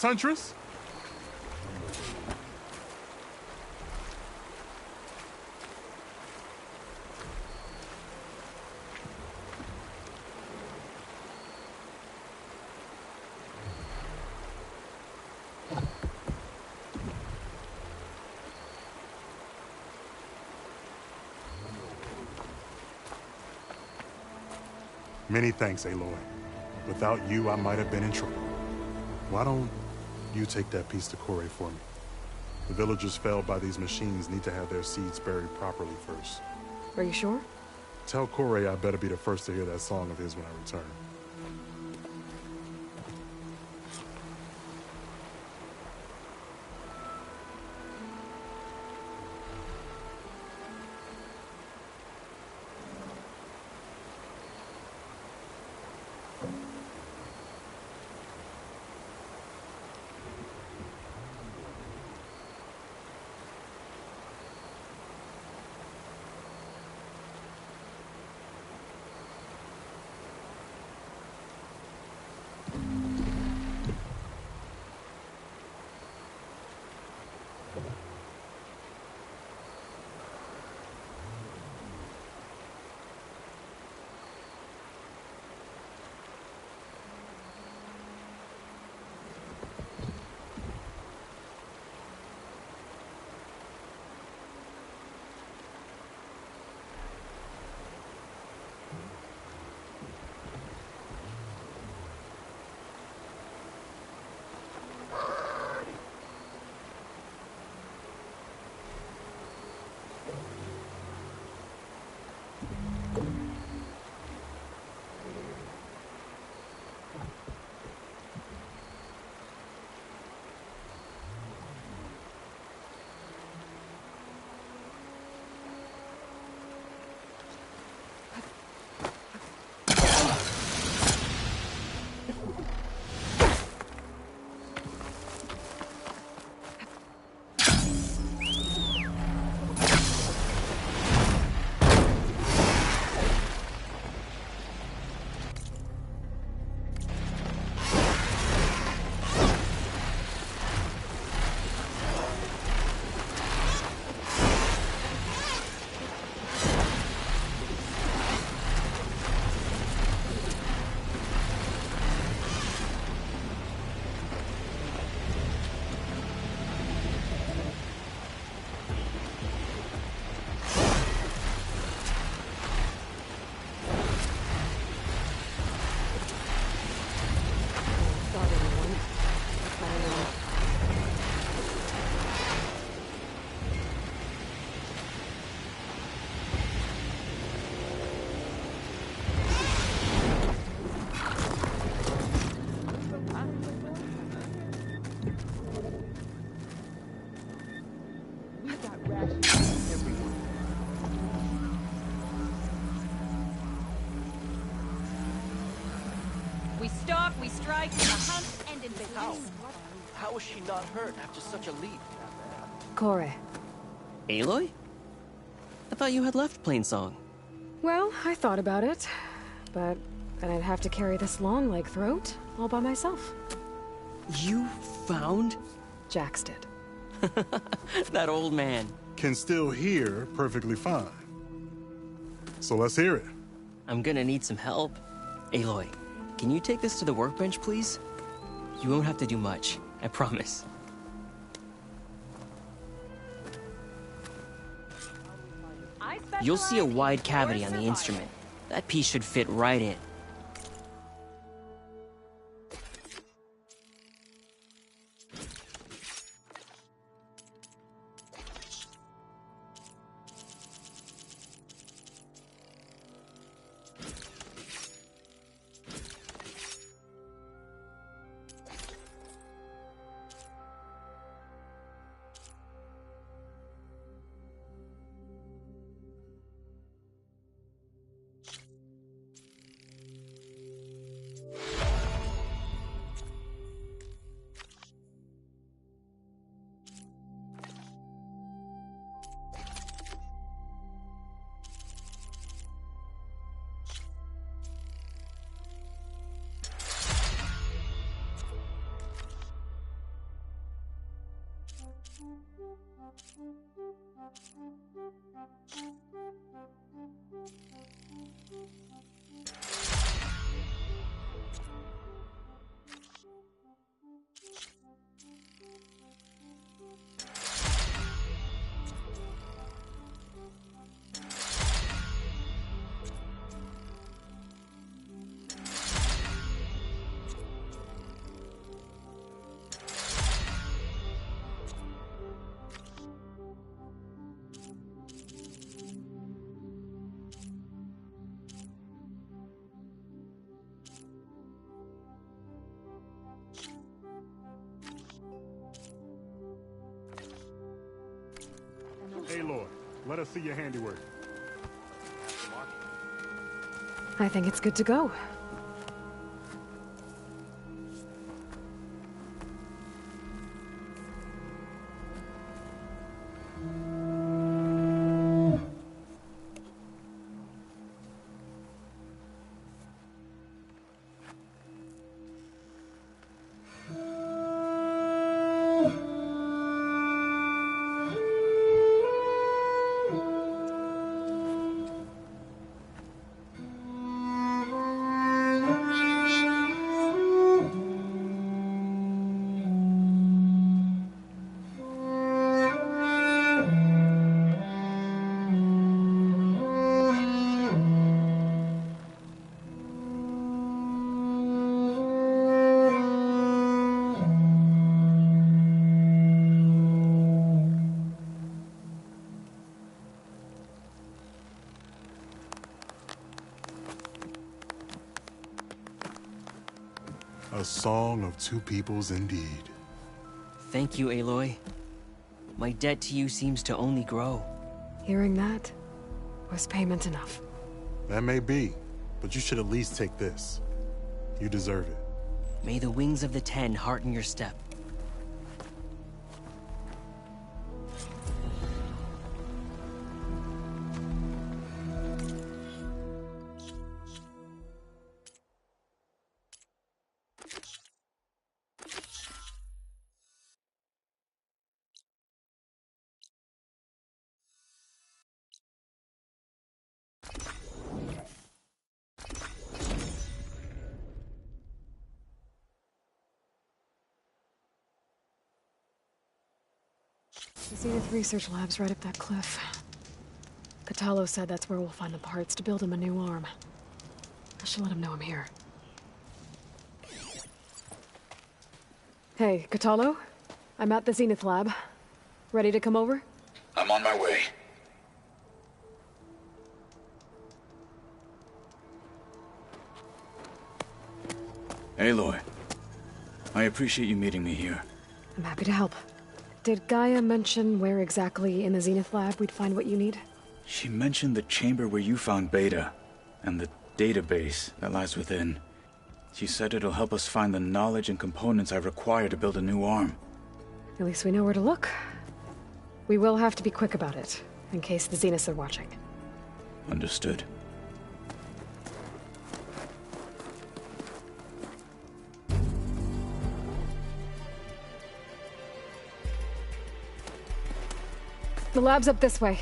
Huntress? Many thanks, Aloy. Without you, I might have been in trouble. Why don't you take that piece to Corey for me? The villagers felled by these machines need to have their seeds buried properly first. Are you sure? Tell Corey I better be the first to hear that song of his when I return. We stalk, we strike, the hunt ended with How? How is she not hurt after such a leap? Corey. Aloy? I thought you had left Plainsong. Well, I thought about it, but then I'd have to carry this long leg throat all by myself. You found Jax did. that old man? Can still hear perfectly fine. So let's hear it. I'm gonna need some help. Aloy, can you take this to the workbench, please? You won't have to do much, I promise. You'll see a wide cavity on the instrument. That piece should fit right in. Aloy, let us see your handiwork. I think it's good to go. A song of two peoples indeed. Thank you, Aloy. My debt to you seems to only grow. Hearing that was payment enough. That may be, but you should at least take this. You deserve it. May the wings of the Ten hearten your step. The Zenith Research Lab's right up that cliff. Kotallo said that's where we'll find the parts to build him a new arm. I should let him know I'm here. Hey, Kotallo? I'm at the Zenith Lab. Ready to come over? I'm on my way. Aloy, I appreciate you meeting me here. I'm happy to help. Did Gaia mention where exactly in the Zenith Lab we'd find what you need? She mentioned the chamber where you found Beta, and the database that lies within. She said it'll help us find the knowledge and components I require to build a new arm. At least we know where to look. We will have to be quick about it, in case the Zeniths are watching. Understood. The lab's up this way.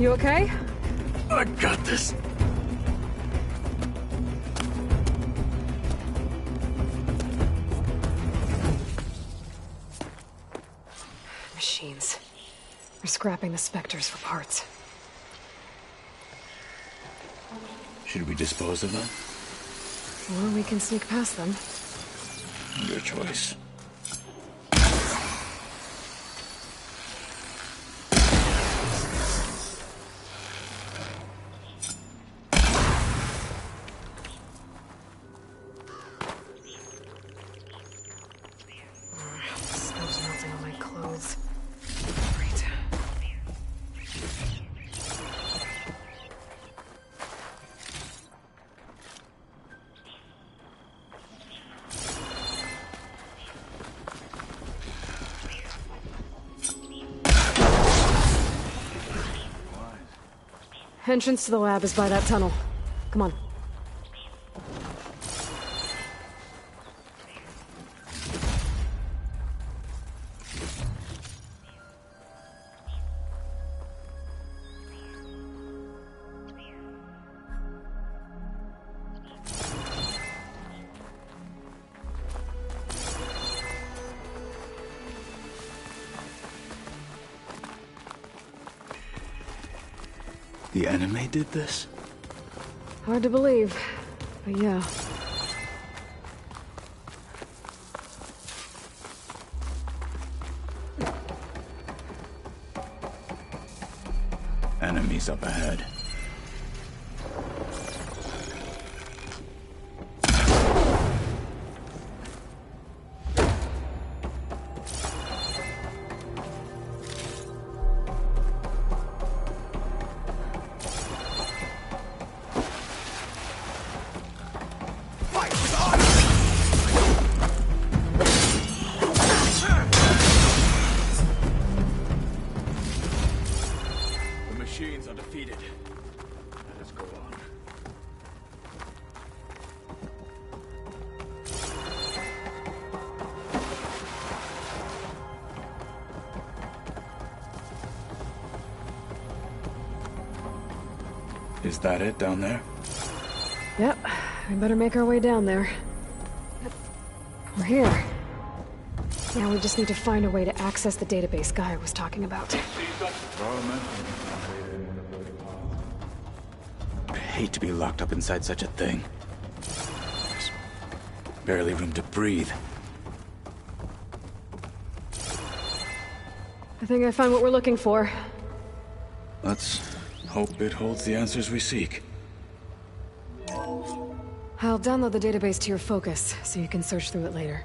You okay? I got this. Machines. They're scrapping the Spectres for parts. Should we dispose of them? Or we can sneak past them. Your choice. Snows melting on my clothes. Great. Entrance to the lab is by that tunnel. Come on. The enemy did this? Hard to believe, but yeah. Enemies up ahead. Machines are defeated. Let us go on. Is that it down there? Yep, we better make our way down there. We're here. Now we just need to find a way to access the database Guy was talking about. I hate to be locked up inside such a thing. There's barely room to breathe. I think I found what we're looking for. Let's hope it holds the answers we seek. I'll download the database to your Focus, so you can search through it later.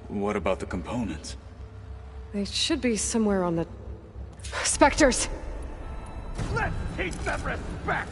What about the components? They should be somewhere on the... Spectres! Let's teach them respect!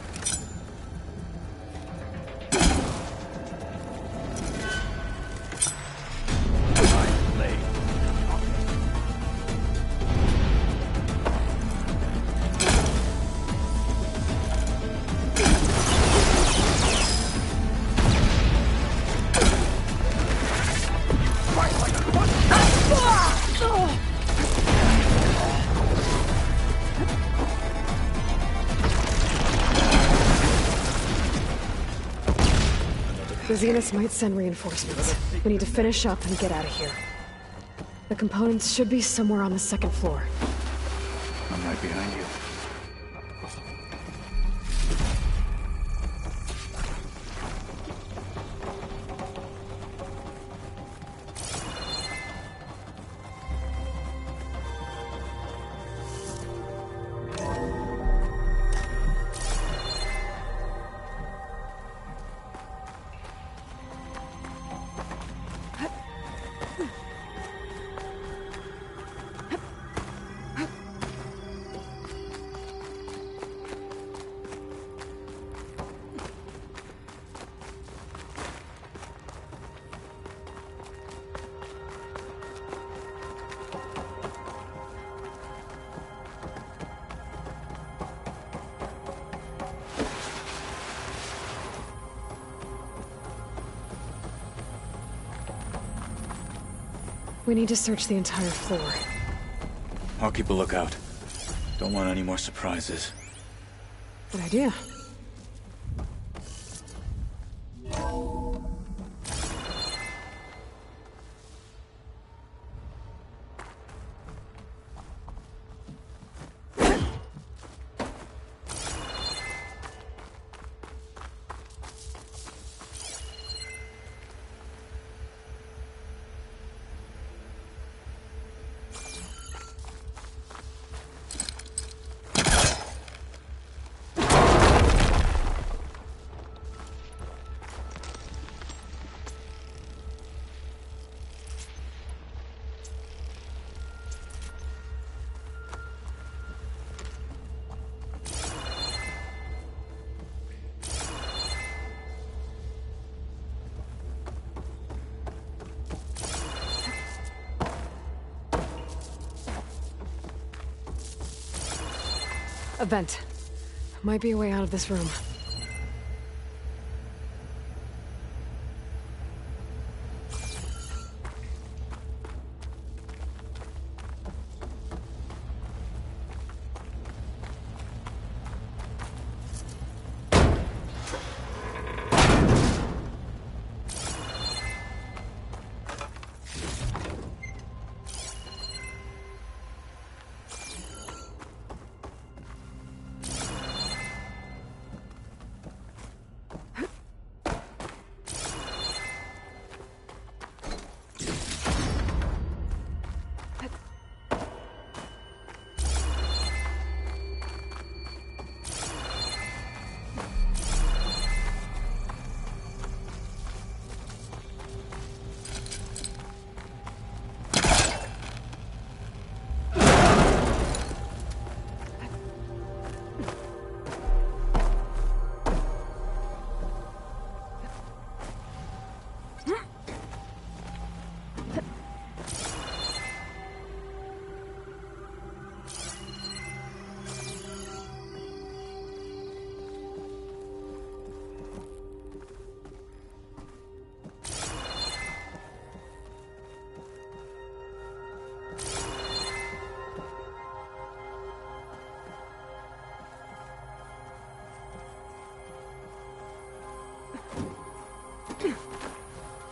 The Zeniths might send reinforcements. We need to finish up and get out of here. The components should be somewhere on the second floor. I'm right behind you. We need to search the entire floor. I'll keep a lookout. Don't want any more surprises. Good idea. A vent. Might be a way out of this room.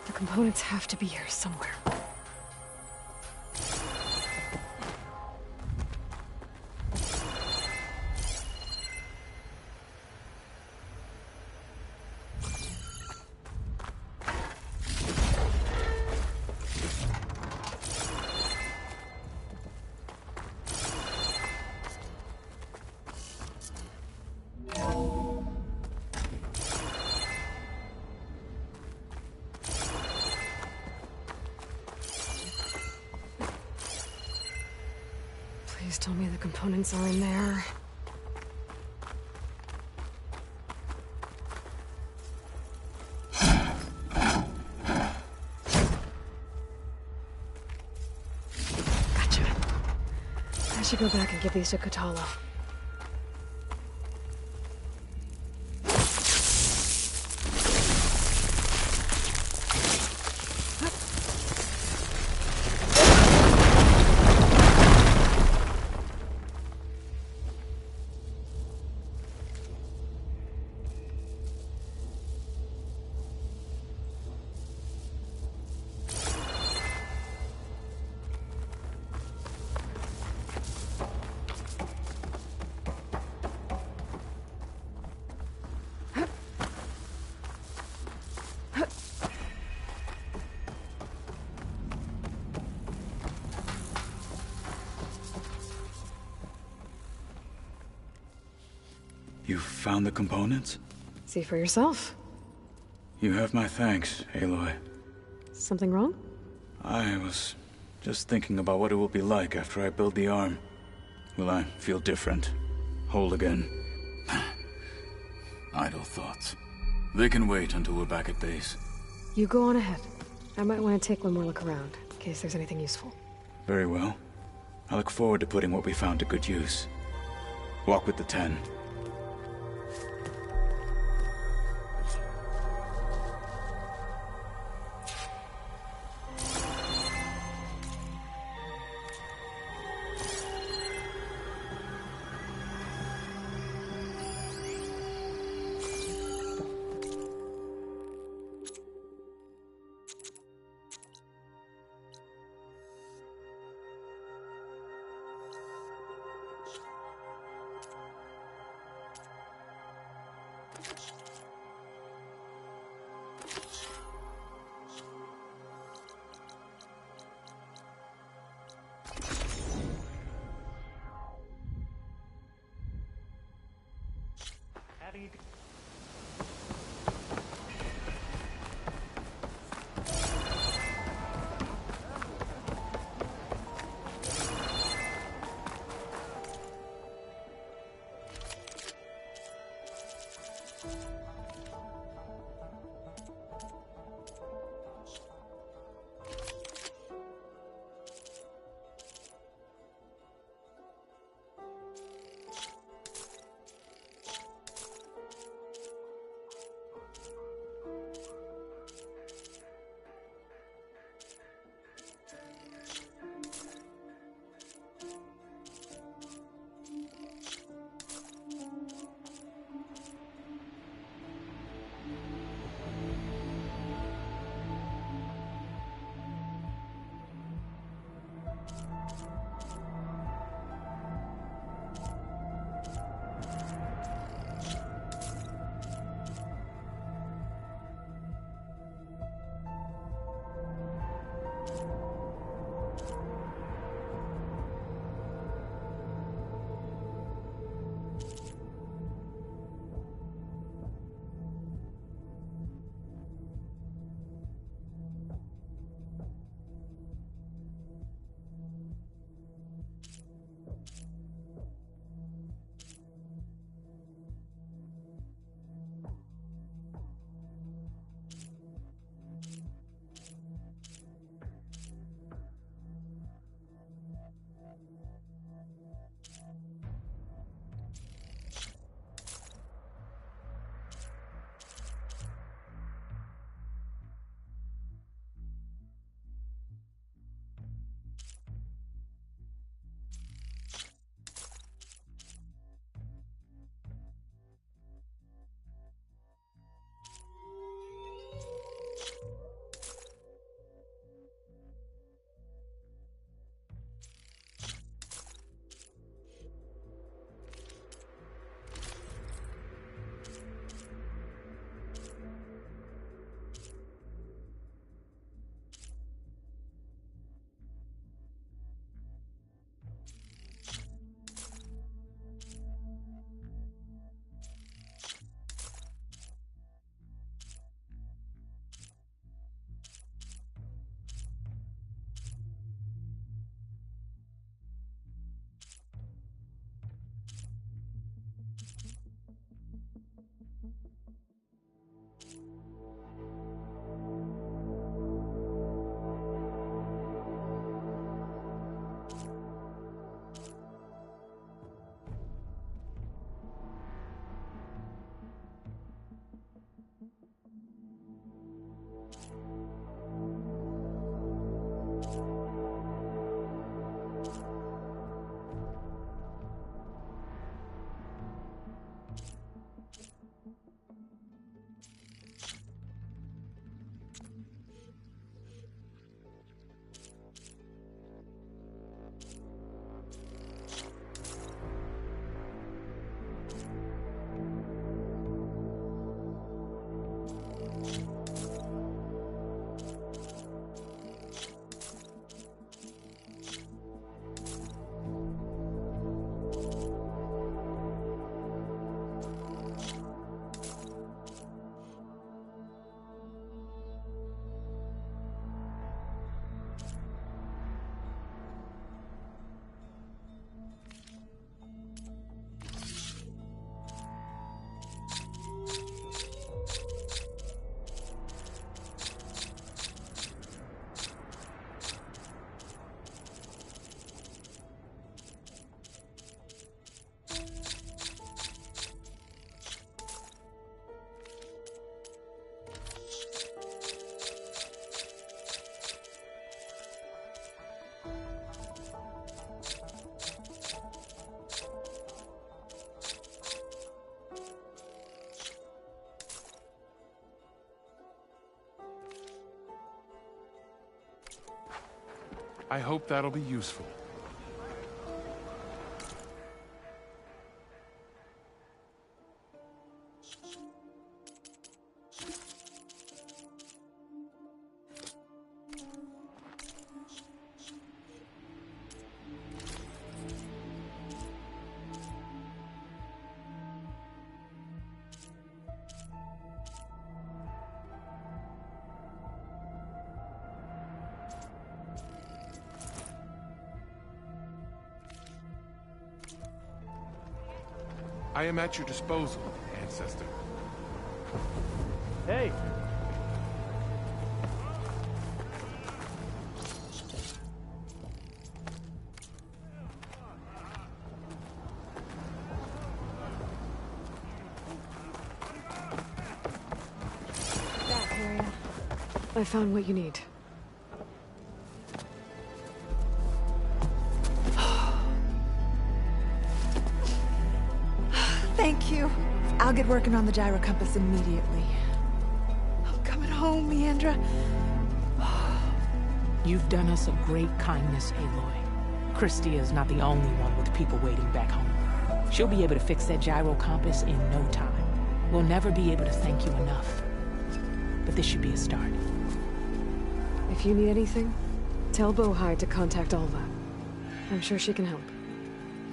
The components have to be here somewhere. Please tell me the components are in there. Gotcha. I should go back and give these to Kotallo. You found the components? See for yourself. You have my thanks, Aloy. Something wrong? I was just thinking about what it will be like after I build the arm. Will I feel different? Whole again? Idle thoughts. They can wait until we're back at base. You go on ahead. I might want to take one more look around, in case there's anything useful. Very well. I look forward to putting what we found to good use. Walk with the 10. I hope that'll be useful. I am at your disposal, Ancestor. Hey! Back area. I found what you need. Thank you. I'll get working on the gyro compass immediately. I'm coming home, Leandra. You've done us a great kindness, Aloy. Christia is not the only one with people waiting back home. She'll be able to fix that gyro compass in no time. We'll never be able to thank you enough. But this should be a start. If you need anything, tell Bohide to contact Alva. I'm sure she can help.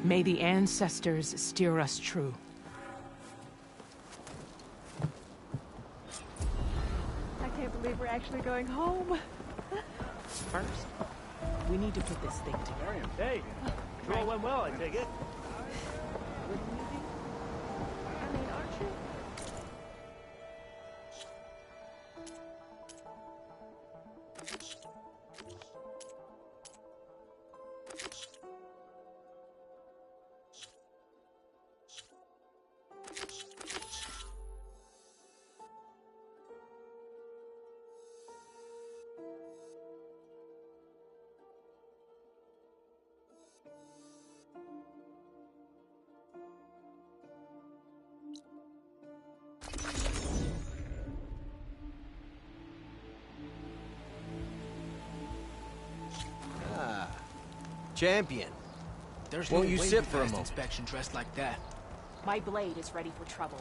May the ancestors steer us true. I can't believe we're actually going home. First, we need to put this thing together. Hey! Sure went well, I take it. I mean, aren't you? Champion. There's Won't no you way sit we for a passed moment? inspection dressed like that. My blade is ready for trouble.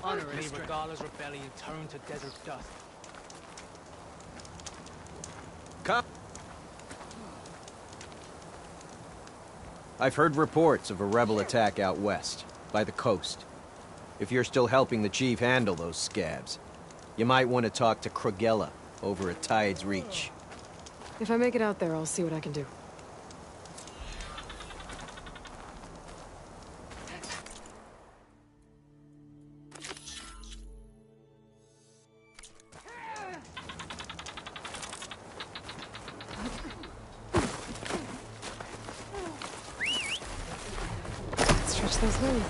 Honor me regardless, rebellion turned to desert dust. Come. I've heard reports of a rebel attack out west, by the coast. If you're still helping the chief handle those scabs, you might want to talk to Krogella over at Tide's Reach. If I make it out there, I'll see what I can do. Stretch those limbs.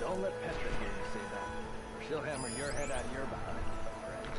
Don't let Petra hear you say that, or she'll hammer your head out of your behind, friend.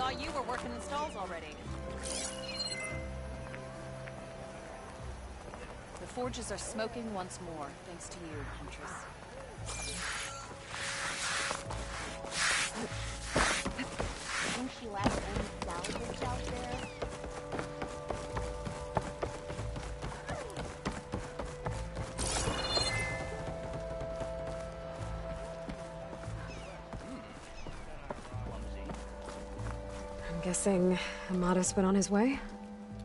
thought you were working in stalls already. The forges are smoking once more, thanks to you, Huntress. Think she left any salvage out there? I'm guessing Amada's been on his way?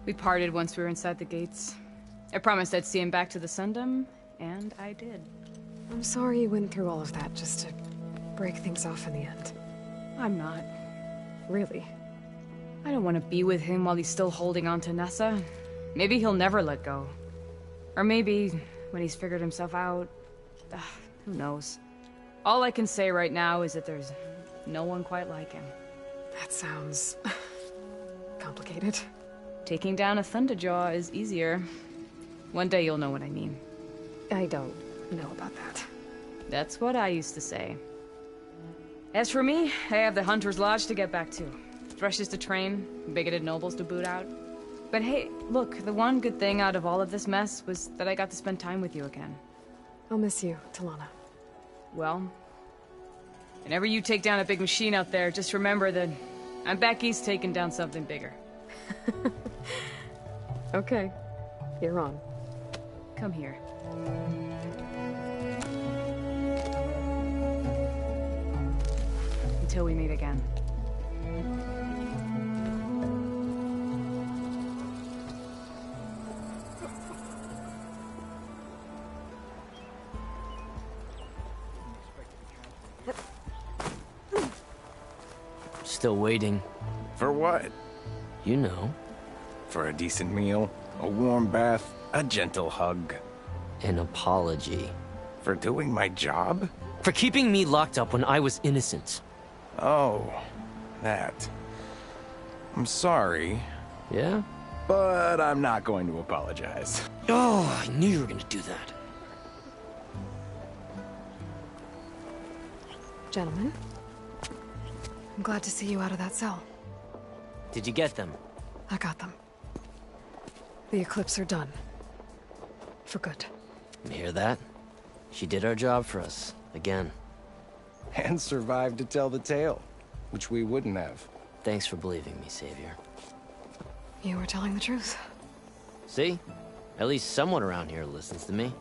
We parted once we were inside the gates. I promised I'd see him back to the Sundom, and I did. I'm sorry you went through all of that just to break things off in the end. I'm not. Really? I don't want to be with him while he's still holding on to Nessa. Maybe he'll never let go. Or maybe, when he's figured himself out... who knows? All I can say right now is that there's no one quite like him. That sounds... complicated. Taking down a Thunderjaw is easier. One day you'll know what I mean. I don't know about that. That's what I used to say. As for me, I have the Hunter's Lodge to get back to. Thrushes to train, bigoted nobles to boot out. But hey, look, the one good thing out of all of this mess was that I got to spend time with you again. I'll miss you, Talana. Well, whenever you take down a big machine out there, just remember that I'm back east taking down something bigger. Okay, you're on. Come here. Until we meet again. Still waiting. For what? You know. For a decent meal, a warm bath, a gentle hug. An apology. For doing my job? For keeping me locked up when I was innocent. Oh, that. I'm sorry. Yeah? But I'm not going to apologize. Oh, I knew you were gonna do that. Gentlemen, I'm glad to see you out of that cell. Did you get them? I got them. The Eclipse are done. For good. You hear that? She did our job for us. Again. And survived to tell the tale. Which we wouldn't have. Thanks for believing me, Savior. You were telling the truth. See? At least someone around here listens to me.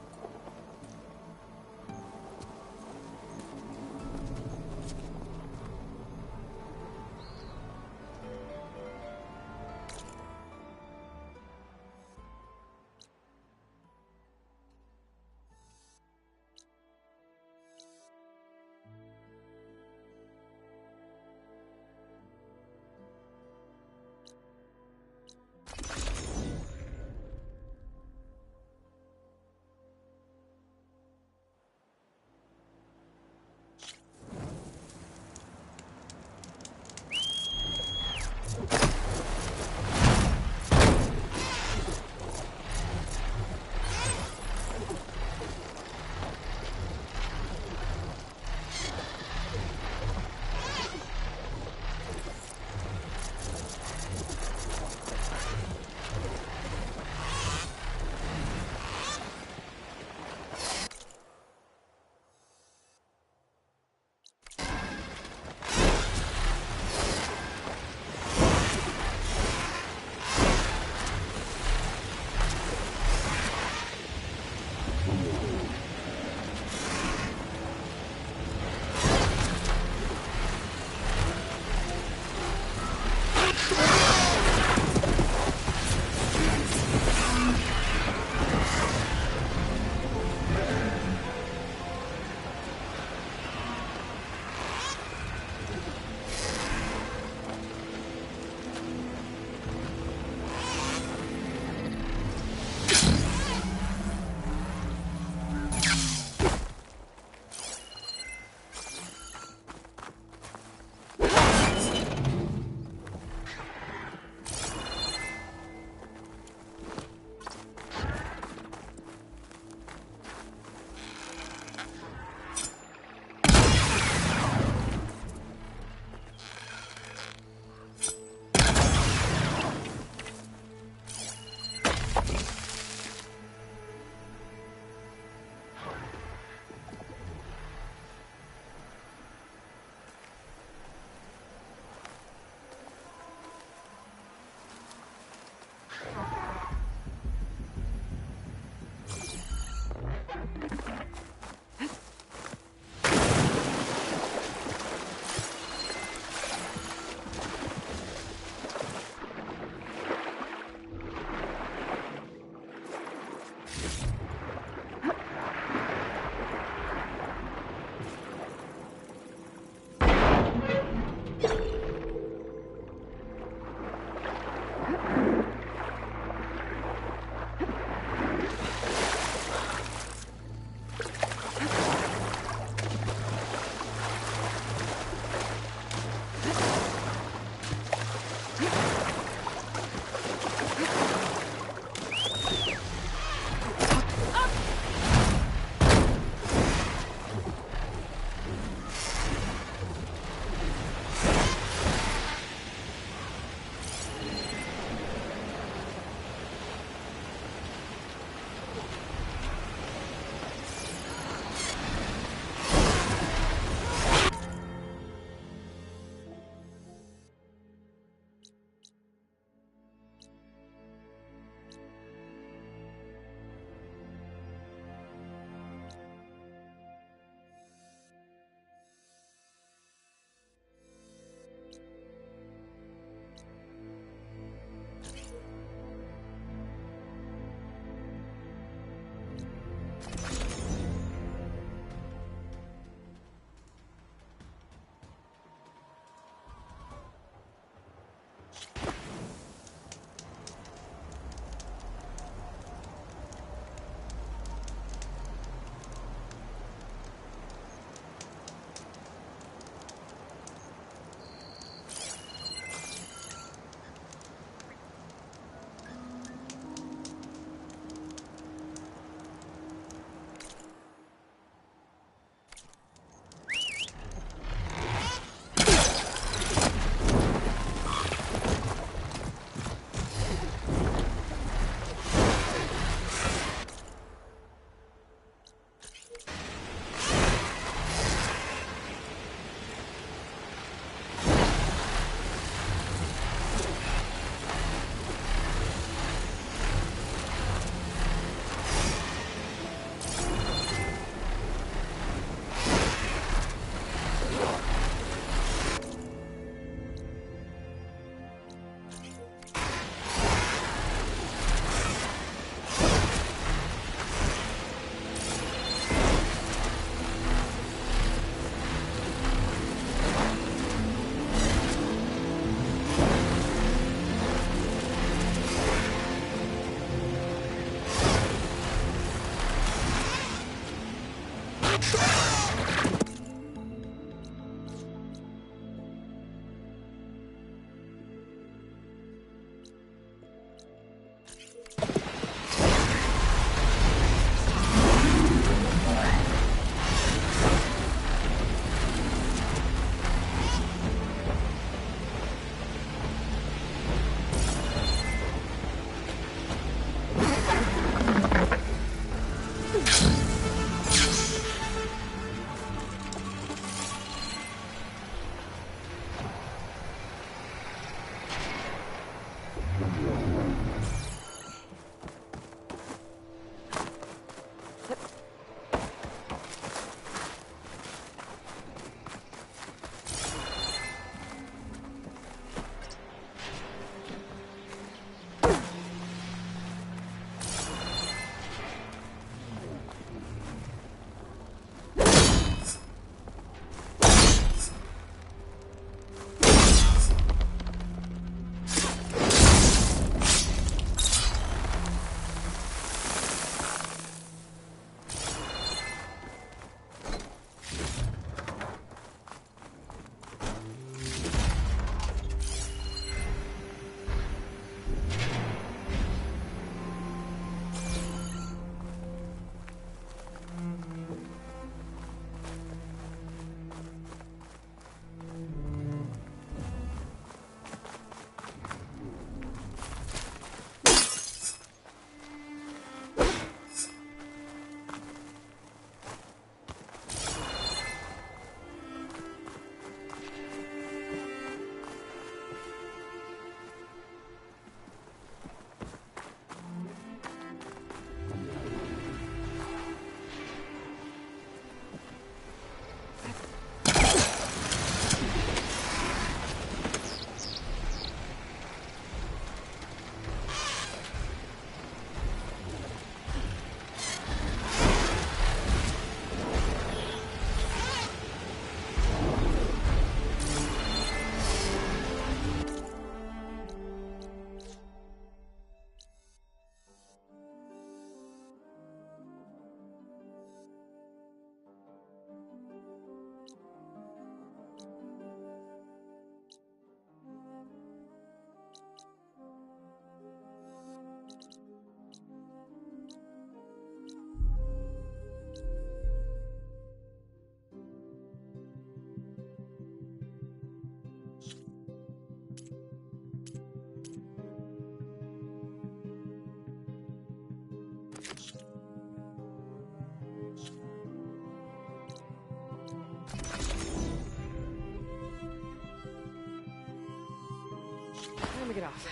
Time to get off.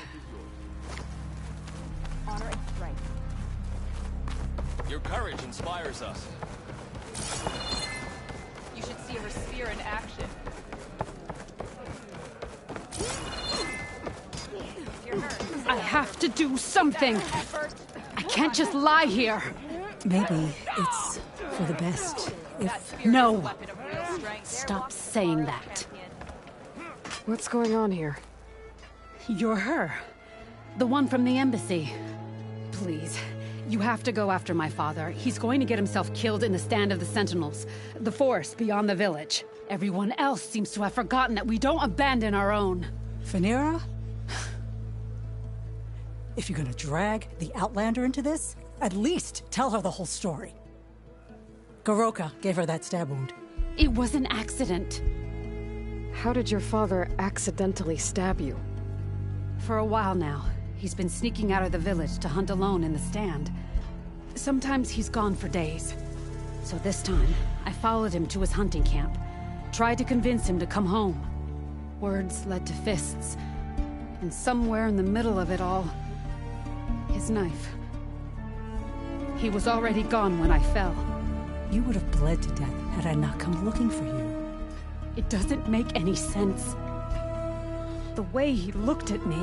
Honor and strength. Your courage inspires us. You should see her spear in action. I have to do something. I can't just lie here. Maybe it's for the best. If No. Stop saying that. What's going on here? You're her. The one from the embassy. Please, you have to go after my father. He's going to get himself killed in the stand of the Sentinels. The forest beyond the village. Everyone else seems to have forgotten that we don't abandon our own. Phaneira? If you're gonna drag the Outlander into this, at least tell her the whole story. Goroka gave her that stab wound. It was an accident. How did your father accidentally stab you? For a while now, he's been sneaking out of the village to hunt alone in the stand. Sometimes he's gone for days. So this time, I followed him to his hunting camp. Tried to convince him to come home. Words led to fists. And somewhere in the middle of it all, his knife. He was already gone when I fell. You would have bled to death had I not come looking for you. It doesn't make any sense. The way he looked at me...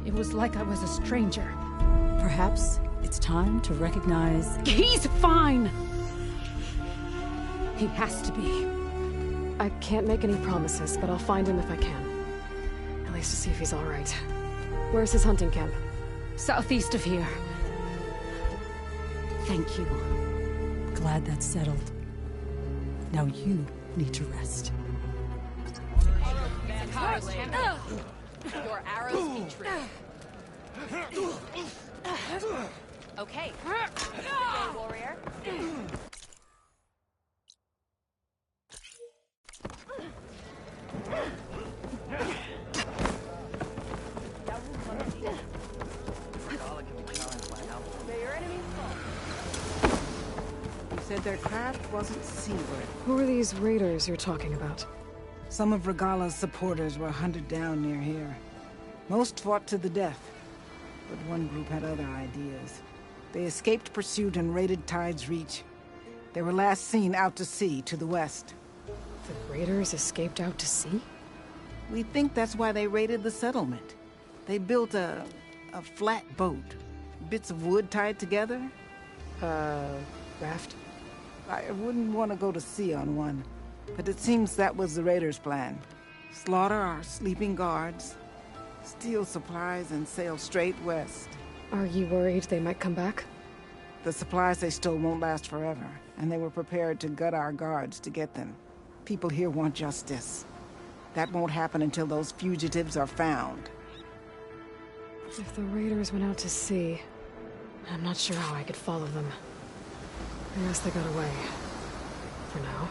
It was like I was a stranger. Perhaps it's time to recognize... He's fine! He has to be. I can't make any promises, but I'll find him if I can. At least to see if he's all right. Where's his hunting camp? Southeast of here. Thank you. Glad that's settled. Now you need to rest. Your arrows be true. Okay. Good day, warrior. Said their craft wasn't seaworthy. Who are these raiders you're talking about? Some of Regala's supporters were hunted down near here. Most fought to the death, but one group had other ideas. They escaped pursuit and raided Tide's Reach. They were last seen out to sea, to the west. The raiders escaped out to sea? We think that's why they raided the settlement. They built a flat boat. Bits of wood tied together. Raft? I wouldn't want to go to sea on one, but it seems that was the raiders' plan. Slaughter our sleeping guards, steal supplies, and sail straight west. Are you worried they might come back? The supplies they stole won't last forever, and they were prepared to gut our guards to get them. People here want justice. That won't happen until those fugitives are found. If the raiders went out to sea, I'm not sure how I could follow them. I guess they got away. For now.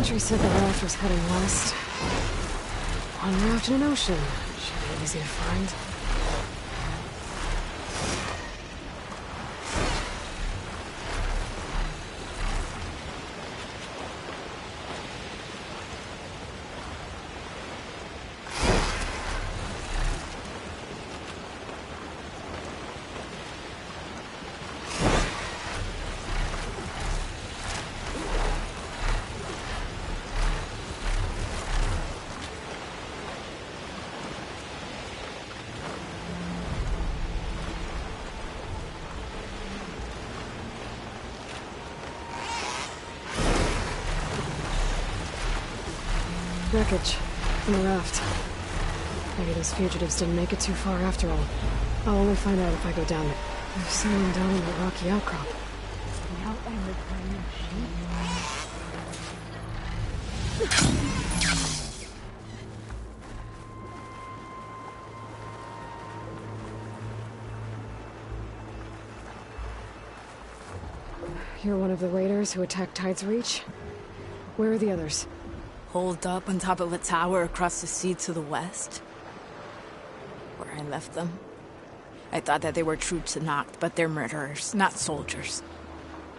Sentry said the raft was heading west. One raft in an ocean. Should be easy to find. Wreckage. From the raft. Maybe those fugitives didn't make it too far after all. I'll only find out if I go down it. There's someone down in the rocky outcrop. The Outlander playing You're one of the raiders who attacked Tide's Reach? Where are the others? Holed up on top of a tower across the sea to the west. Where I left them. I thought that they were true Tenakth, but they're murderers, not soldiers.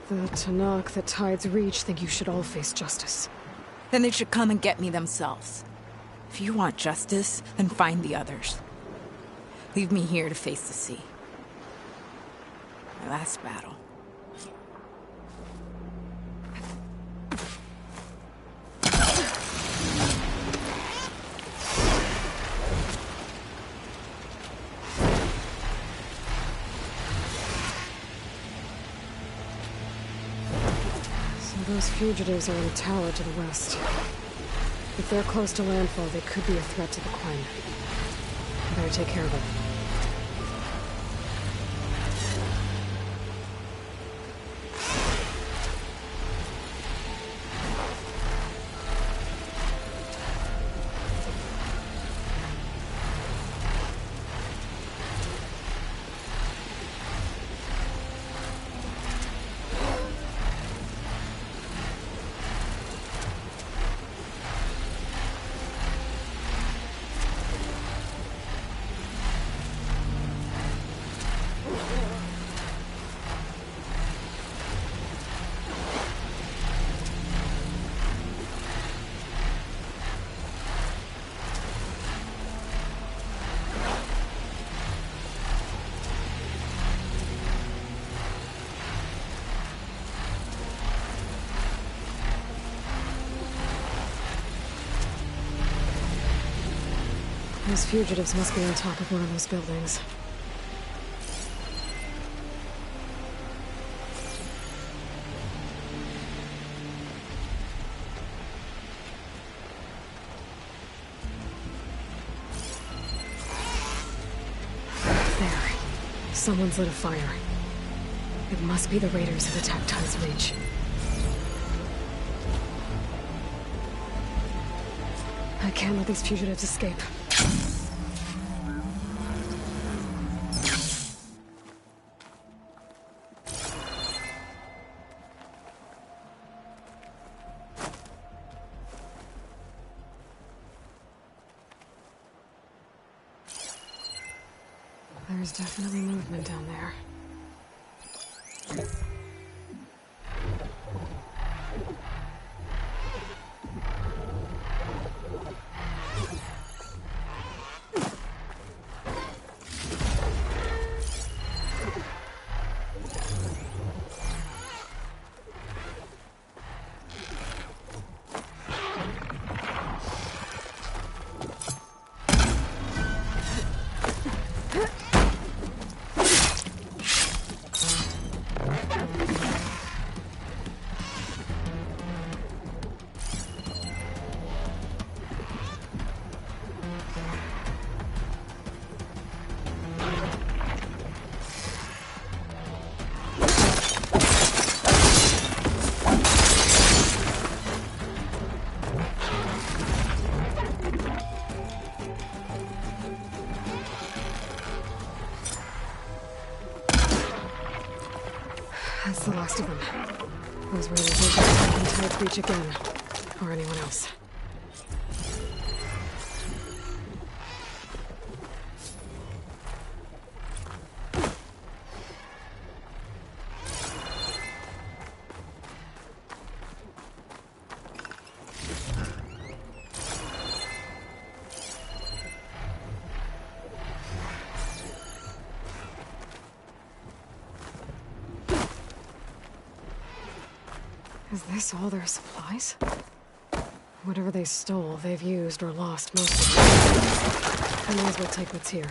The Tenakth that Tide's Reach think you should all face justice. Then they should come and get me themselves. If you want justice, then find the others. Leave me here to face the sea. My last battle. Those fugitives are in a tower to the west. If they're close to landfall, they could be a threat to the Quen. I better take care of them. Those fugitives must be on top of one of those buildings. There. Someone's lit a fire. It must be the raiders who attacked Tide's Reach. I can't let these fugitives escape. There's definitely movement down there. That's the last of them. Those raiders won't be attacking Tide's Reach again. Or anyone else. Is this all their supplies? Whatever they stole, they've used or lost most of it. I may as well take what's here.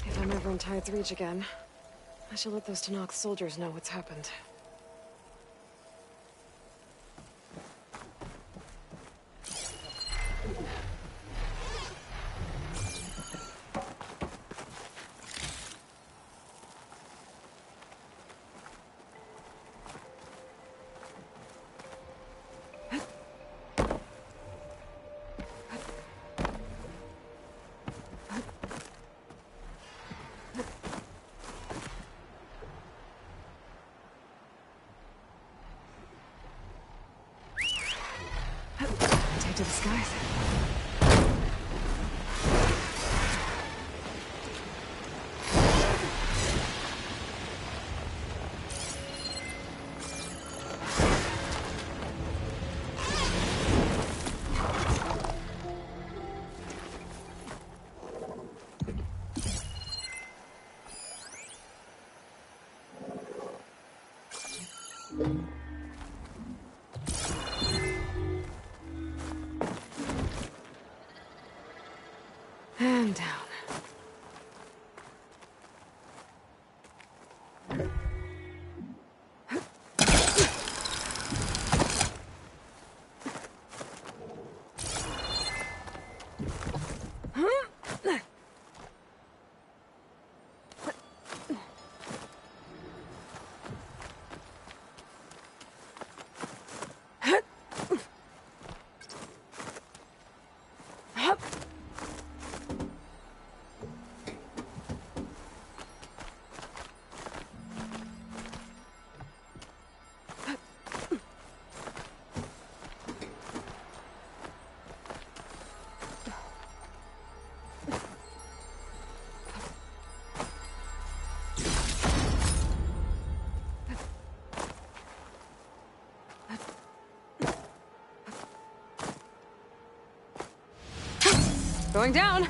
If I'm ever in Tide's Reach again, I shall let those Tenakth soldiers know what's happened. to the skies. And down. Going down.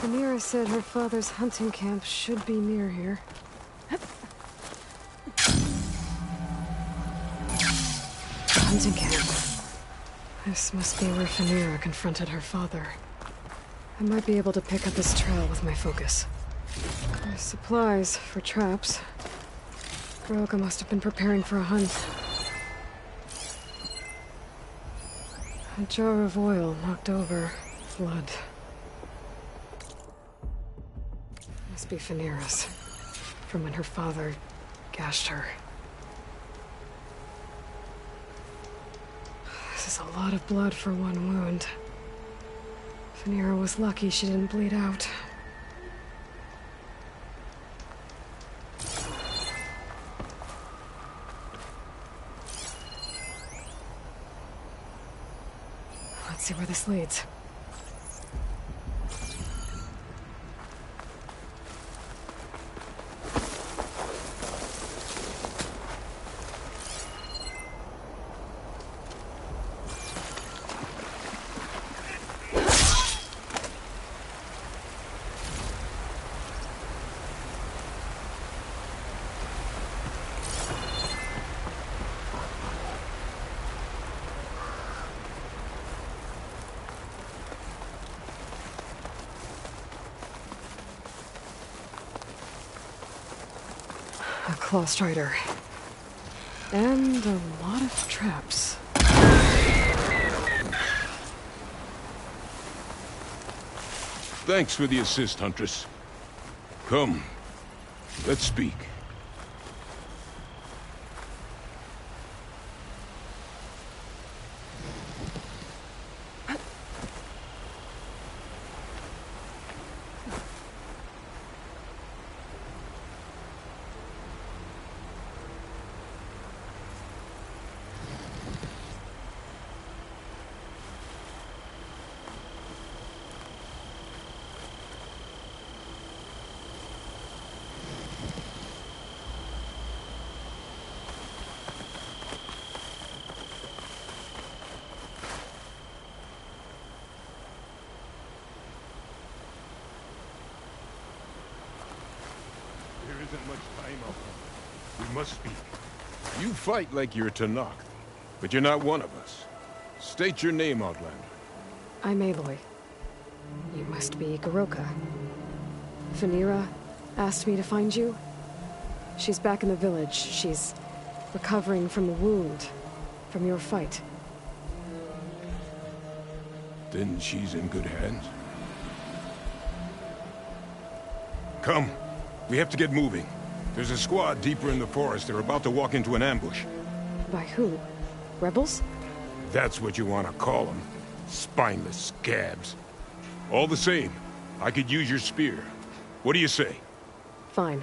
Rhaenyra said her father's hunting camp should be near here. Hunting camp. This must be where Rhaenyra confronted her father. I might be able to pick up this trail with my focus. There's supplies for traps. Goroka must have been preparing for a hunt. A jar of oil knocked over. Blood. Must be Rhaenyra's. From when her father gashed her. This is a lot of blood for one wound. Rhaenyra was lucky she didn't bleed out. Let's see where this leads. A claw strider. And a lot of traps. Thanks for the assist, Huntress. Come, let's speak. isn't much time out. We must speak. You fight like you're Tanakh, but you're not one of us. State your name, Outlander. I'm Aloy. You must be Goroka. Phaneera asked me to find you. She's back in the village. She's recovering from the wound from your fight. Then she's in good hands. Come. We have to get moving. There's a squad deeper in the forest. They're about to walk into an ambush. By who? Rebels? That's what you want to call them. Spineless scabs. All the same, I could use your spear. What do you say? Fine.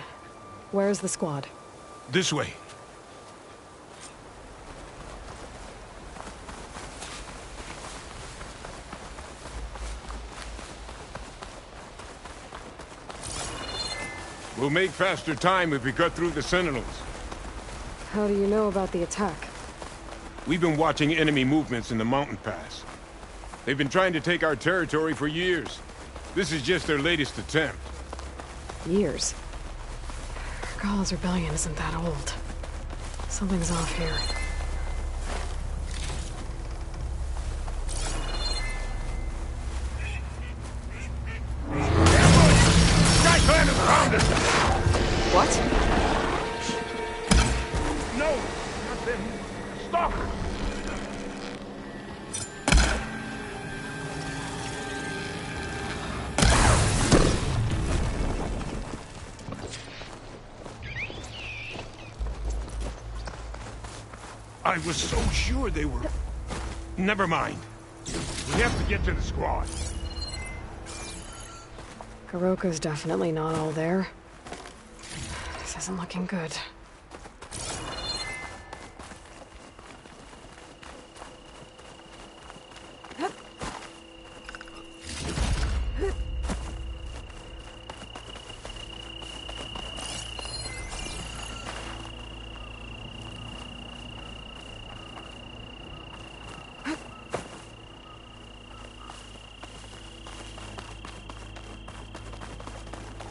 Where's the squad? This way. We'll make faster time if we cut through the Sentinels. How do you know about the attack? We've been watching enemy movements in the mountain pass. They've been trying to take our territory for years. This is just their latest attempt. Years? Regalla's rebellion isn't that old. Something's off here. Skyclan has found us! What? No! Not them! Stalkers! I was so sure they were... Never mind. We have to get to the squad. Goroka's definitely not all there. This isn't looking good.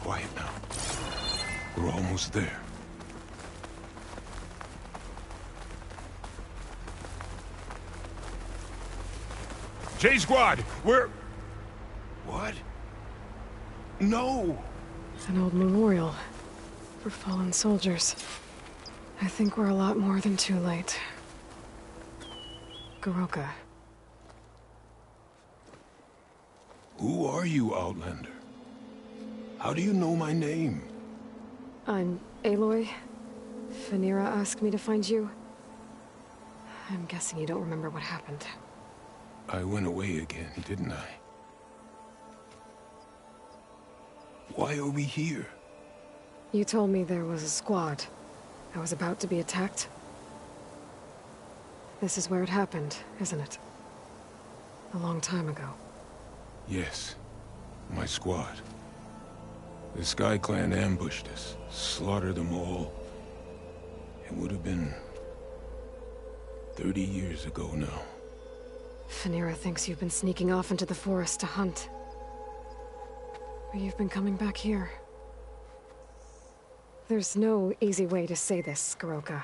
Quiet now. We're almost there. J Squad, we're... What? No! An old memorial for fallen soldiers. I think we're a lot more than too late. Goroka. Who are you, Outlander? How do you know my name? I'm Aloy. Phaneera asked me to find you. I'm guessing you don't remember what happened. I went away again, didn't I? Why are we here? You told me there was a squad. I was about to be attacked. This is where it happened, isn't it? A long time ago. Yes. My squad. The SkyClan ambushed us, slaughtered them all. It would have been 30 years ago now. Phaneera thinks you've been sneaking off into the forest to hunt. But you've been coming back here. There's no easy way to say this, Goroka.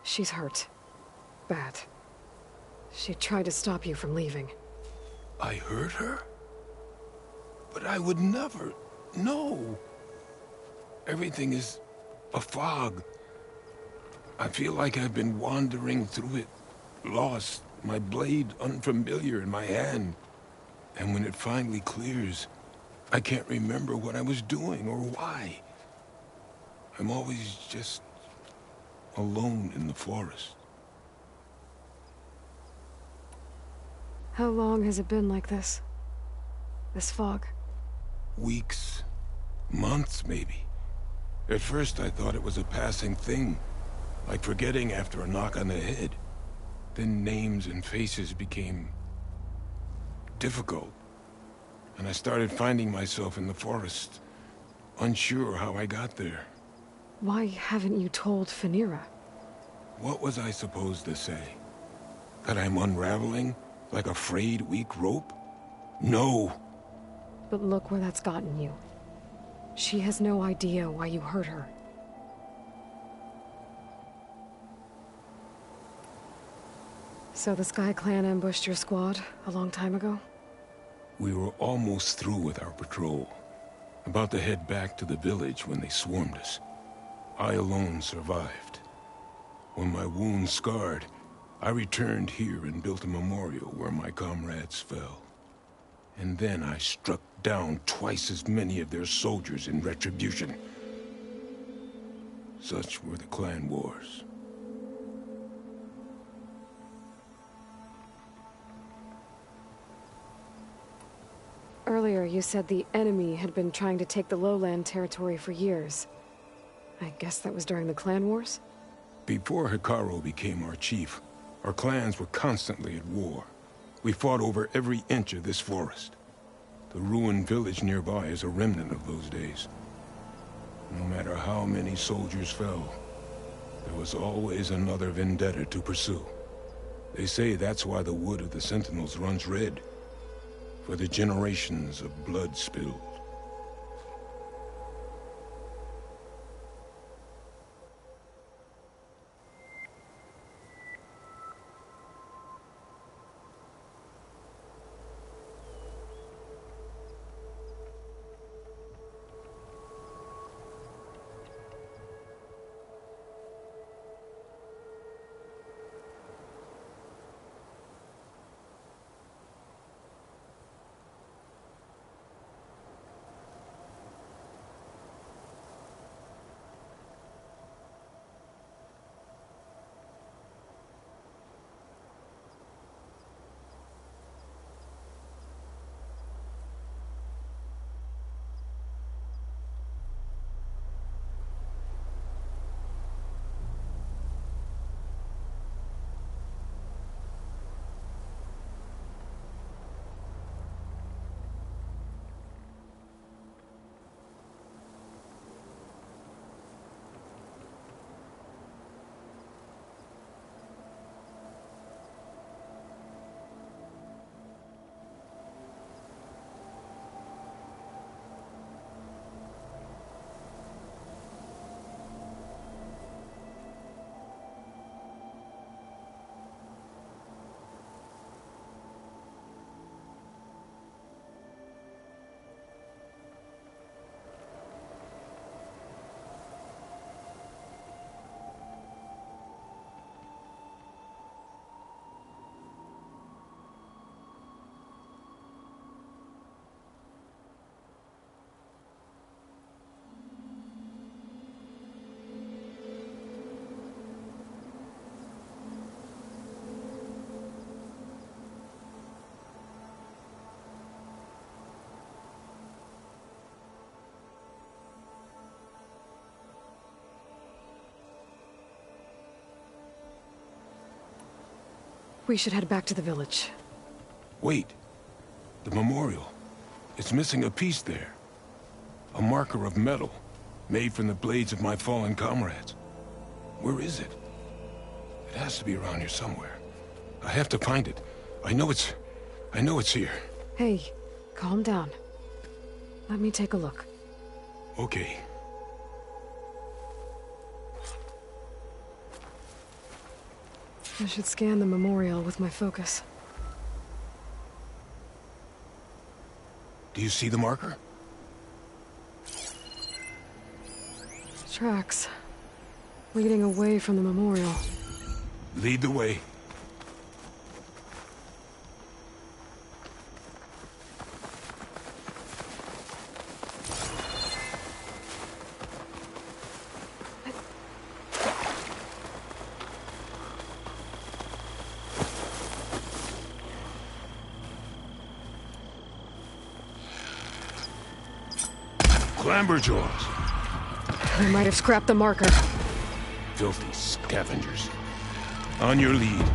She's hurt. Bad. She tried to stop you from leaving. I hurt her? But I would never... No! Everything is a fog. I feel like I've been wandering through it, lost, my blade unfamiliar in my hand. And when it finally clears, I can't remember what I was doing or why. I'm always just alone in the forest. How long has it been like this? This fog? Weeks, months maybe. At first I thought it was a passing thing, like forgetting after a knock on the head. Then names and faces became difficult, and I started finding myself in the forest, unsure how I got there. Why haven't you told Phaneera? What was I supposed to say? That I'm unraveling, like a frayed, weak rope? No! But look where that's gotten you. She has no idea why you hurt her. So the Sky Clan ambushed your squad a long time ago? We were almost through with our patrol. About to head back to the village when they swarmed us. I alone survived. When my wounds scarred, I returned here and built a memorial where my comrades fell. And then I struck down twice as many of their soldiers in retribution. Such were the clan wars. Earlier, you said the enemy had been trying to take the lowland territory for years. I guess that was during the clan wars? Before Hekarro became our chief, our clans were constantly at war. We fought over every inch of this forest. The ruined village nearby is a remnant of those days. No matter how many soldiers fell, there was always another vendetta to pursue. They say that's why the wood of the Sentinels runs red, for the generations of blood spilled. We should head back to the village. Wait. The memorial. It's missing a piece there. A marker of metal, made from the blades of my fallen comrades. Where is it? It has to be around here somewhere. I have to find it. I know it's here. Hey, calm down. Let me take a look. Okay. I should scan the memorial with my focus. Do you see the marker? Tracks. Leading away from the memorial. Lead the way. Clamberjaws. They might have scrapped the marker. Filthy scavengers. On your lead.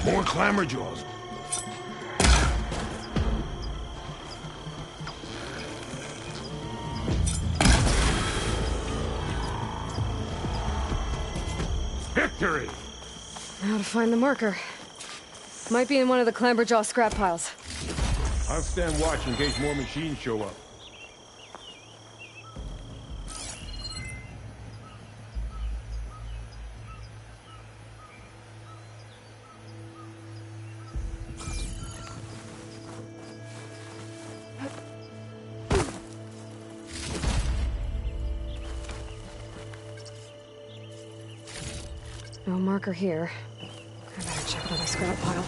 More Clamberjaws. victory! Now to find the marker. Might be in one of the Clamberjaw scrap piles. I'll stand watch in case more machines show up. No marker here. I better check another scrap pile.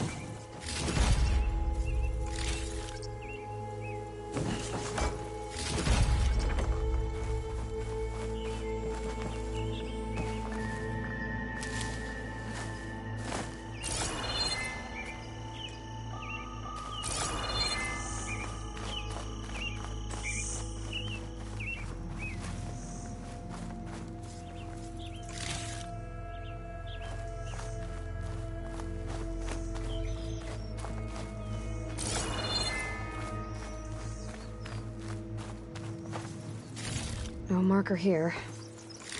No marker here.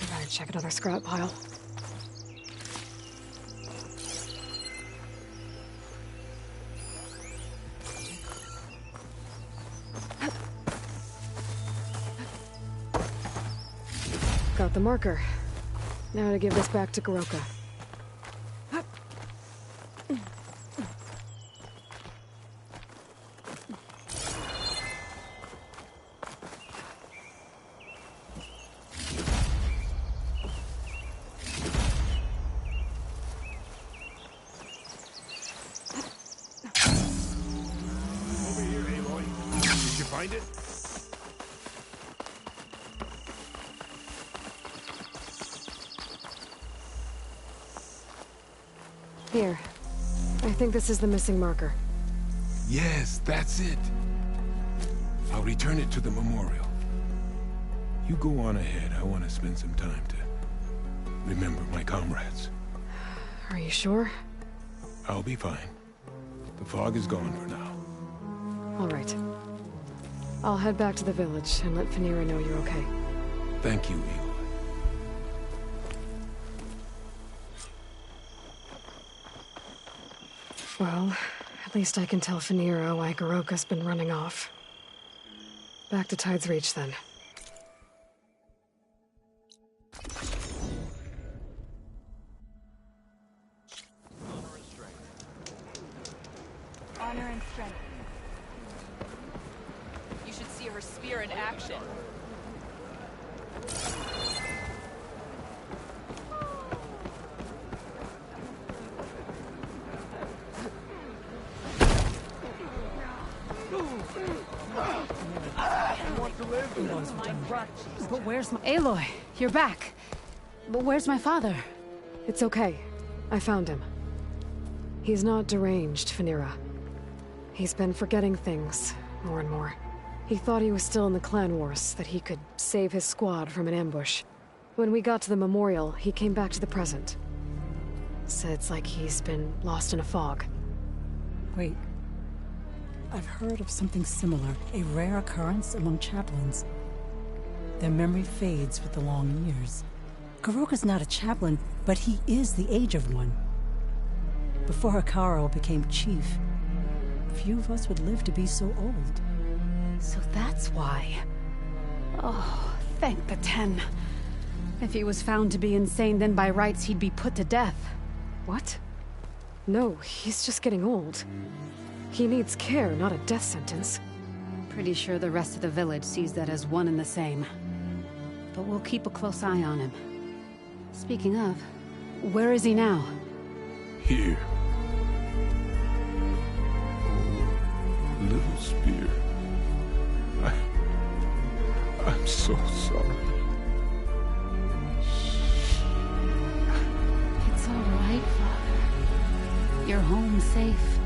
I better check another scrap pile. Got the marker. Now to give this back to Goroka. Find it? Here. I think this is the missing marker. Yes, that's it. I'll return it to the memorial. You go on ahead. I want to spend some time to remember my comrades. Are you sure? I'll be fine. The fog is gone for now. All right. I'll head back to the village and let Fanira know you're okay. Thank you, Aloy. Well, at least I can tell Fanira why Goroka's been running off. Back to Tide's Reach, then. Honor and strength. You should see her spear in action. But where's my... Aloy, you're back. But where's my father? It's okay. I found him. He's not deranged, Fanira. He's been forgetting things, more and more. He thought he was still in the clan wars, that he could save his squad from an ambush. When we got to the memorial, he came back to the present. Said it's like he's been lost in a fog. Wait. I've heard of something similar, a rare occurrence among chaplains. Their memory fades with the long years. Goroka's not a chaplain, but he is the age of one. Before Hekarro became chief, few of us would live to be so old. So that's why. Oh, thank the Ten. If he was found to be insane, then by rights he'd be put to death. What? No, he's just getting old. He needs care, not a death sentence. Pretty sure the rest of the village sees that as one and the same. But we'll keep a close eye on him. Speaking of, where is he now? Here. Oh, little spear. I'm so sorry. It's all right, Father. You're home safe.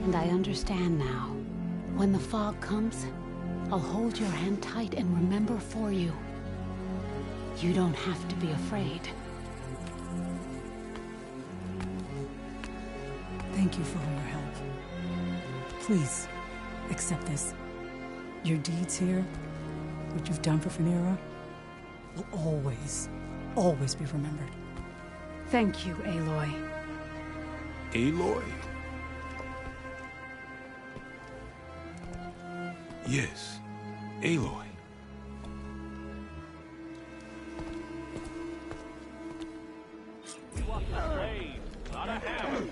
And I understand now. When the fog comes, I'll hold your hand tight and remember for you. You don't have to be afraid. Thank you for all your help. Please, accept this. Your deeds here, what you've done for Fanira, will always, always be remembered. Thank you, Aloy. Aloy? Yes, Aloy. We want the blade, not a hammer.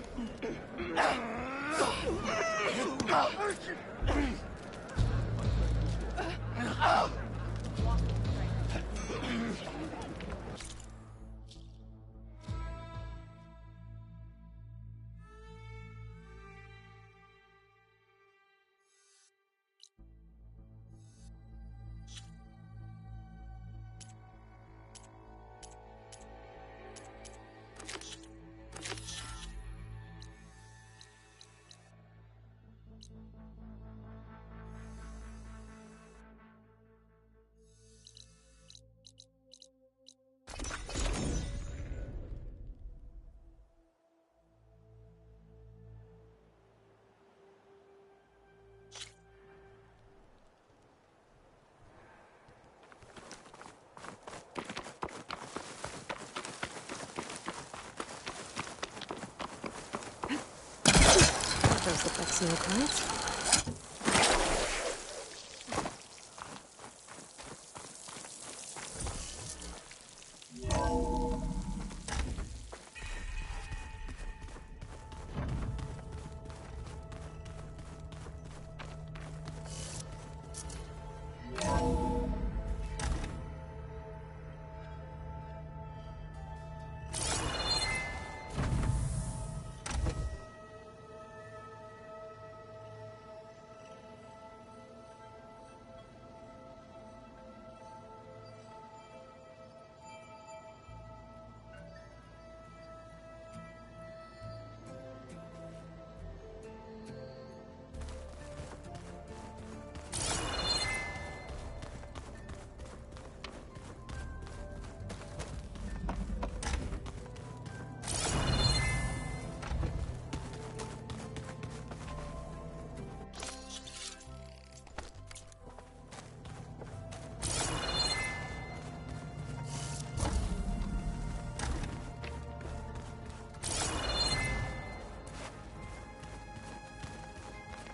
Those look like snow cards.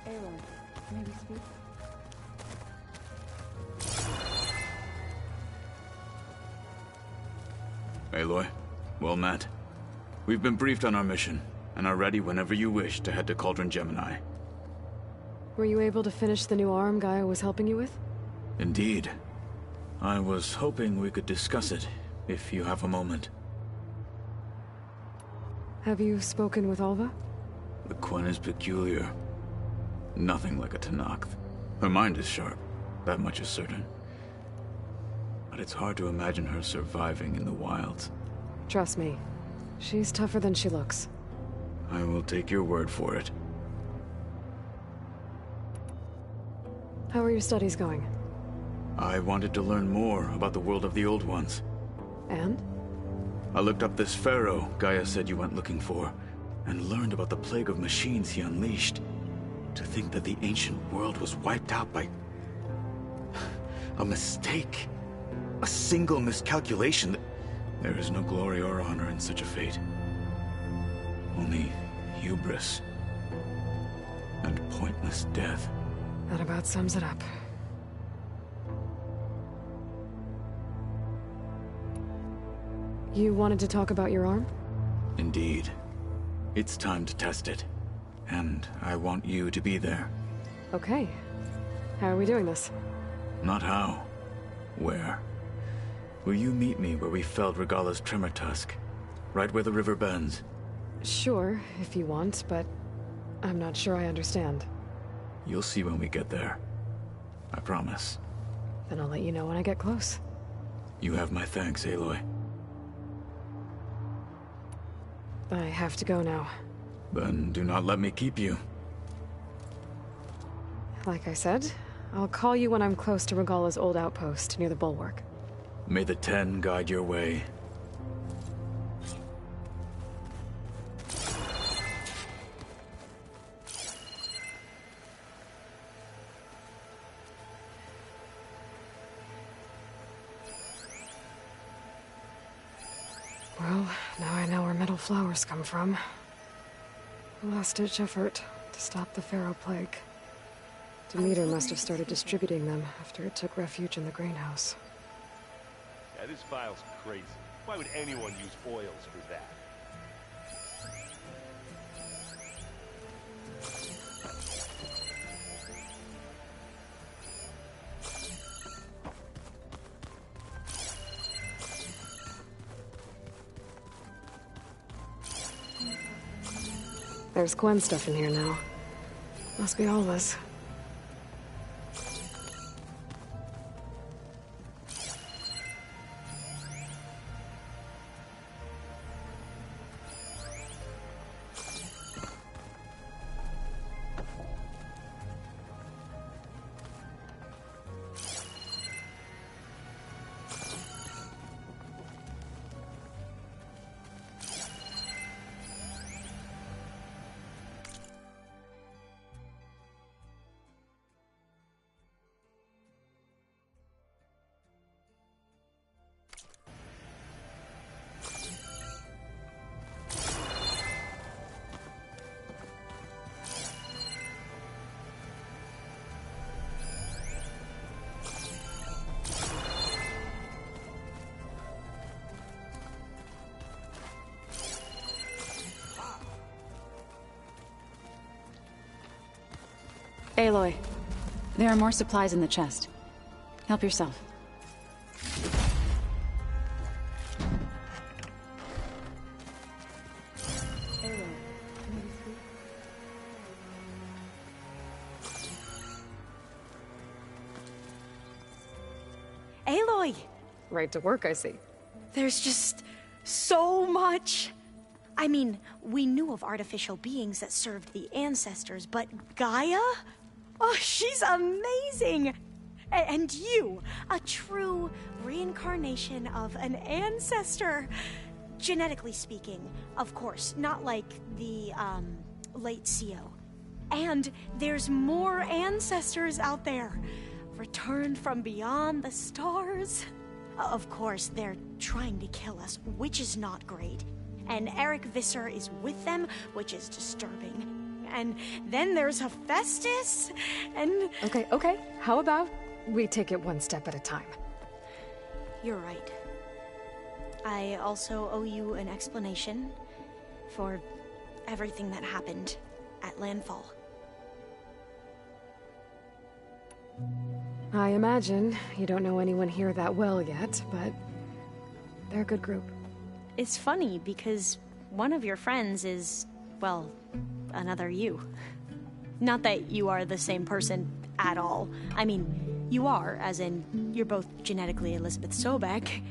Aloy, may we speak? Aloy, well met. We've been briefed on our mission, and are ready whenever you wish to head to Cauldron Gemini. Were you able to finish the new arm Gaia was helping you with? Indeed. I was hoping we could discuss it, if you have a moment. Have you spoken with Alva? The Quen is peculiar. Nothing like a Tenakth. Her mind is sharp, that much is certain. But it's hard to imagine her surviving in the wilds. Trust me, she's tougher than she looks. I will take your word for it. How are your studies going? I wanted to learn more about the world of the Old Ones. And? I looked up this pharaoh Gaia said you went looking for, and learned about the plague of machines he unleashed. To think that the ancient world was wiped out by a mistake. A single miscalculation. There is no glory or honor in such a fate. Only hubris. And pointless death. That about sums it up. You wanted to talk about your arm? Indeed. It's time to test it. And I want you to be there. Okay. How are we doing this? Not how. Where? Will you meet me where we felled Regalla's Tremor Tusk? Right where the river bends? Sure, if you want, but I'm not sure I understand. You'll see when we get there. I promise. Then I'll let you know when I get close. You have my thanks, Aloy. I have to go now. Then do not let me keep you. Like I said, I'll call you when I'm close to Regalla's old outpost near the bulwark. May the Ten guide your way. Well, now I know where metal flowers come from. A last-ditch effort to stop the Pharaoh plague. Demeter must have started distributing them after it took refuge in the greenhouse. Yeah, this file's crazy. Why would anyone use oils for that? There's Quen stuff in here now. Must be Alva's. Aloy, there are more supplies in the chest. Help yourself. Aloy! Right to work, I see. There's just so much. I mean, we knew of artificial beings that served the ancestors, but Gaia? Oh, she's amazing! And you, a true reincarnation of an ancestor. Genetically speaking, of course, not like the, late CO. And there's more ancestors out there, returned from beyond the stars. Of course, they're trying to kill us, which is not great. And Eric Visser is with them, which is disturbing. And then there's Hephaestus, and... Okay. How about we take it one step at a time? You're right. I also owe you an explanation for everything that happened at Landfall. I imagine you don't know anyone here that well yet, but they're a good group. It's funny because one of your friends is, well, another you. Not that you are the same person at all. I mean, you are, as in, you're both genetically Elizabeth Sobek,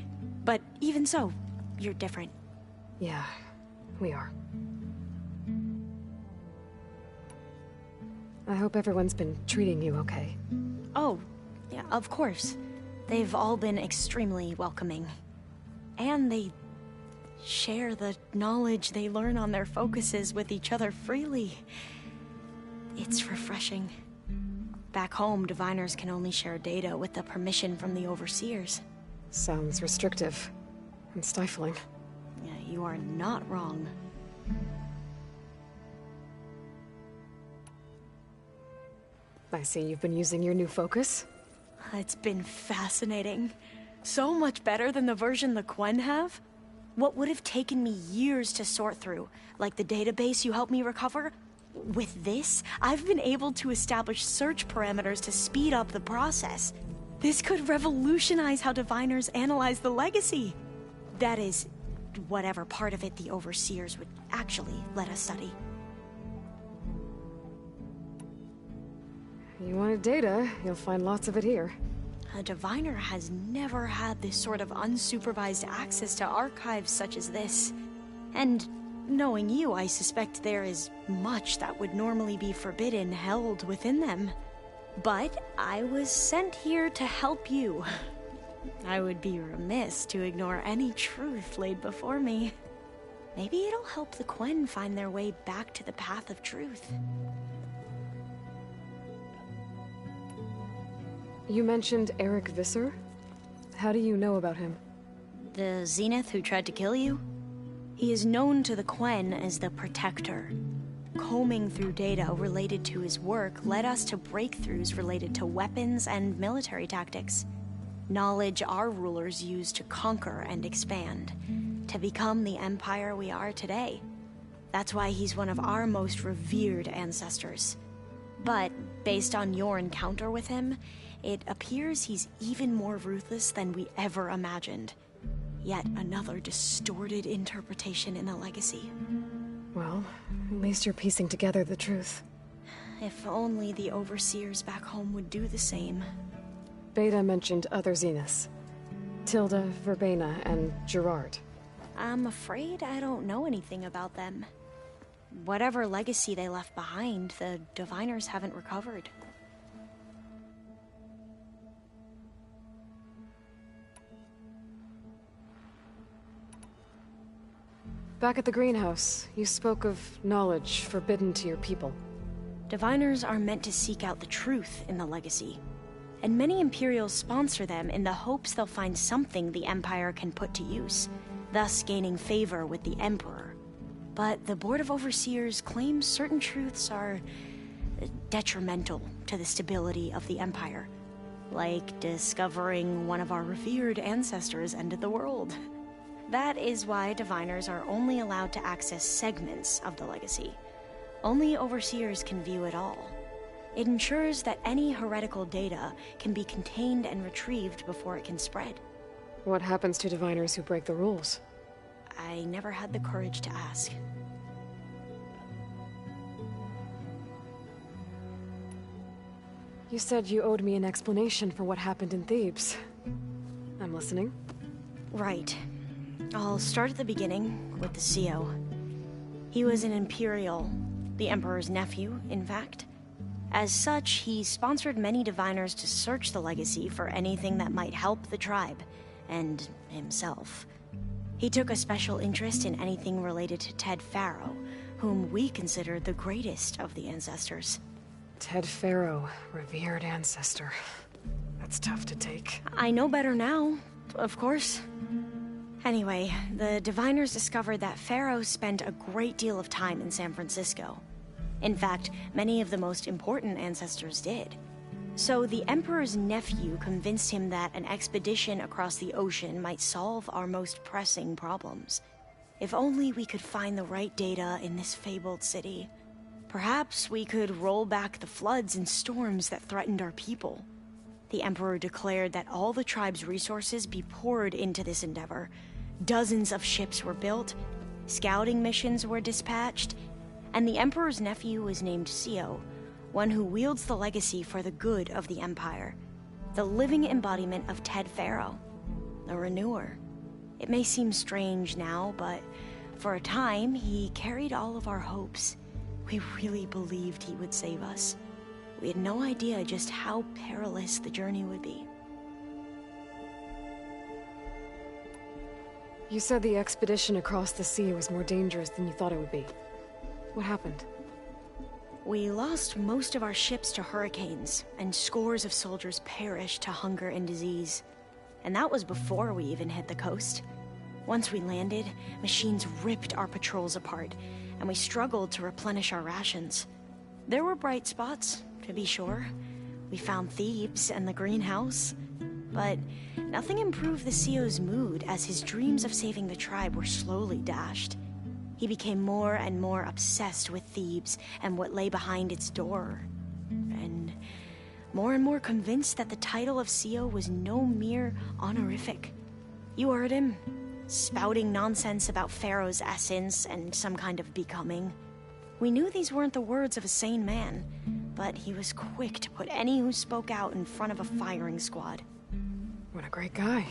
but even so, you're different. Yeah, we are. I hope everyone's been treating you okay. Oh, yeah, of course. They've all been extremely welcoming. And they share the knowledge they learn on their focuses with each other freely. It's refreshing. Back home, diviners can only share data with the permission from the overseers. Sounds restrictive and stifling. Yeah, you are not wrong. I see you've been using your new focus. It's been fascinating. So much better than the version the Quen have. What would have taken me years to sort through, like the database you helped me recover, with this, I've been able to establish search parameters to speed up the process. This could revolutionize how diviners analyze the legacy. That is, whatever part of it the overseers would actually let us study. You wanted data, you'll find lots of it here. A diviner has never had this sort of unsupervised access to archives such as this. And knowing you, I suspect there is much that would normally be forbidden held within them. But I was sent here to help you. I would be remiss to ignore any truth laid before me. Maybe it'll help the Quen find their way back to the path of truth. You mentioned Eric Visser? How do you know about him? The Zenith who tried to kill you? He is known to the Quen as the Protector. Combing through data related to his work led us to breakthroughs related to weapons and military tactics. Knowledge our rulers used to conquer and expand, to become the empire we are today. That's why he's one of our most revered ancestors. But, based on your encounter with him, it appears he's even more ruthless than we ever imagined. Yet another distorted interpretation in the legacy. Well, at least you're piecing together the truth. If only the overseers back home would do the same. Beta mentioned other Zeniths. Tilda, Verbena, and Gerard. I'm afraid I don't know anything about them. Whatever legacy they left behind, the Diviners haven't recovered. Back at the greenhouse, you spoke of knowledge forbidden to your people. Diviners are meant to seek out the truth in the legacy, and many Imperials sponsor them in the hopes they'll find something the Empire can put to use, thus gaining favor with the Emperor. But the Board of Overseers claims certain truths are detrimental to the stability of the Empire, like discovering one of our revered ancestors ended the world. That is why Diviners are only allowed to access segments of the legacy. Only Overseers can view it all. It ensures that any heretical data can be contained and retrieved before it can spread. What happens to Diviners who break the rules? I never had the courage to ask. You said you owed me an explanation for what happened in Thebes. I'm listening. Right. I'll start at the beginning with the CEO. He was an Imperial, the Emperor's nephew, in fact. As such, he sponsored many Diviners to search the legacy for anything that might help the tribe, and himself. He took a special interest in anything related to Ted Faro, whom we consider the greatest of the ancestors. Ted Faro, revered ancestor. That's tough to take. I know better now, of course. Anyway, the Diviners discovered that Faro spent a great deal of time in San Francisco. In fact, many of the most important ancestors did. So the Emperor's nephew convinced him that an expedition across the ocean might solve our most pressing problems. If only we could find the right data in this fabled city. Perhaps we could roll back the floods and storms that threatened our people. The Emperor declared that all the tribe's resources be poured into this endeavor. Dozens of ships were built, scouting missions were dispatched, and the Emperor's nephew was named Sio, one who wields the legacy for the good of the Empire. The living embodiment of Ted Faro, the Renewer. It may seem strange now, but for a time, he carried all of our hopes. We really believed he would save us. We had no idea just how perilous the journey would be. You said the expedition across the sea was more dangerous than you thought it would be. What happened? We lost most of our ships to hurricanes, and scores of soldiers perished to hunger and disease. And that was before we even hit the coast. Once we landed, machines ripped our patrols apart, and we struggled to replenish our rations. There were bright spots, to be sure. We found Thebes and the greenhouse. But nothing improved the CEO's mood as his dreams of saving the tribe were slowly dashed. He became more and more obsessed with Thebes and what lay behind its door. And more convinced that the title of CEO was no mere honorific. You heard him, spouting nonsense about Pharaoh's essence and some kind of becoming. We knew these weren't the words of a sane man, but he was quick to put any who spoke out in front of a firing squad. What a great guy.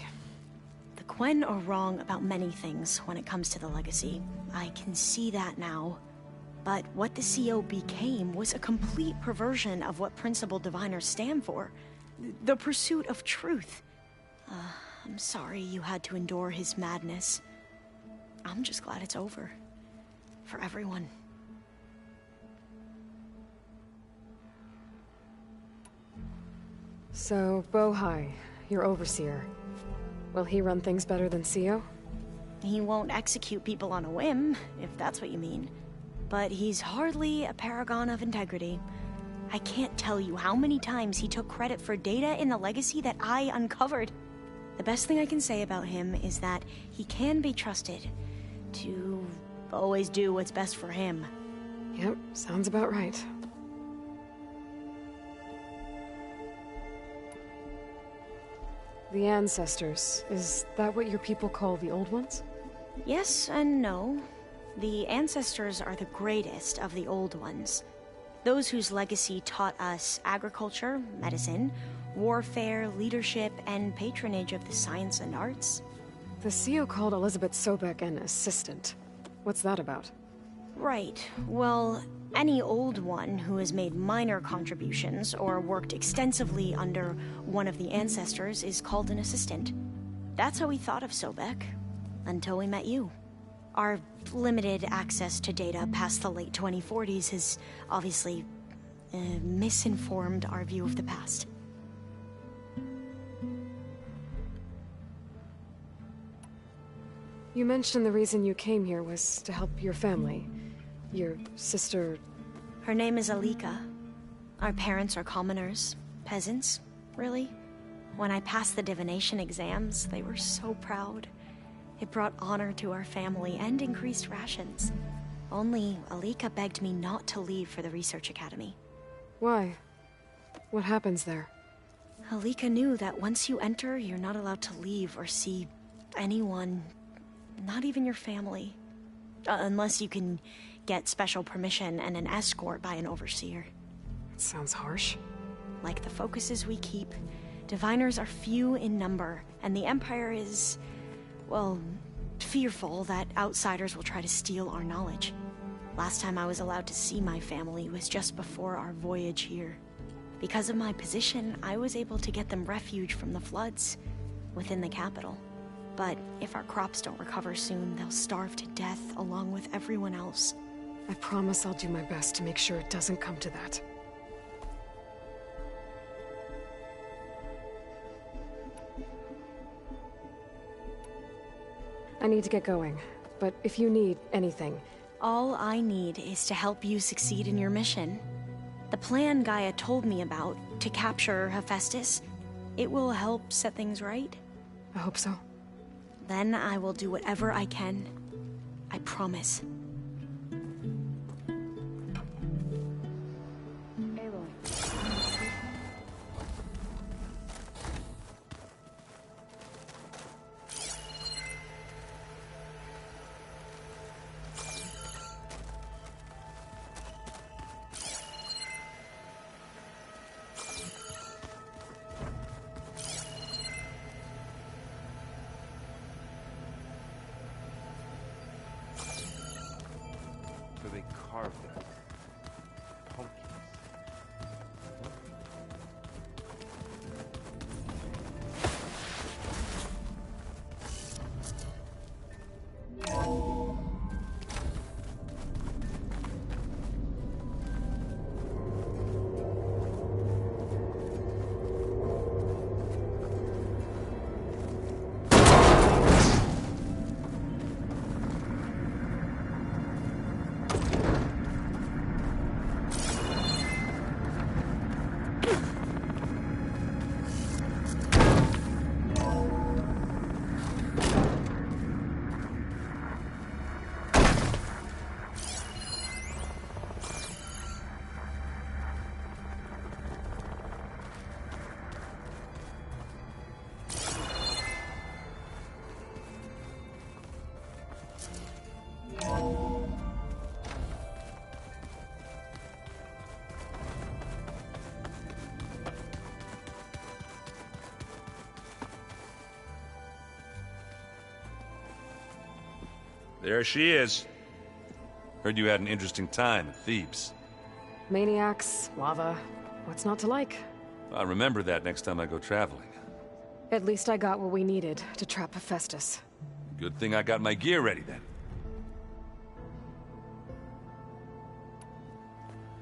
The Quen are wrong about many things when it comes to the legacy. I can see that now. But what the CEO became was a complete perversion of what principled Diviners stand for. The pursuit of truth. I'm sorry you had to endure his madness. I'm just glad it's over. For everyone. So, Bohai, your overseer. Will he run things better than CEO? He won't execute people on a whim, if that's what you mean. But he's hardly a paragon of integrity. I can't tell you how many times he took credit for data in the legacy that I uncovered. The best thing I can say about him is that he can be trusted to always do what's best for him. Yep, sounds about right. The Ancestors, is that what your people call the Old Ones? Yes and no. The Ancestors are the greatest of the Old Ones. Those whose legacy taught us agriculture, medicine, warfare, leadership, and patronage of the science and arts. The CEO called Elizabeth Sobek an assistant. What's that about? Right. Well, any Old One who has made minor contributions or worked extensively under one of the Ancestors is called an assistant. That's how we thought of Sobek, until we met you. Our limited access to data past the late 2040s has obviously misinformed our view of the past. You mentioned the reason you came here was to help your family. Your sister... Her name is Alika. Our parents are commoners. Peasants, really. When I passed the divination exams, they were so proud. It brought honor to our family and increased rations. Only Alika begged me not to leave for the research academy. Why? What happens there? Alika knew that once you enter, you're not allowed to leave or see anyone, not even your family. Unless you can get special permission and an escort by an overseer. It sounds harsh. Like the focuses we keep, diviners are few in number, and the Empire is, well, fearful that outsiders will try to steal our knowledge. Last time I was allowed to see my family was just before our voyage here. Because of my position, I was able to get them refuge from the floods within the capital. But if our crops don't recover soon, they'll starve to death along with everyone else. I promise I'll do my best to make sure it doesn't come to that. I need to get going, but if you need anything... All I need is to help you succeed in your mission. The plan Gaia told me about, to capture Hephaestus, it will help set things right. I hope so. Then I will do whatever I can. I promise. They carved them. Pumpkins. There she is. Heard you had an interesting time at Thebes. Maniacs, lava, what's not to like? I'll remember that next time I go traveling. At least I got what we needed to trap Hephaestus. Good thing I got my gear ready then.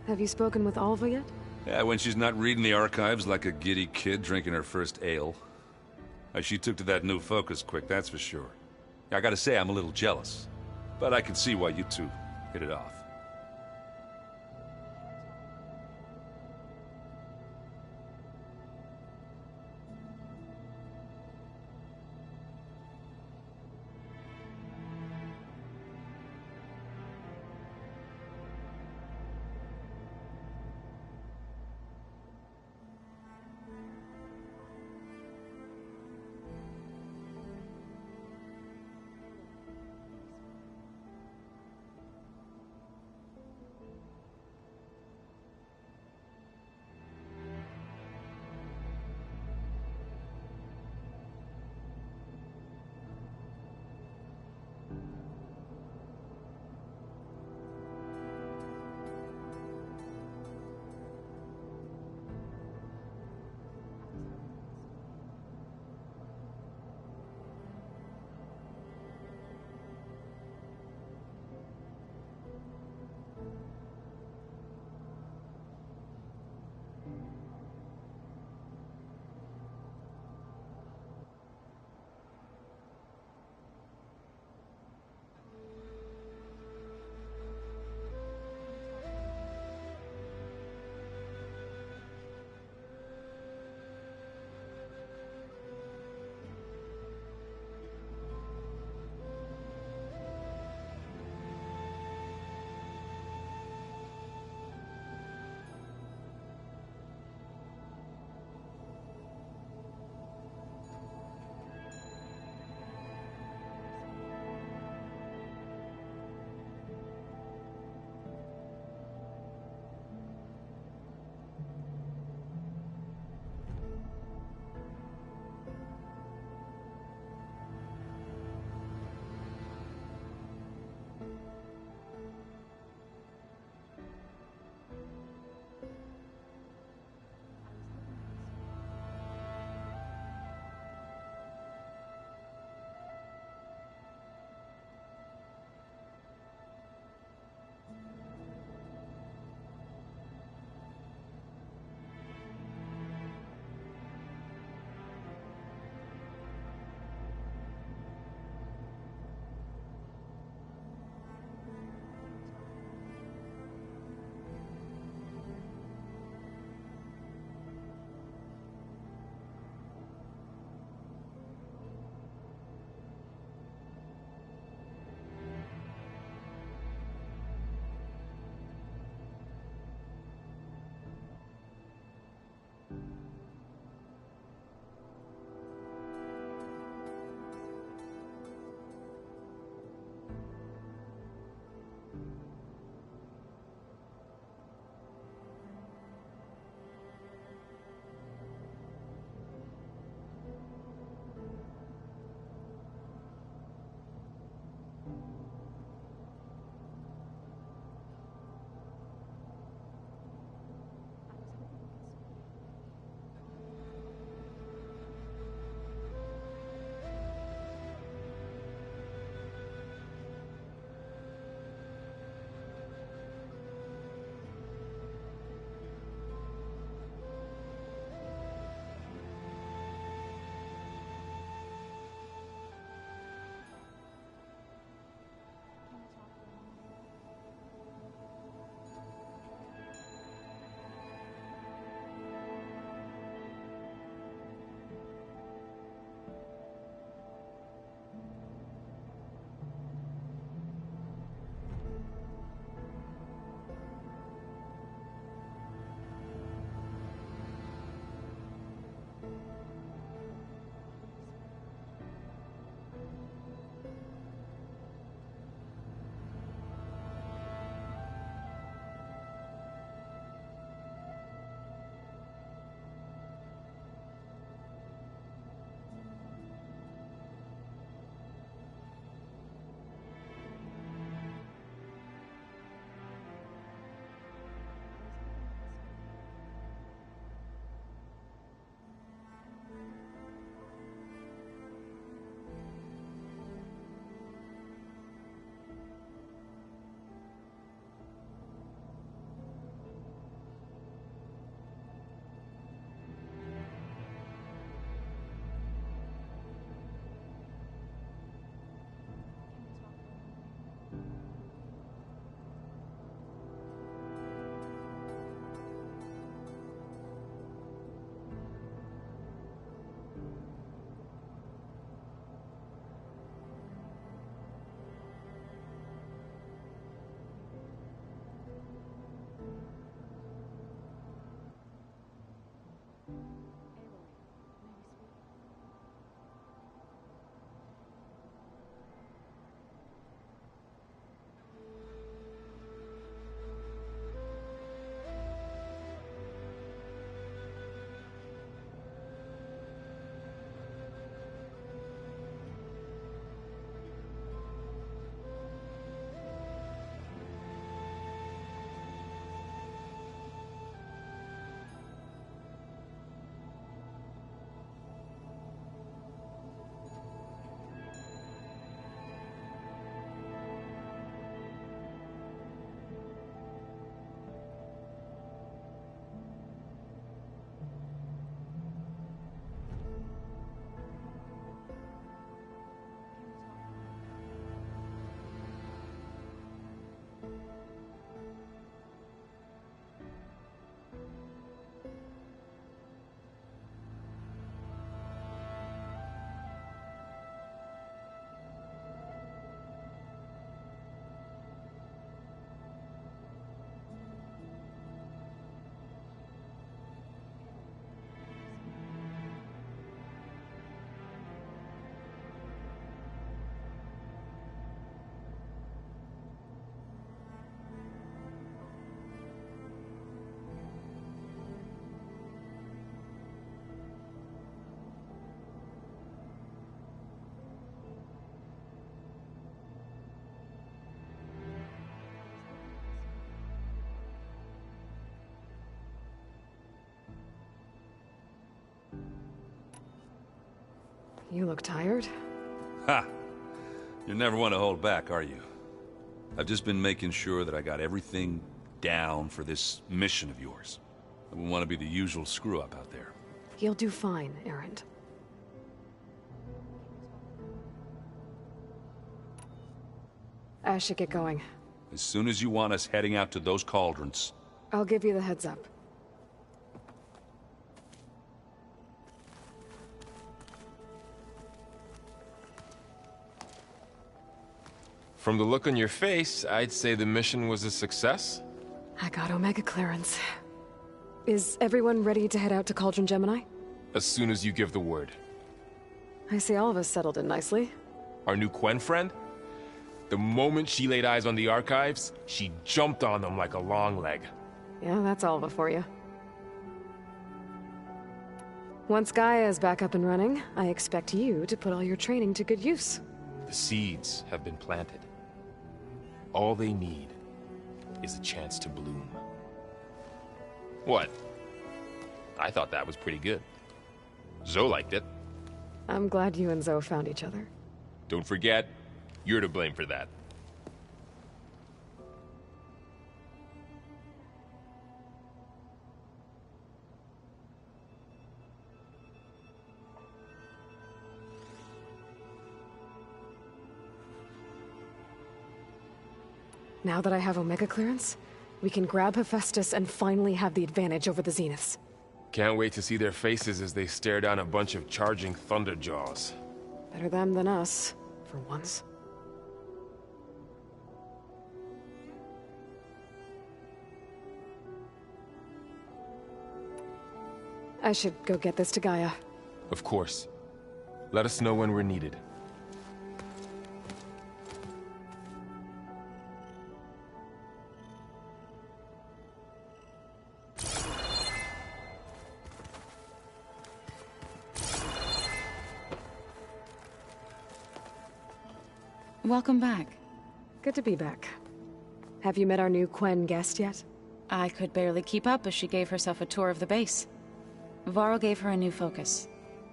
Have you spoken with Alva yet? Yeah, when she's not reading the archives like a giddy kid drinking her first ale. She took to that new focus quick, that's for sure. I gotta say, I'm a little jealous. But I can see why you two hit it off. You look tired. Ha! You never want to hold back, are you? I've just been making sure that I got everything down for this mission of yours. I wouldn't want to be the usual screw-up out there. You'll do fine, Erend. I should get going. As soon as you want us heading out to those cauldrons. I'll give you the heads up. From the look on your face, I'd say the mission was a success. I got Omega clearance. Is everyone ready to head out to Cauldron Gemini? As soon as you give the word. I see all of us settled in nicely. Our new Quen friend? The moment she laid eyes on the archives, she jumped on them like a long leg. Yeah, that's Alva for you. Once Gaia is back up and running, I expect you to put all your training to good use. The seeds have been planted. All they need is a chance to bloom. What? I thought that was pretty good. Zoe liked it. I'm glad you and Zoe found each other. Don't forget, you're to blame for that. Now that I have Omega clearance, we can grab Hephaestus and finally have the advantage over the Zeniths. Can't wait to see their faces as they stare down a bunch of charging Thunderjaws. Better them than us, for once. I should go get this to Gaia. Of course. Let us know when we're needed. Welcome back. Good to be back. Have you met our new Quen guest yet? I could barely keep up as she gave herself a tour of the base. Varl gave her a new focus.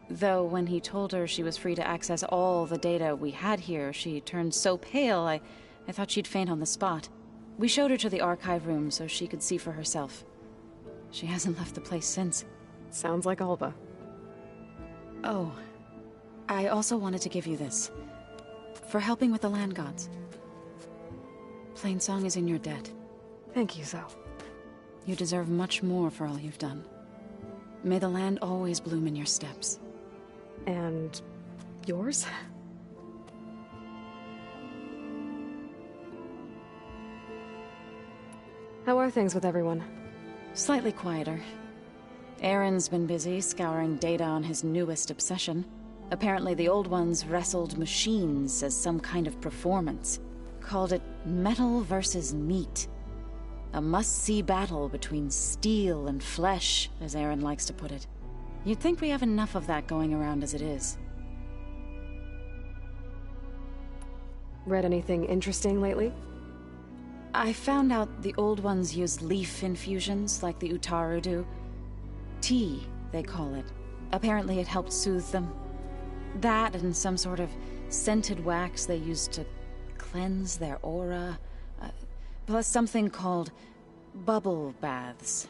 Though when he told her she was free to access all the data we had here, she turned so pale I thought she'd faint on the spot. We showed her to the archive room so she could see for herself. She hasn't left the place since. Sounds like Alva. Oh, I also wanted to give you this. For helping with the land gods. Plainsong is in your debt. Thank you, Zoe. You deserve much more for all you've done. May the land always bloom in your steps. And yours? How are things with everyone? Slightly quieter. Aaron's been busy scouring data on his newest obsession. Apparently the old ones wrestled machines as some kind of performance. Called it metal versus meat. A must-see battle between steel and flesh, as Aaron likes to put it. You'd think we have enough of that going around as it is. Read anything interesting lately? I found out the old ones used leaf infusions like the Utaru do. Tea, they call it. Apparently it helped soothe them. That and some sort of scented wax they used to cleanse their aura. Plus something called bubble baths.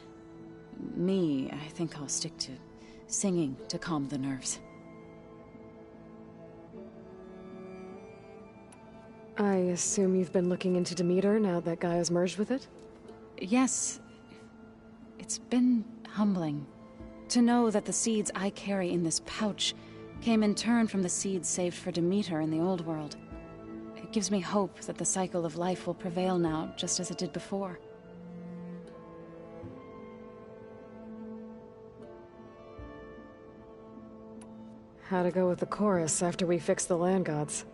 Me, I think I'll stick to singing to calm the nerves. I assume you've been looking into Demeter now that Gaia's merged with it? Yes. It's been humbling. To know that the seeds I carry in this pouch came in turn from the seeds saved for Demeter in the old world. It gives me hope that the cycle of life will prevail now, just as it did before. How'd it go with the chorus after we fixed the land gods?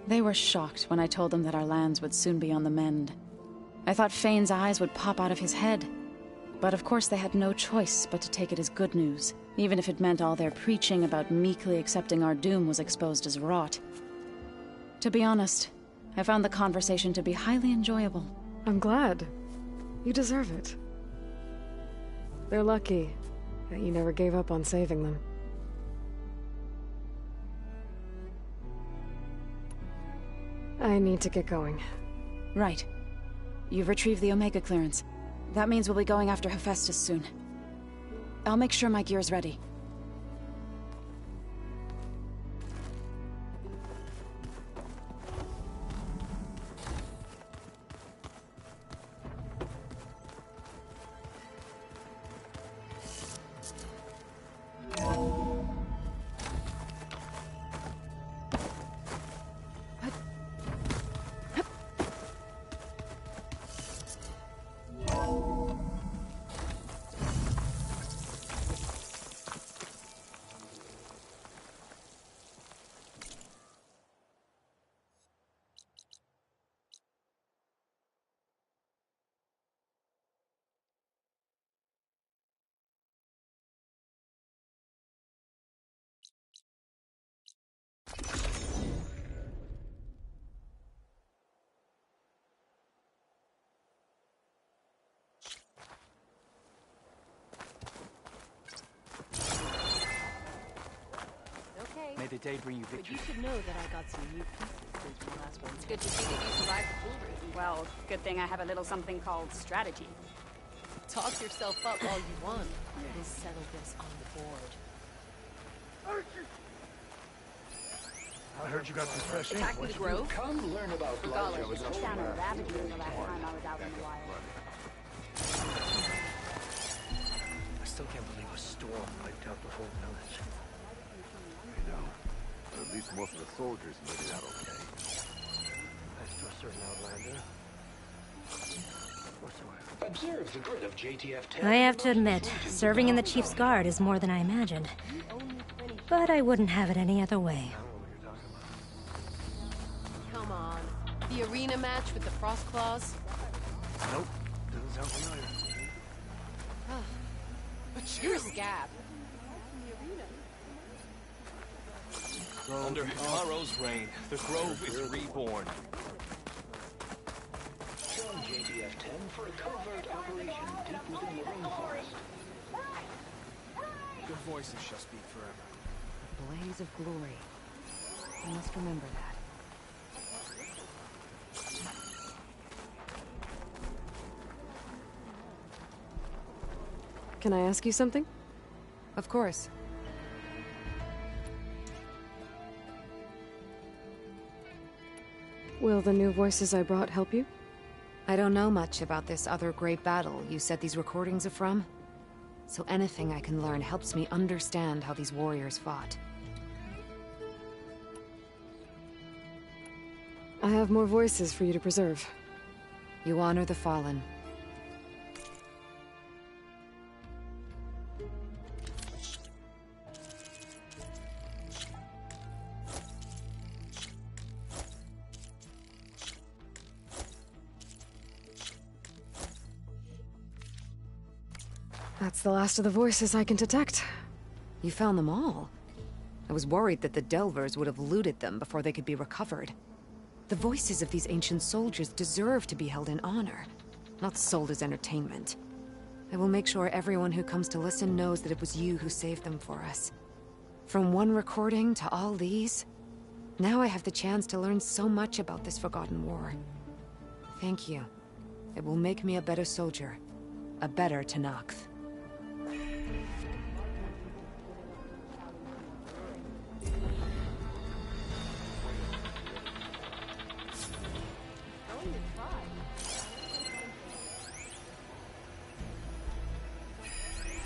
They were shocked when I told them that our lands would soon be on the mend. I thought Fane's eyes would pop out of his head. But of course they had no choice but to take it as good news, even if it meant all their preaching about meekly accepting our doom was exposed as rot. To be honest, I found the conversation to be highly enjoyable. I'm glad. You deserve it. They're lucky that you never gave up on saving them. I need to get going. Right. You've retrieved the Omega clearance. That means we'll be going after Hephaestus soon. I'll make sure my gear's ready. May the day bring you But victory. you should know that I got some new pieces since we last went. It's good to see that you survived the pool race. Well, good thing I have a little something called strategy. Talk yourself up all you want. We'll settle this on the board. I heard you got some fresh ink. Attacking the Grove? Come learn about Regardless, you took down a Ravager the last time I was out in the wild. I still can't believe a storm wiped out the whole village. I know. But at least most of the soldiers made it out okay. Thanks to a certain outlander. Observe the grid of JTF-10. I have to admit, serving in the Chief's Guard is more than I imagined. But I wouldn't have it any other way. Come on. The arena match with the Frost Claws? Nope. Doesn't sound familiar. You're a scab. Under Hikaro's reign, the Grove is reborn. Join JTF-10 for a covert operation deep within the rainforest. Your voices shall speak forever. A blaze of glory. I must remember that. Can I ask you something? Of course. Will the new voices I brought help you? I don't know much about this other great battle you said these recordings are from. So anything I can learn helps me understand how these warriors fought. I have more voices for you to preserve. You honor the fallen. That's the last of the voices I can detect. You found them all? I was worried that the Delvers would have looted them before they could be recovered. The voices of these ancient soldiers deserve to be held in honor, not sold as entertainment. I will make sure everyone who comes to listen knows that it was you who saved them for us. From one recording to all these, now I have the chance to learn so much about this forgotten war. Thank you. It will make me a better soldier, a better Tenakth.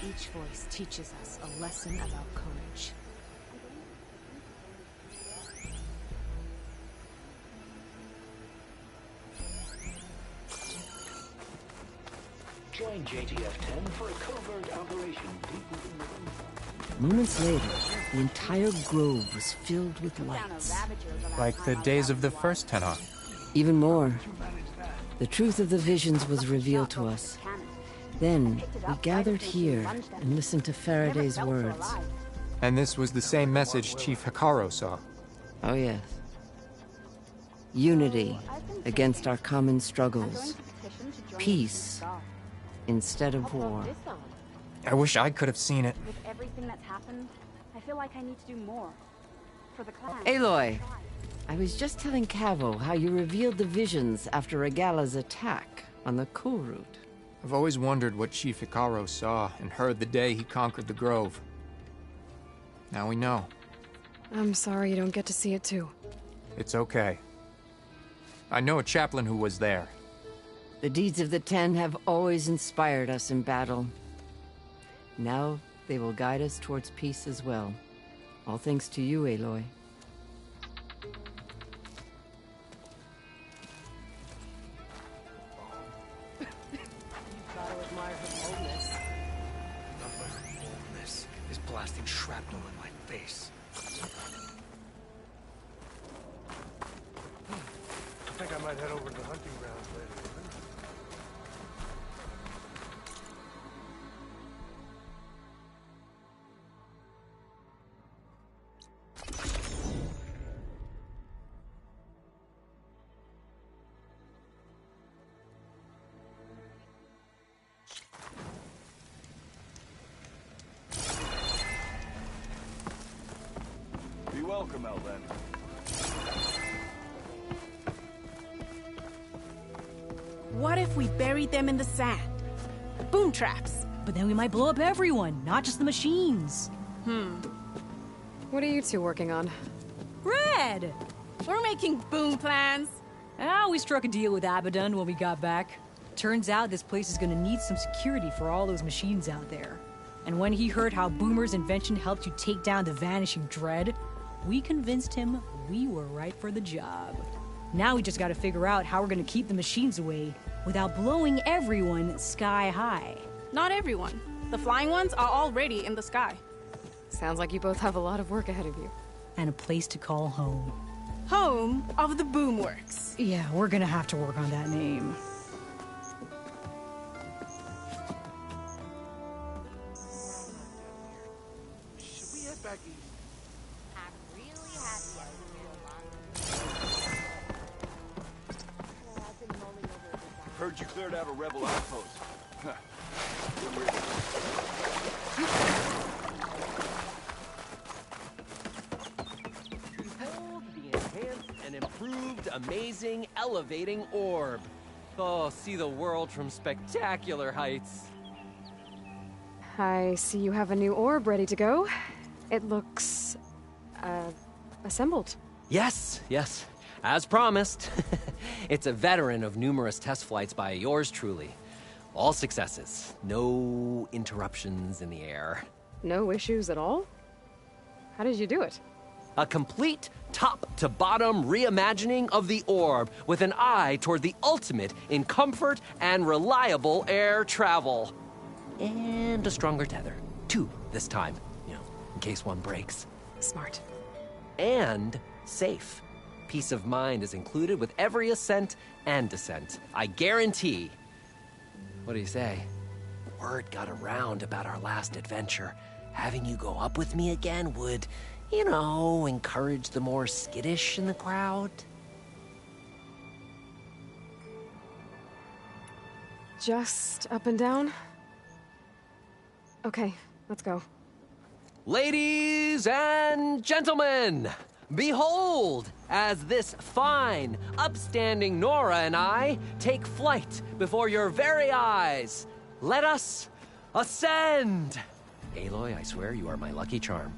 Each voice teaches us a lesson about courage. Join JTF-10 for a covert operation deep within the rainforest. Moments later, the entire grove was filled with lights. Like the days of the first Tenakth. Even more. The truth of the visions was revealed to us. Then, we gathered here and listened to Faraday's words. And this was the same message Chief Hikaro saw. Oh yes. Unity against our common struggles. Peace instead of war. I wish I could have seen it. With everything that's happened, I feel like I need to do more. For the clan. Aloy, I was just telling Cavo how you revealed the visions after Regala's attack on the Kulrut. I've always wondered what Chief Hekarro saw and heard the day he conquered the Grove. Now we know. I'm sorry you don't get to see it too. It's okay. I know a chaplain who was there. The deeds of the Ten have always inspired us in battle. Now they will guide us towards peace as well. All thanks to you, Aloy. Is blasting shrapnel in my face. I think I might head over to the hunting grounds later. Be welcome, Elven. What if we buried them in the sand? Boom traps. But then we might blow up everyone, not just the machines. What are you two working on? Red! We're making boom plans. We struck a deal with Abaddon when we got back. Turns out this place is gonna need some security for all those machines out there. And when he heard how Boomer's invention helped you take down the Vanishing Dread, we convinced him we were right for the job. Now we just gotta figure out how we're gonna keep the machines away without blowing everyone sky high. Not everyone. The flying ones are already in the sky. Sounds like you both have a lot of work ahead of you. And a place to call home. Home of the Boomworks. Yeah, we're gonna have to work on that name. Should we head back east? I'm really happy I was here I've been mulling over the design. Heard you cleared out a rebel outpost. Huh. Behold the enhanced and improved, amazing, elevating orb. Oh, see the world from spectacular heights. I see you have a new orb ready to go. It looks... assembled. Yes, yes. As promised. It's a veteran of numerous test flights by yours truly. All successes. No interruptions in the air. No issues at all? How did you do it? A complete top-to-bottom reimagining of the orb with an eye toward the ultimate in comfort and reliable air travel. And a stronger tether. 2 this time, in case one breaks. Smart. And safe. Peace of mind is included with every ascent and descent. I guarantee. What do you say? Word got around about our last adventure. Having you go up with me again would, encourage the more skittish in the crowd. Just up and down? Okay, let's go. Ladies and gentlemen, behold, as this fine, upstanding Nora and I take flight before your very eyes. Let us ascend! Aloy, I swear you are my lucky charm.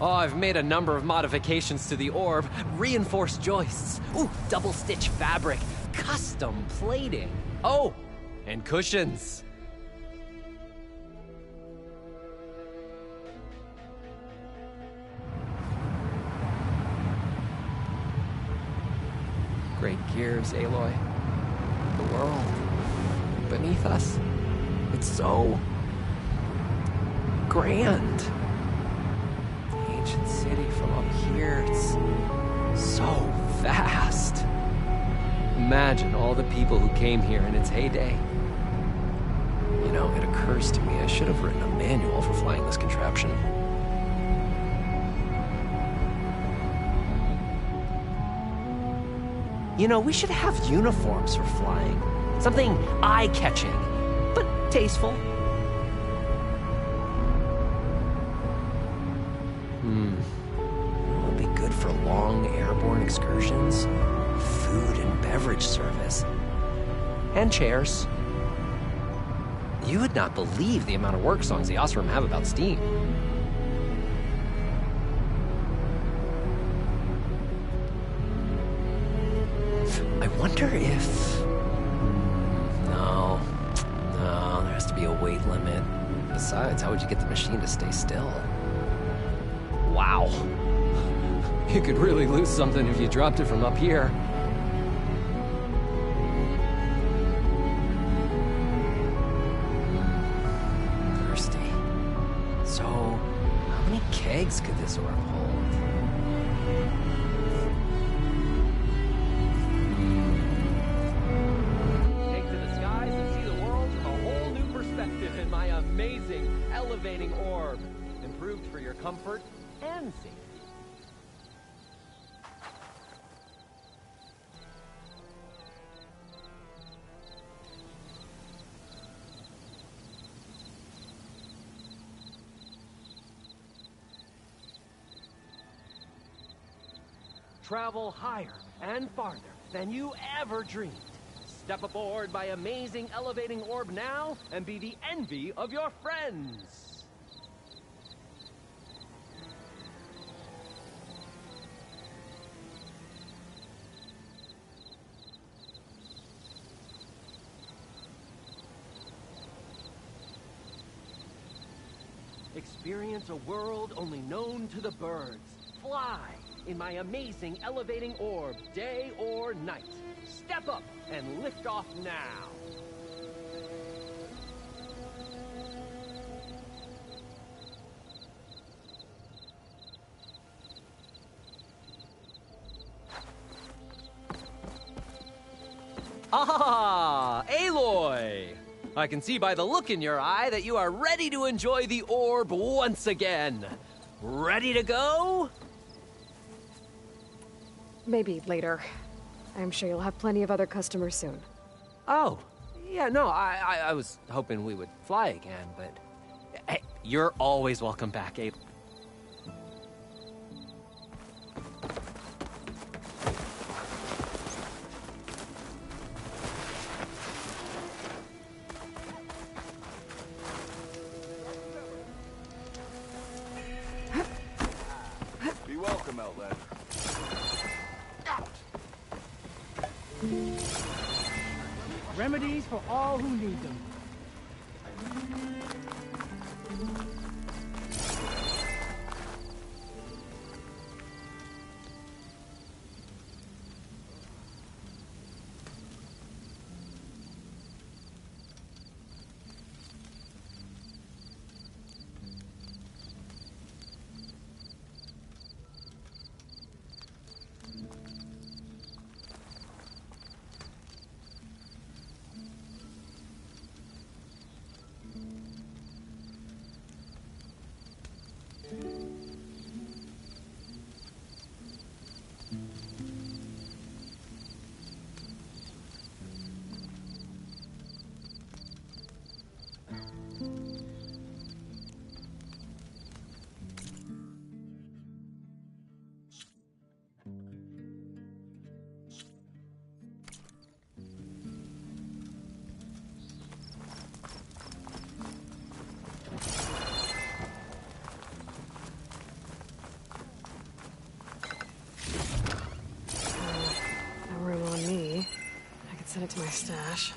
Oh, I've made a number of modifications to the orb. Reinforced joists. Ooh, double-stitch fabric. Custom plating. Oh, and cushions. Great gears, Aloy. The world beneath us. It's so grand. Ancient city from up here, it's so vast. Imagine all the people who came here in its heyday. It occurs to me I should have written a manual for flying this contraption. We should have uniforms for flying. Something eye-catching, but tasteful. Would be good for long airborne excursions. Food and beverage service. And chairs. You would not believe the amount of work songs the Oseram have about steam. I wonder if... No, there has to be a weight limit. Besides, how would you get the machine to stay still? Wow. You could really lose something if you dropped it from up here. Thirsty. So, how many kegs could this orb hold? Take to the skies and see the world from a whole new perspective in my amazing, elevating orb. Improved for your comfort and safety. Travel higher and farther than you ever dreamed. Step aboard my amazing elevating orb now and be the envy of your friends. Experience a world only known to the birds. Fly in my amazing elevating orb, day or night. Step up and lift off now. Ah, Aloy! I can see by the look in your eye that you are ready to enjoy the orb once again. Ready to go? Maybe later. I'm sure you'll have plenty of other customers soon. Oh, yeah, no, I was hoping we would fly again, but... Hey, you're always welcome back, Abe. Be welcome, Outlander. Remedies for all who need them. No room on me. I could send it to my stash.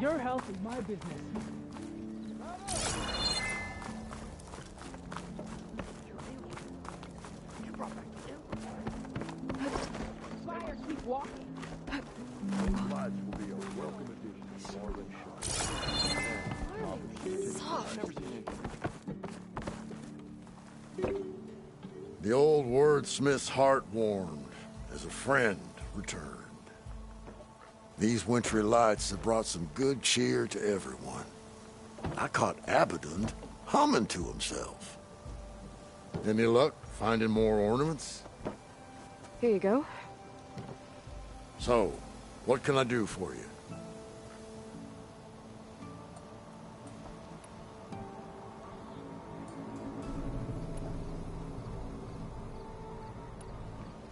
Your health is my business. Fire, keep walking. Those lights will be a welcome addition to Marlin Shire. The old wordsmith's heart warmed as a friend returned. These wintry lights have brought some good cheer to everyone. I caught Abaddon humming to himself. Any luck finding more ornaments? Here you go. So, what can I do for you?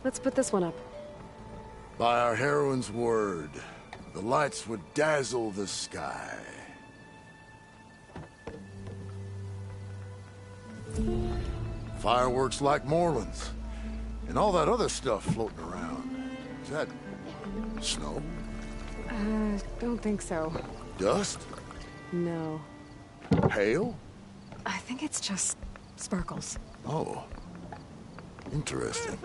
Let's put this one up. By our heroine's word, the lights would dazzle the sky. Fireworks like Moreland's, and all that other stuff floating around. Is that snow? Don't think so. Dust? No. Hail? I think it's just sparkles. Oh. Interesting.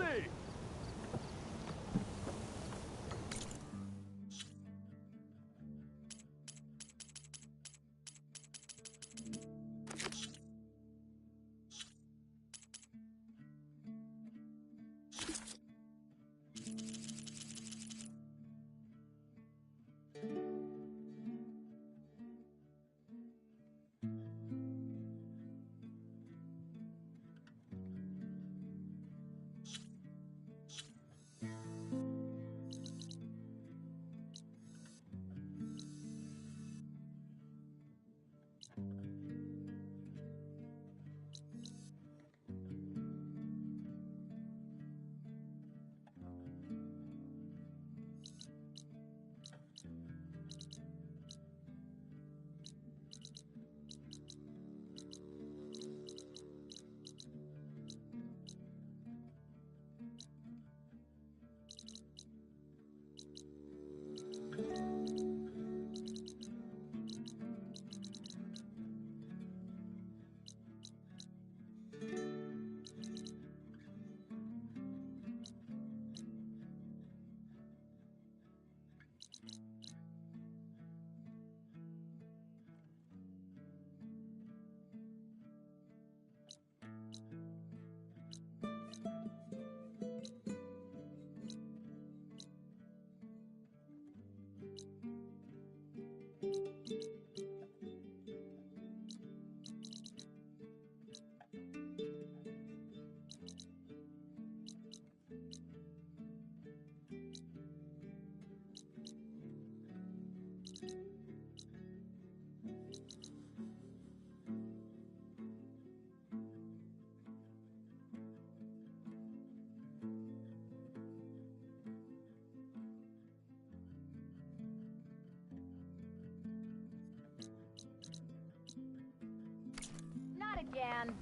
Again.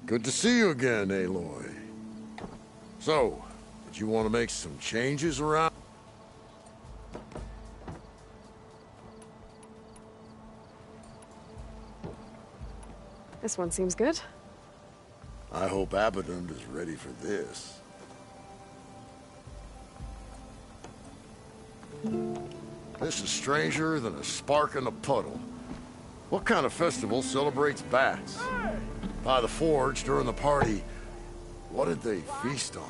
Good to see you again, Aloy. So, did you want to make some changes around? This one seems good. I hope Abaddon is ready for this. This is stranger than a spark in a puddle. What kind of festival celebrates bats? By the forge, during the party, what did they feast on?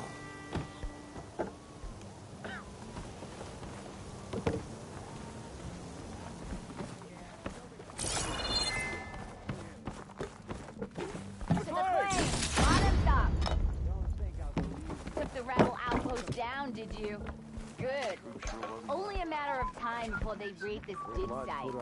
To the flames! Bottoms up! Took the rebel outpost down, did you? Good. Only a matter of time before they raid this dig site.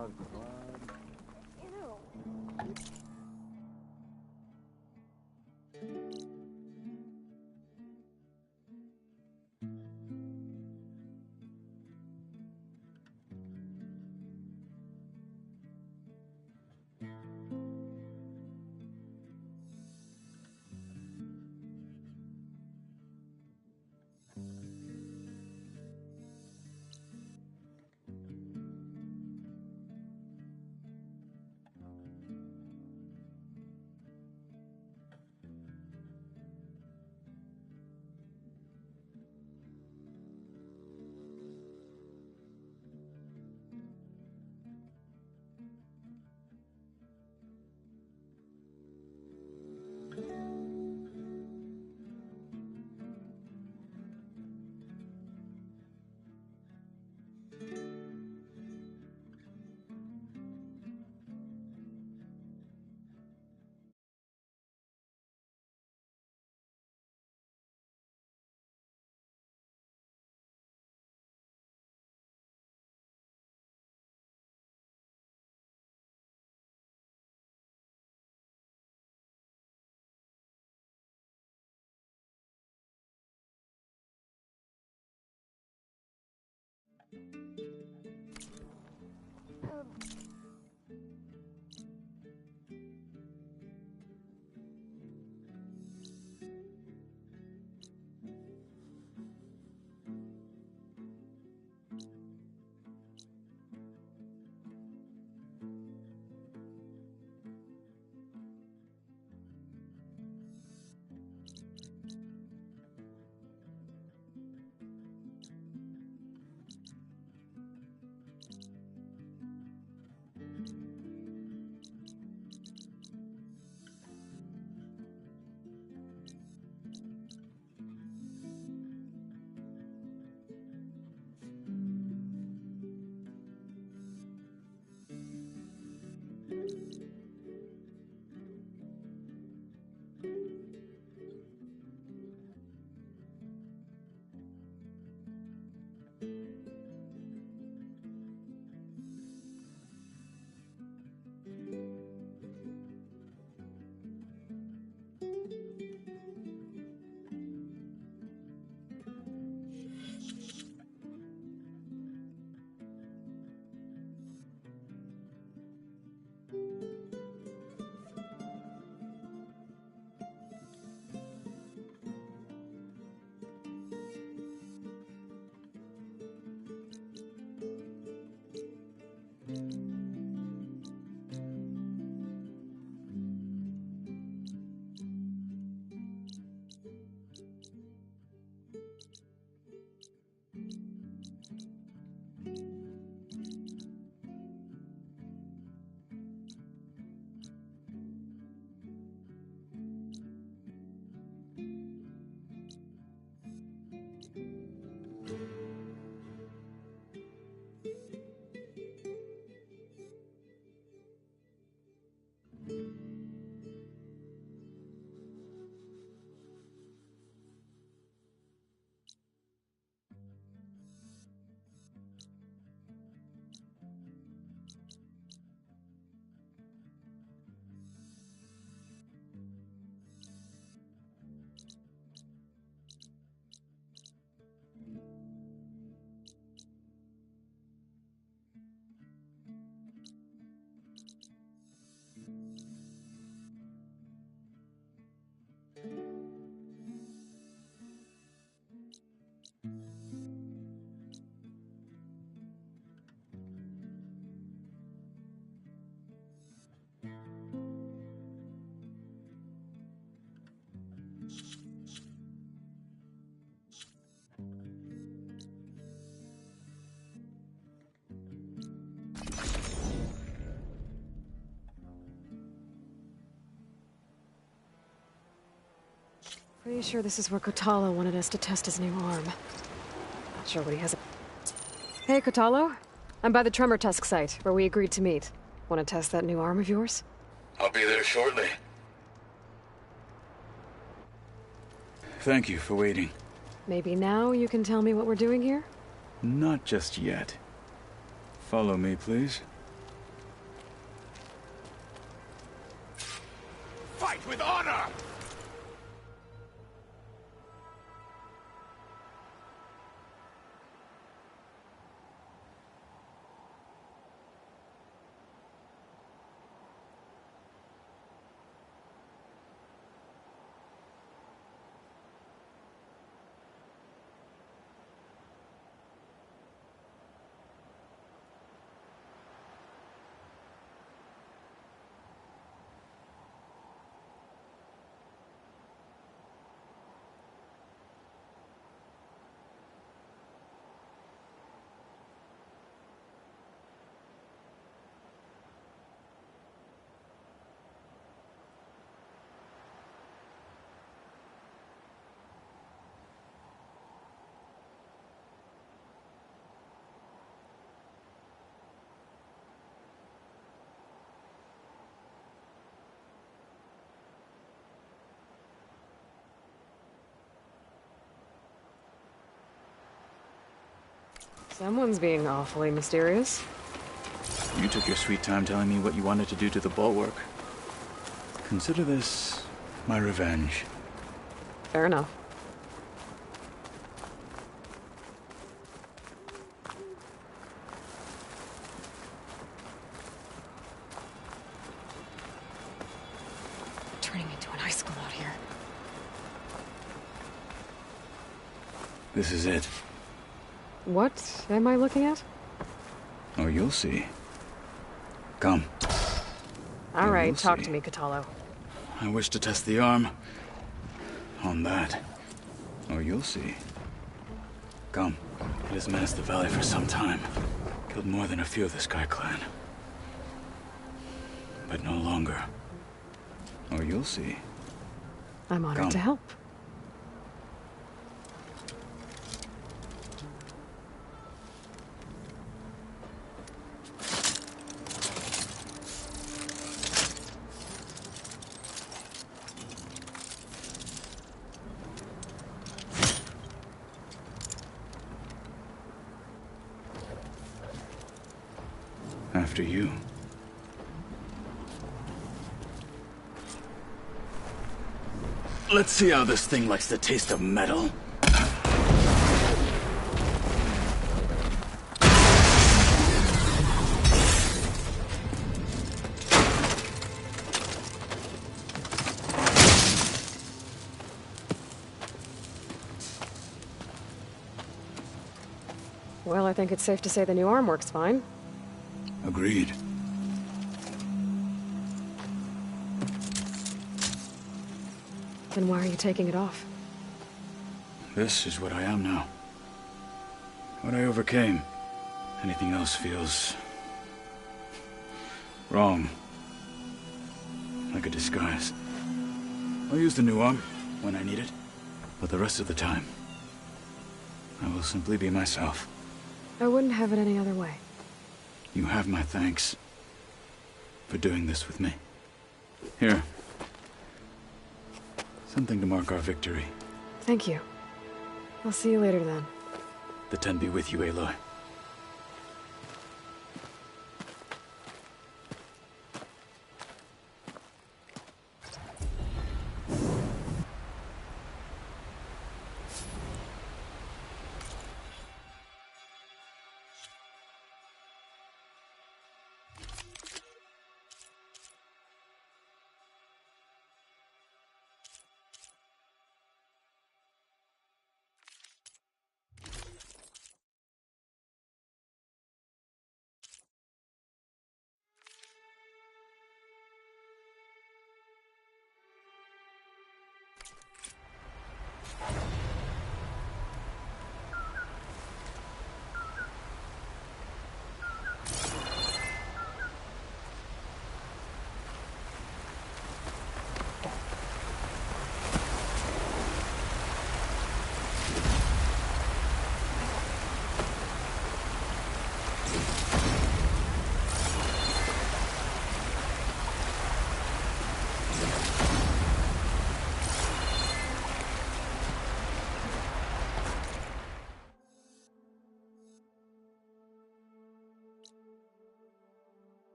Pretty sure this is where Kotalo wanted us to test his new arm. Not sure what he has. Hey, Kotalo. I'm by the Tremor Tusk site, where we agreed to meet. Want to test that new arm of yours? I'll be there shortly. Thank you for waiting. Maybe now you can tell me what we're doing here? Not just yet. Follow me, please. Fight with honor! Someone's being awfully mysterious. You took your sweet time telling me what you wanted to do to the bulwark. Consider this my revenge. Fair enough. This is it. What am I looking at? Oh, you'll see. Come. All right, we'll talk see. to me, Kotallo. I wish to test the arm on that. Oh, you'll see. Come. It has menaced the valley for some time. Killed more than a few of the Sky Clan. But no longer. Oh, you'll see. I'm honored Come. to help. After you. Let's see how this thing likes the taste of metal. Well, I think it's safe to say the new arm works fine. Agreed. Then why are you taking it off? This is what I am now. What I overcame. Anything else feels... wrong. Like a disguise. I'll use the new arm when I need it, but the rest of the time, I will simply be myself. I wouldn't have it any other way. You have my thanks for doing this with me. Here. Something to mark our victory. Thank you. I'll see you later then. The Ten be with you, Aloy.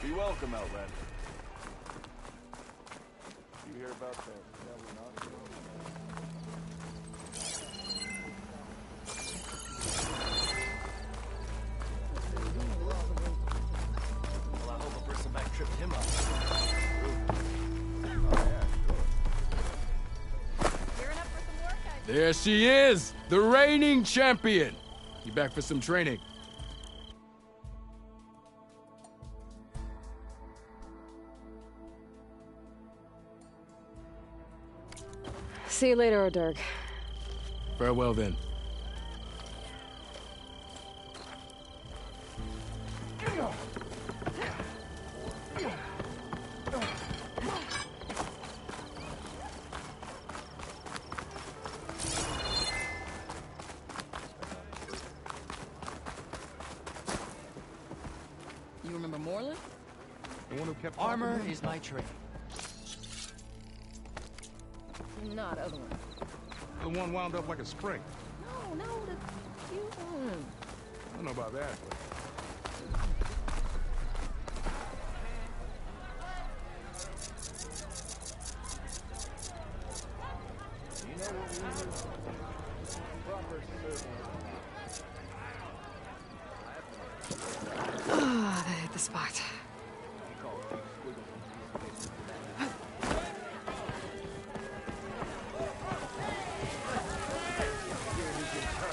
Be welcome, Outlander. You hear about that Knoxville? Well, I hope a bristleback tripped him up. There she is, the reigning champion. You back for some training? See you later, O'Dirk. Farewell then. You remember Moreland? The one who kept Armor is my trade. Not other one. The one wound up like a spring. No, you... I don't know about that, but... You know what we need? Proper service. Ah, they hit the spot.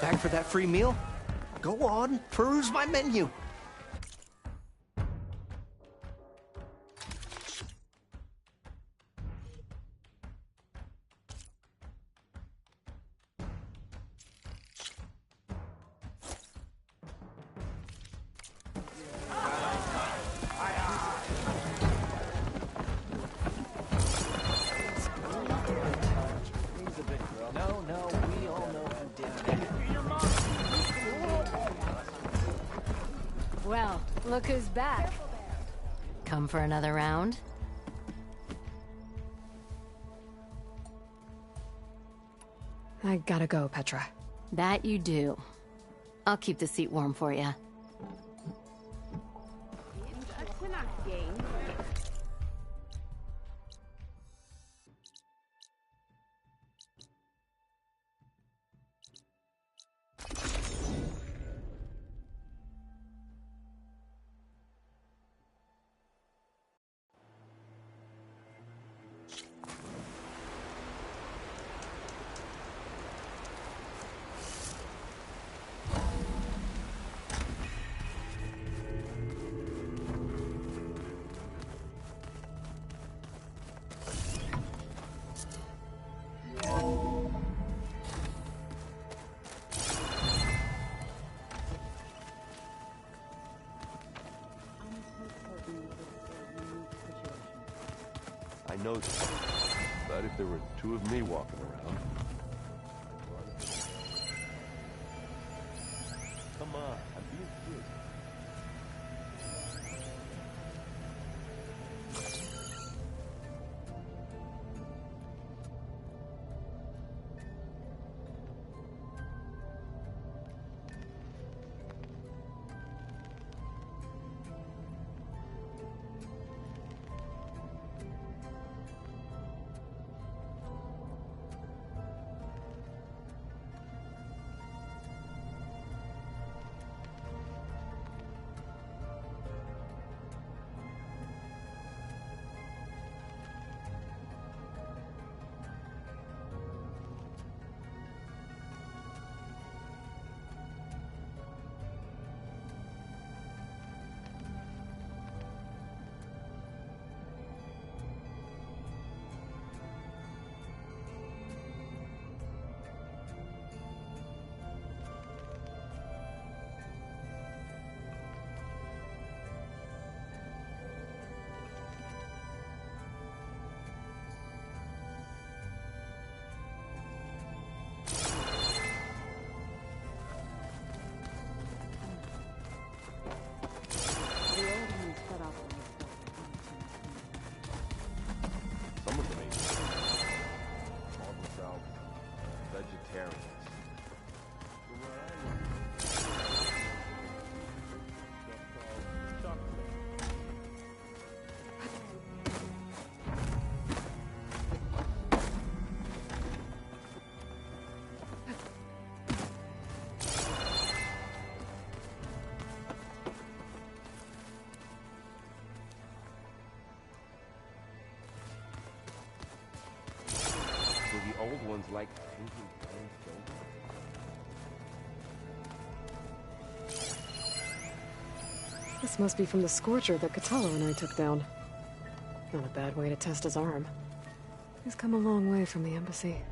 Back for that free meal? Go on, peruse my menu. No, we all know who did that. Well, look who's back. Come for another round? I gotta go, Petra. That you do. I'll keep the seat warm for you. I know that. But if there were two of me walking around... Come on, I'm being serious. Some of them ain't. Call themselves vegetarians. So the old ones like painting plants, don't they? This must be from the Scorcher that Catallo and I took down. Not a bad way to test his arm. He's come a long way from the embassy.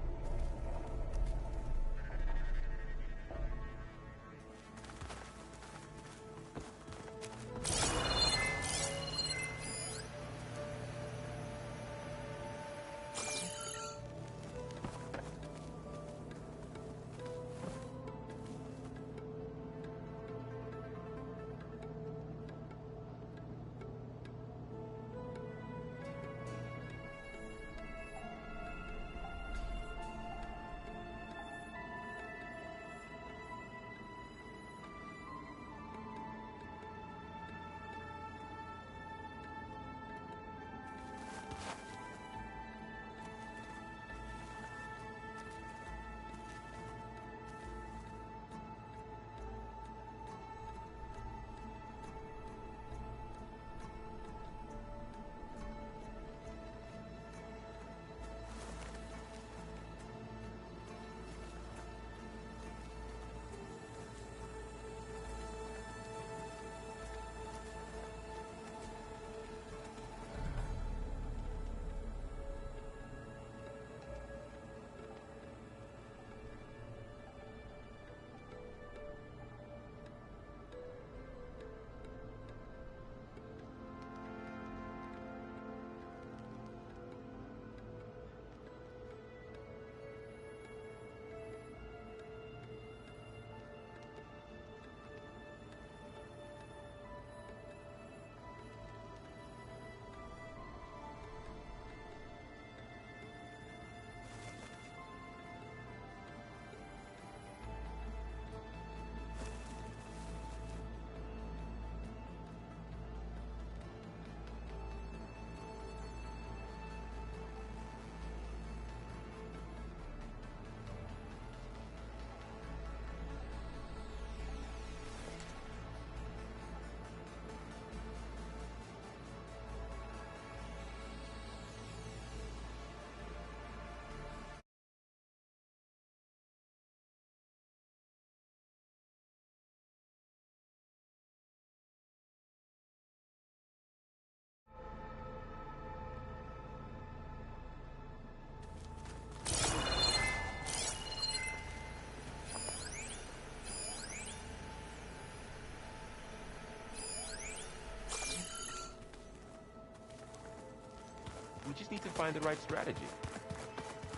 We just need to find the right strategy.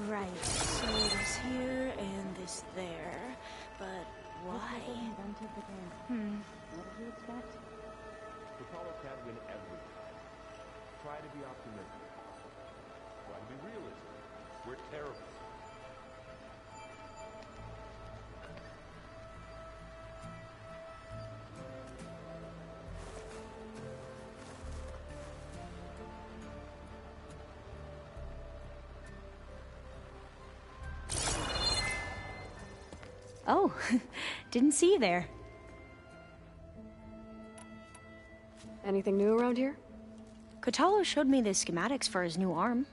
Right, so this here and this there, but why? The Apollo can't win everything. Try to be optimistic. Try to be realistic. We're terrible. Oh, didn't see you there. Anything new around here? Kotallo showed me the schematics for his new arm.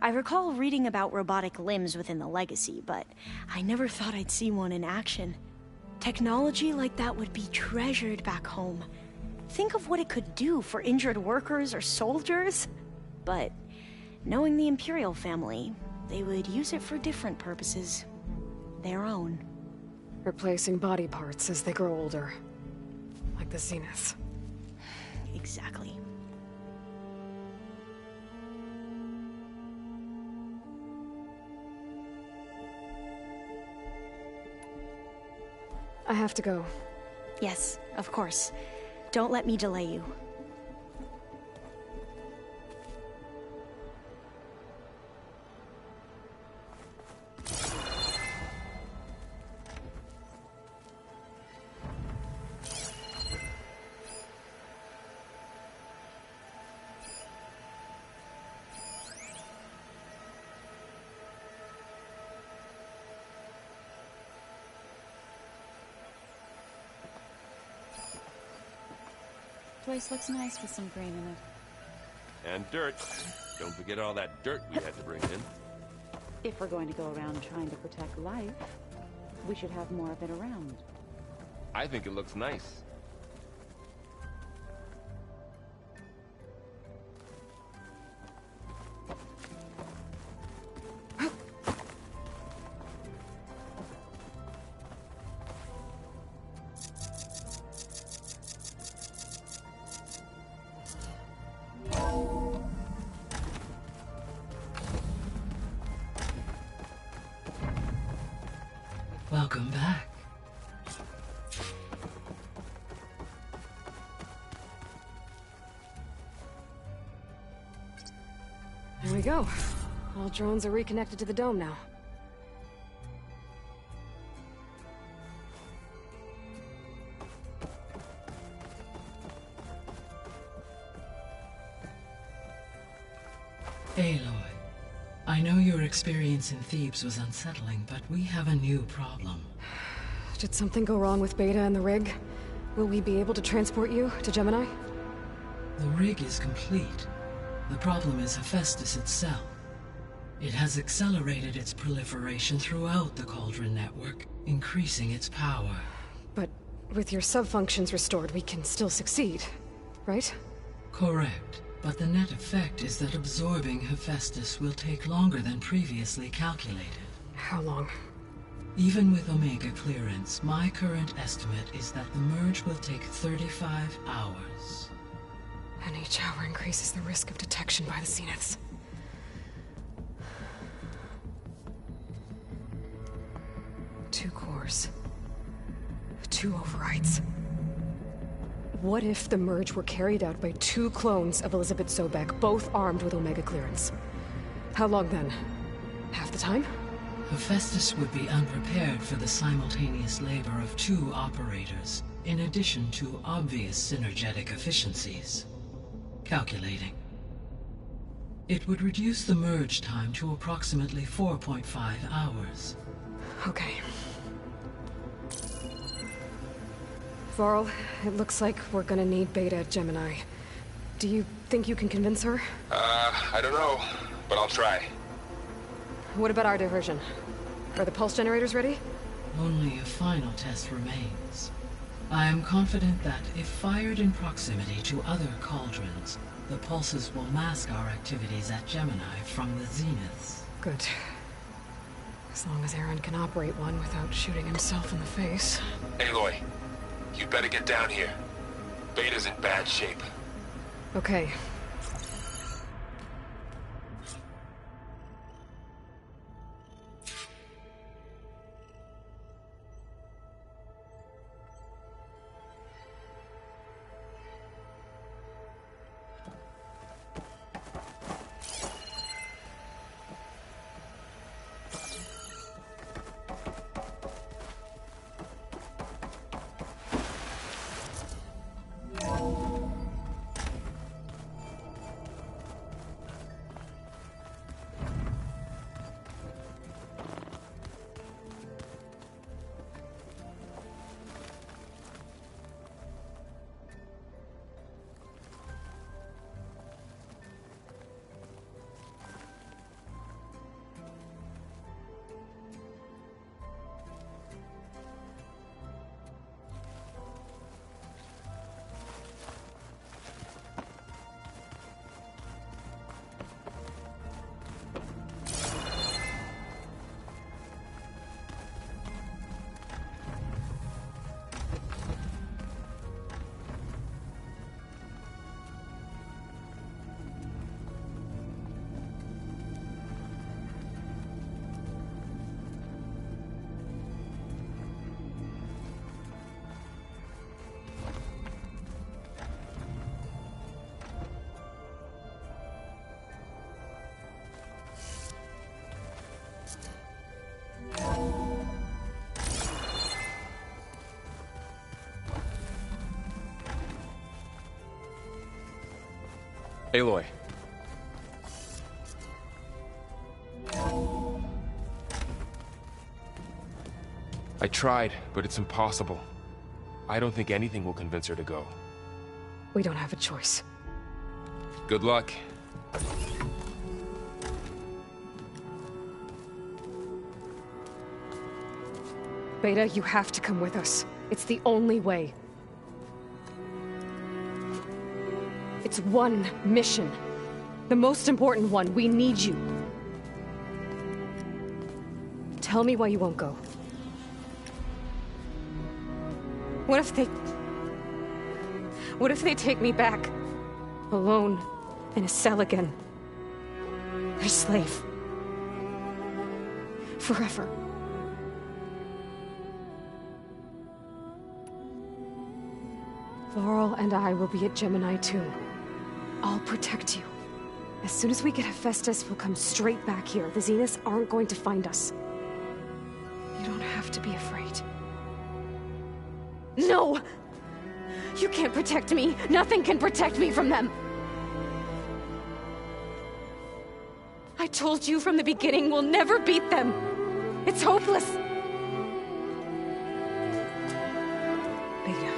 I recall reading about robotic limbs within the Legacy, but I never thought I'd see one in action. Technology like that would be treasured back home. Think of what it could do for injured workers or soldiers. But knowing the Imperial family, they would use it for different purposes. Their own. Replacing body parts as they grow older. Like the Zeniths. Exactly. I have to go. Yes, of course. Don't let me delay you. Place looks nice with some green in it. And dirt. Don't forget all that dirt we had to bring in. If we're going to go around trying to protect life, we should have more of it around. I think it looks nice. Welcome back. There we go. All drones are reconnected to the dome now. Aloy, I know your experience in Thebes was unsettling, but we have a new problem. Did something go wrong with Beta and the rig? Will we be able to transport you to Gemini? The rig is complete. The problem is Hephaestus itself. It has accelerated its proliferation throughout the Cauldron network, increasing its power. But with your sub-functions restored, we can still succeed, right? Correct. But the net effect is that absorbing Hephaestus will take longer than previously calculated. How long? Even with Omega clearance, my current estimate is that the merge will take 35 hours. And each hour increases the risk of detection by the Zeniths. Two cores. Two overrides. What if the merge were carried out by two clones of Elizabeth Sobek, both armed with Omega clearance? How long then? Half the time? Hephaestus would be unprepared for the simultaneous labor of two operators, in addition to obvious synergetic efficiencies. Calculating. It would reduce the merge time to approximately 4.5 hours. Okay. Varl, it looks like we're gonna need Beta at Gemini. Do you think you can convince her? I don't know, but I'll try. What about our diversion? Are the pulse generators ready? Only a final test remains. I am confident that if fired in proximity to other cauldrons, the pulses will mask our activities at Gemini from the Zeniths. Good. As long as Aaron can operate one without shooting himself in the face. Aloy, you better get down here. Beta's in bad shape. Okay. Aloy. I tried, but it's impossible. I don't think anything will convince her to go. We don't have a choice. Good luck. Beta, you have to come with us. It's the only way. It's one mission. The most important one. We need you. Tell me why you won't go. What if they take me back? Alone, in a cell again. A slave. Forever. Varl and I will be at Gemini 2. I'll protect you. As soon as we get Hephaestus, we'll come straight back here. The Zeniths aren't going to find us. You don't have to be afraid. No! You can't protect me. Nothing can protect me from them. I told you from the beginning, we'll never beat them. It's hopeless. Beta.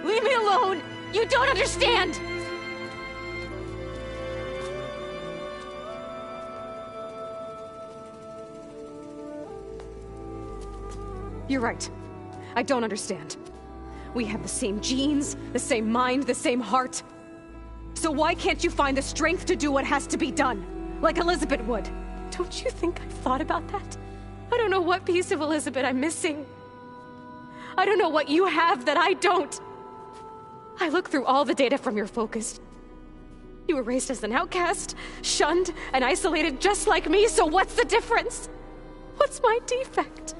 Leave me alone! You don't understand! You're right. I don't understand. We have the same genes, the same mind, the same heart. So why can't you find the strength to do what has to be done? Like Elizabeth would. Don't you think I've thought about that? I don't know what piece of Elizabeth I'm missing. I don't know what you have that I don't. I look through all the data from your focus. You were raised as an outcast, shunned, and isolated just like me, so what's the difference? What's my defect?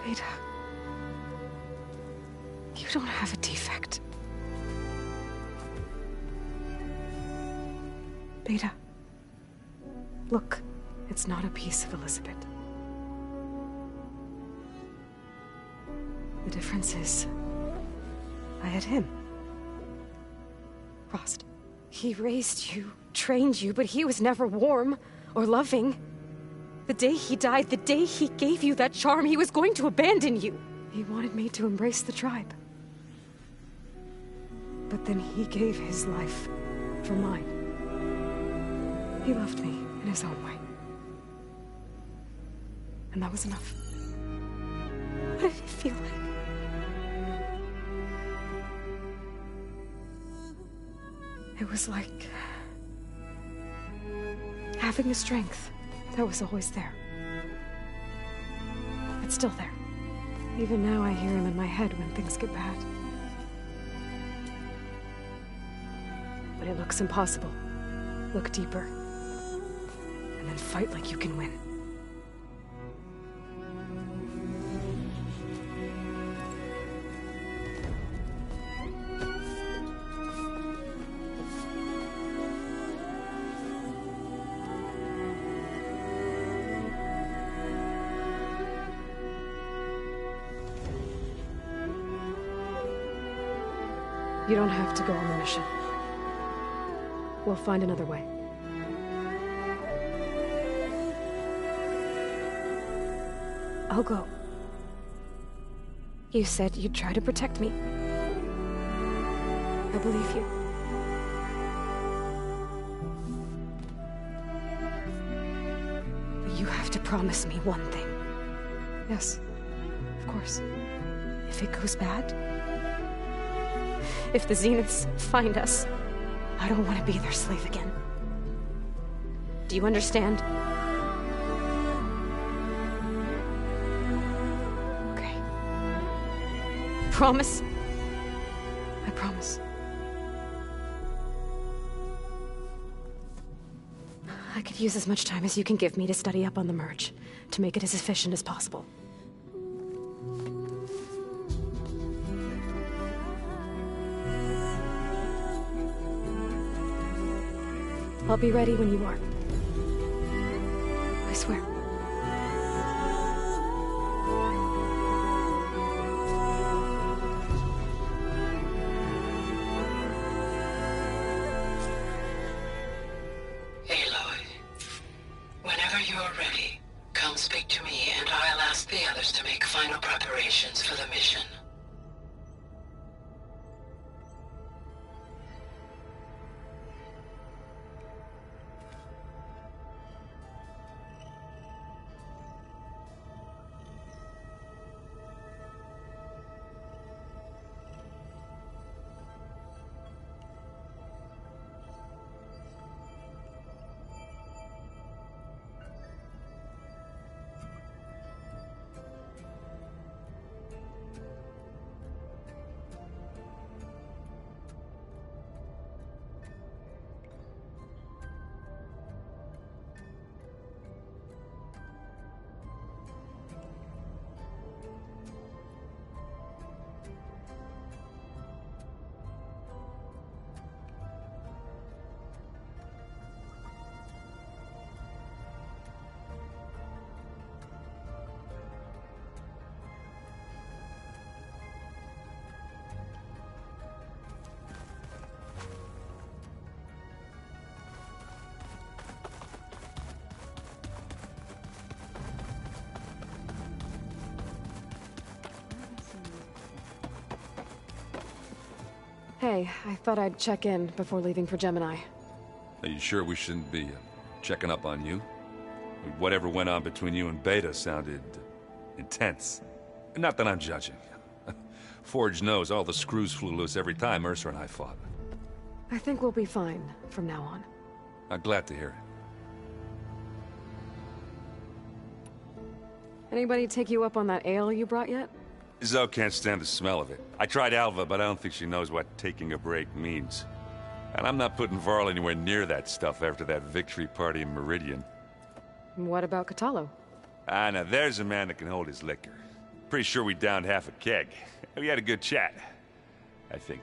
Beta, you don't have a defect. Beta, look, it's not a piece of Elizabeth. The difference is, I had him. Rost. He raised you, trained you, but he was never warm or loving. The day he died, the day he gave you that charm, he was going to abandon you. He wanted me to embrace the tribe. But then he gave his life for mine. He loved me in his own way. And that was enough. What did it feel like? It was like having the strength that was always there. It's still there. Even now I hear him in my head when things get bad. But it looks impossible. Look deeper. And then fight like you can win. You don't have to go on the mission. We'll find another way. I'll go. You said you'd try to protect me. I believe you. But you have to promise me one thing. Yes, of course. If it goes bad, if the Zeniths find us, I don't want to be their slave again. Do you understand? Okay. Promise? I promise. I could use as much time as you can give me to study up on the merge, to make it as efficient as possible. I'll be ready when you are. I swear. Aloy, whenever you're ready, come speak to me and I'll ask the others to make final preparations for the mission. Hey, I thought I'd check in before leaving for Gemini. Are you sure we shouldn't be checking up on you? Whatever went on between you and Beta sounded intense. Not that I'm judging. Forge knows all the screws flew loose every time Mercer and I fought. I think we'll be fine from now on. I'm glad to hear it. Anybody take you up on that ale you brought yet? Zoe can't stand the smell of it. I tried Alva, but I don't think she knows what taking a break means. And I'm not putting Varl anywhere near that stuff after that victory party in Meridian. What about Kotallo? Ah, now there's a man that can hold his liquor. Pretty sure we downed half a keg. We had a good chat, I think.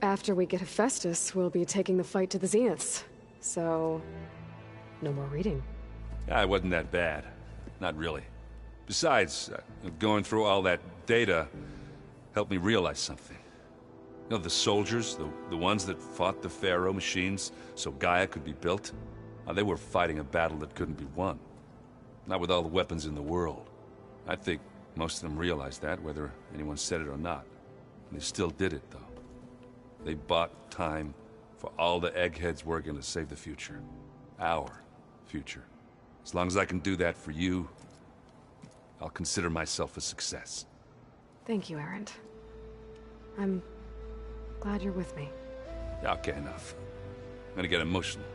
After we get Hephaestus, we'll be taking the fight to the Zeniths. So, no more reading. It wasn't that bad. Not really. Besides, going through all that data helped me realize something. You know, the soldiers, the ones that fought the Pharaoh machines so Gaia could be built, they were fighting a battle that couldn't be won. Not with all the weapons in the world. I think most of them realized that, whether anyone said it or not. And they still did it, though. They bought time for all the eggheads working to save the future. Our future. As long as I can do that for you, I'll consider myself a success. Thank you, Erend. I'm glad you're with me. Okay, enough. I'm gonna get emotional.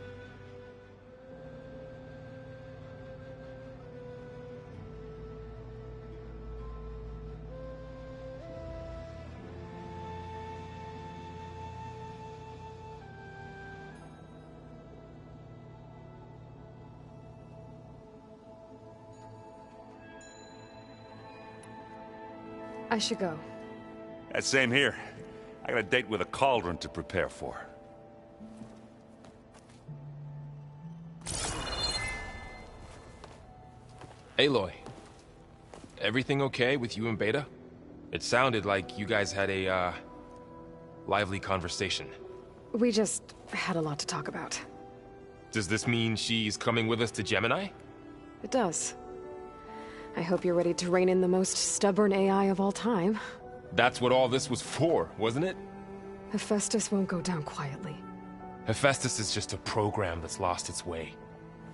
I should go. Same here. I got a date with a cauldron to prepare for. Aloy, everything okay with you and Beta? It sounded like you guys had a, lively conversation. We just had a lot to talk about. Does this mean she's coming with us to Gemini? It does. I hope you're ready to rein in the most stubborn AI of all time. That's what all this was for, wasn't it? Hephaestus won't go down quietly. Hephaestus is just a program that's lost its way.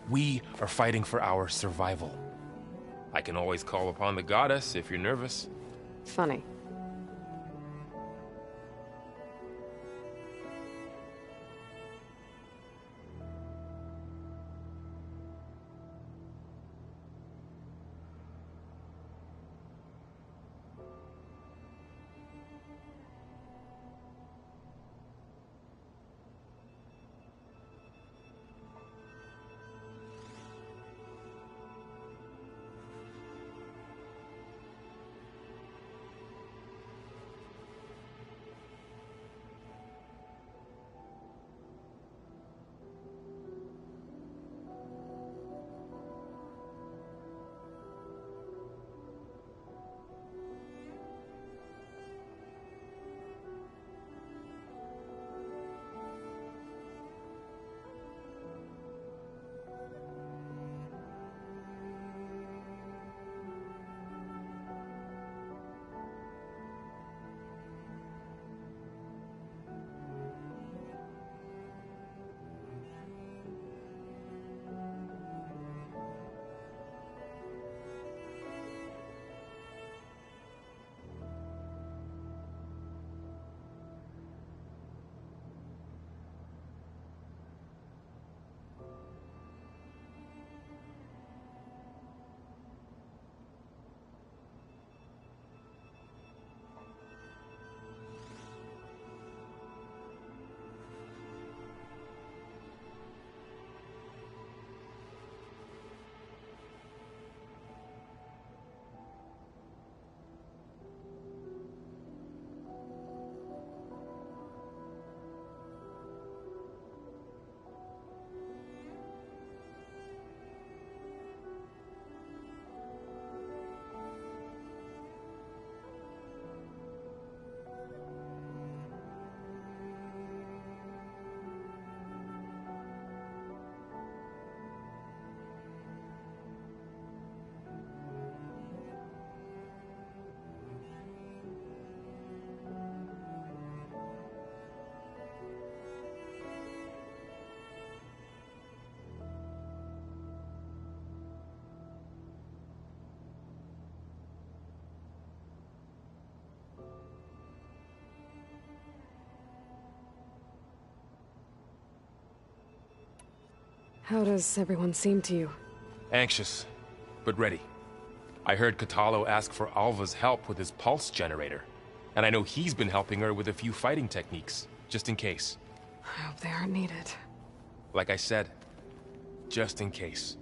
We are fighting for our survival. I can always call upon the goddess if you're nervous. How does everyone seem to you? Anxious, but ready. I heard Kotallo ask for Alva's help with his pulse generator. And I know he's been helping her with a few fighting techniques, just in case. I hope they aren't needed. Like I said, just in case.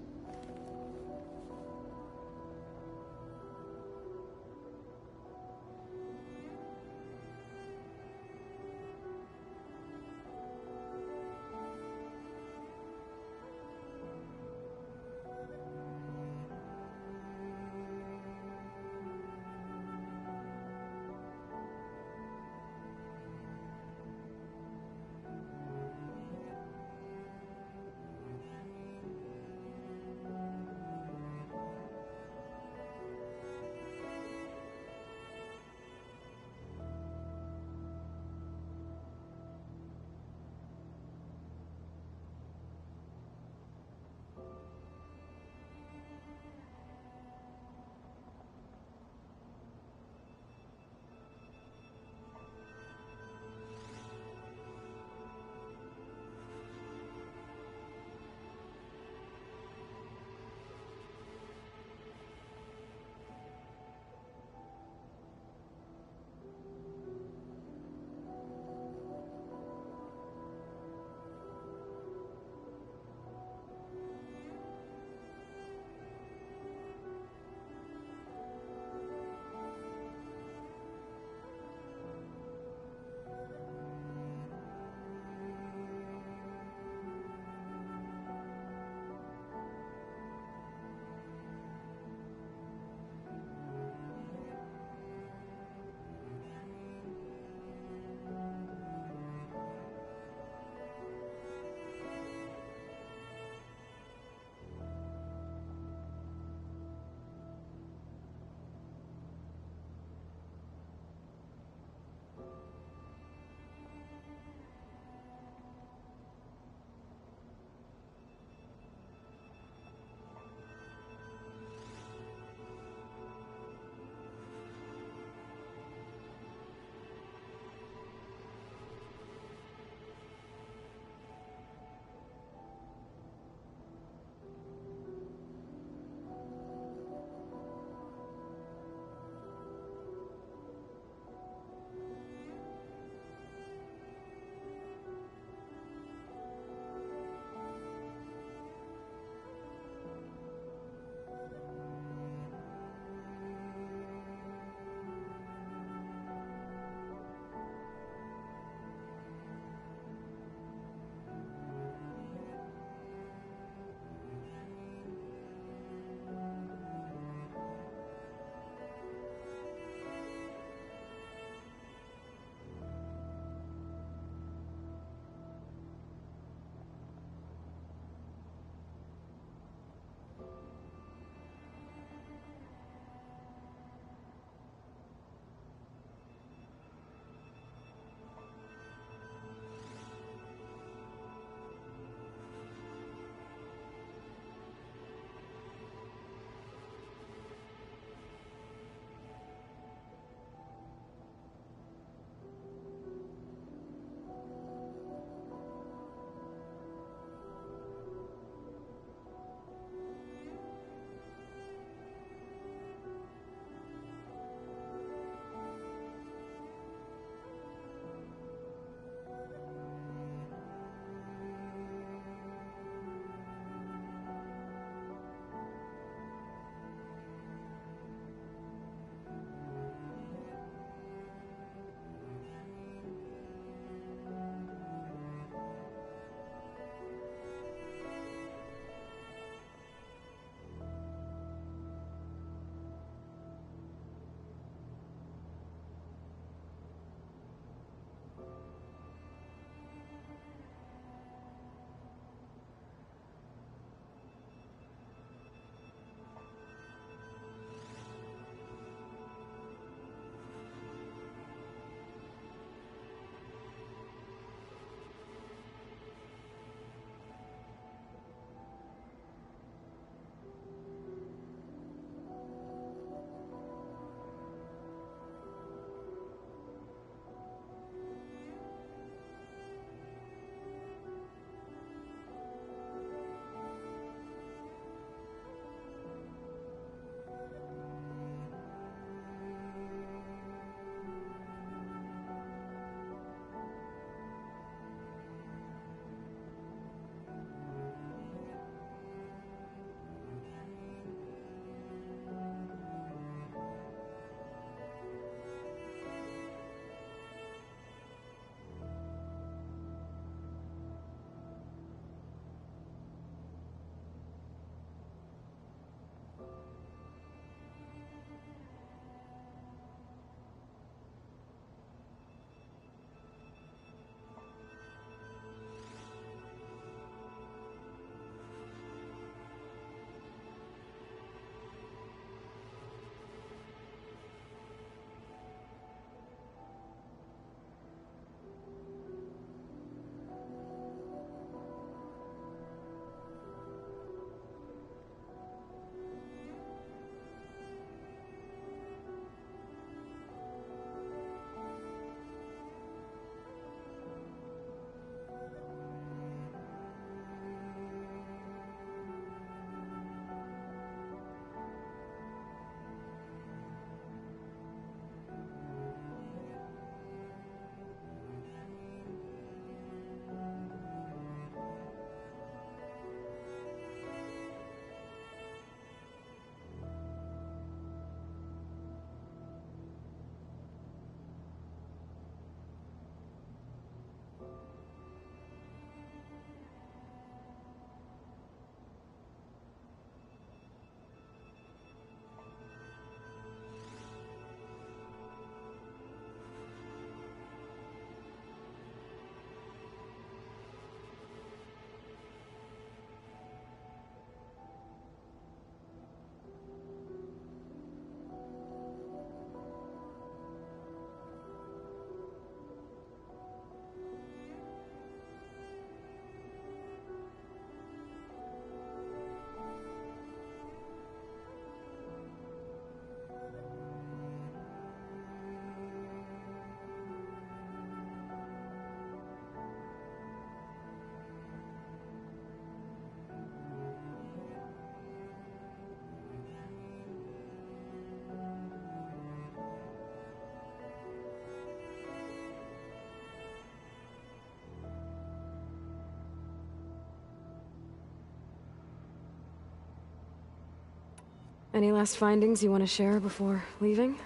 Any last findings you want to share before leaving?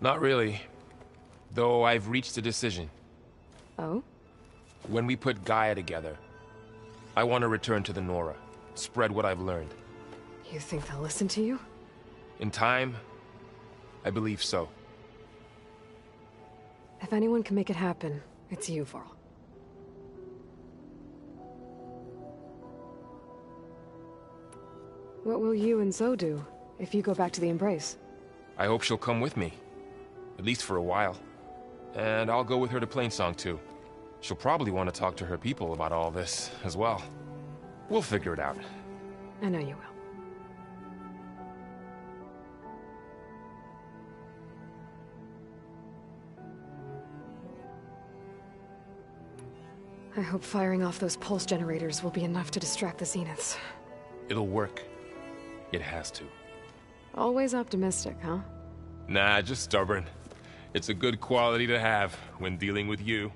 Not really. Though I've reached a decision. Oh? When we put Gaia together, I want to return to the Nora. Spread what I've learned. You think they'll listen to you? In time, I believe so. If anyone can make it happen, it's you, Varl. What will you and Zoe do if you go back to the Embrace? I hope she'll come with me. At least for a while. And I'll go with her to Plainsong too. She'll probably want to talk to her people about all this as well. We'll figure it out. I know you will. I hope firing off those pulse generators will be enough to distract the Zeniths. It'll work. It has to. Always optimistic, huh? Nah, just stubborn. It's a good quality to have when dealing with you.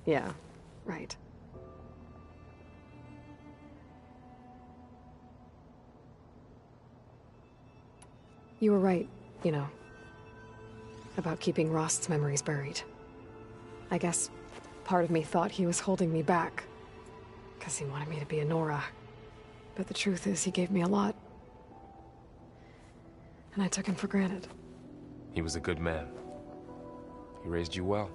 Yeah, right. You were right, you know, about keeping Rost's memories buried. I guess part of me thought he was holding me back, because he wanted me to be a Nora. But the truth is, he gave me a lot. And I took him for granted. He was a good man. He raised you well.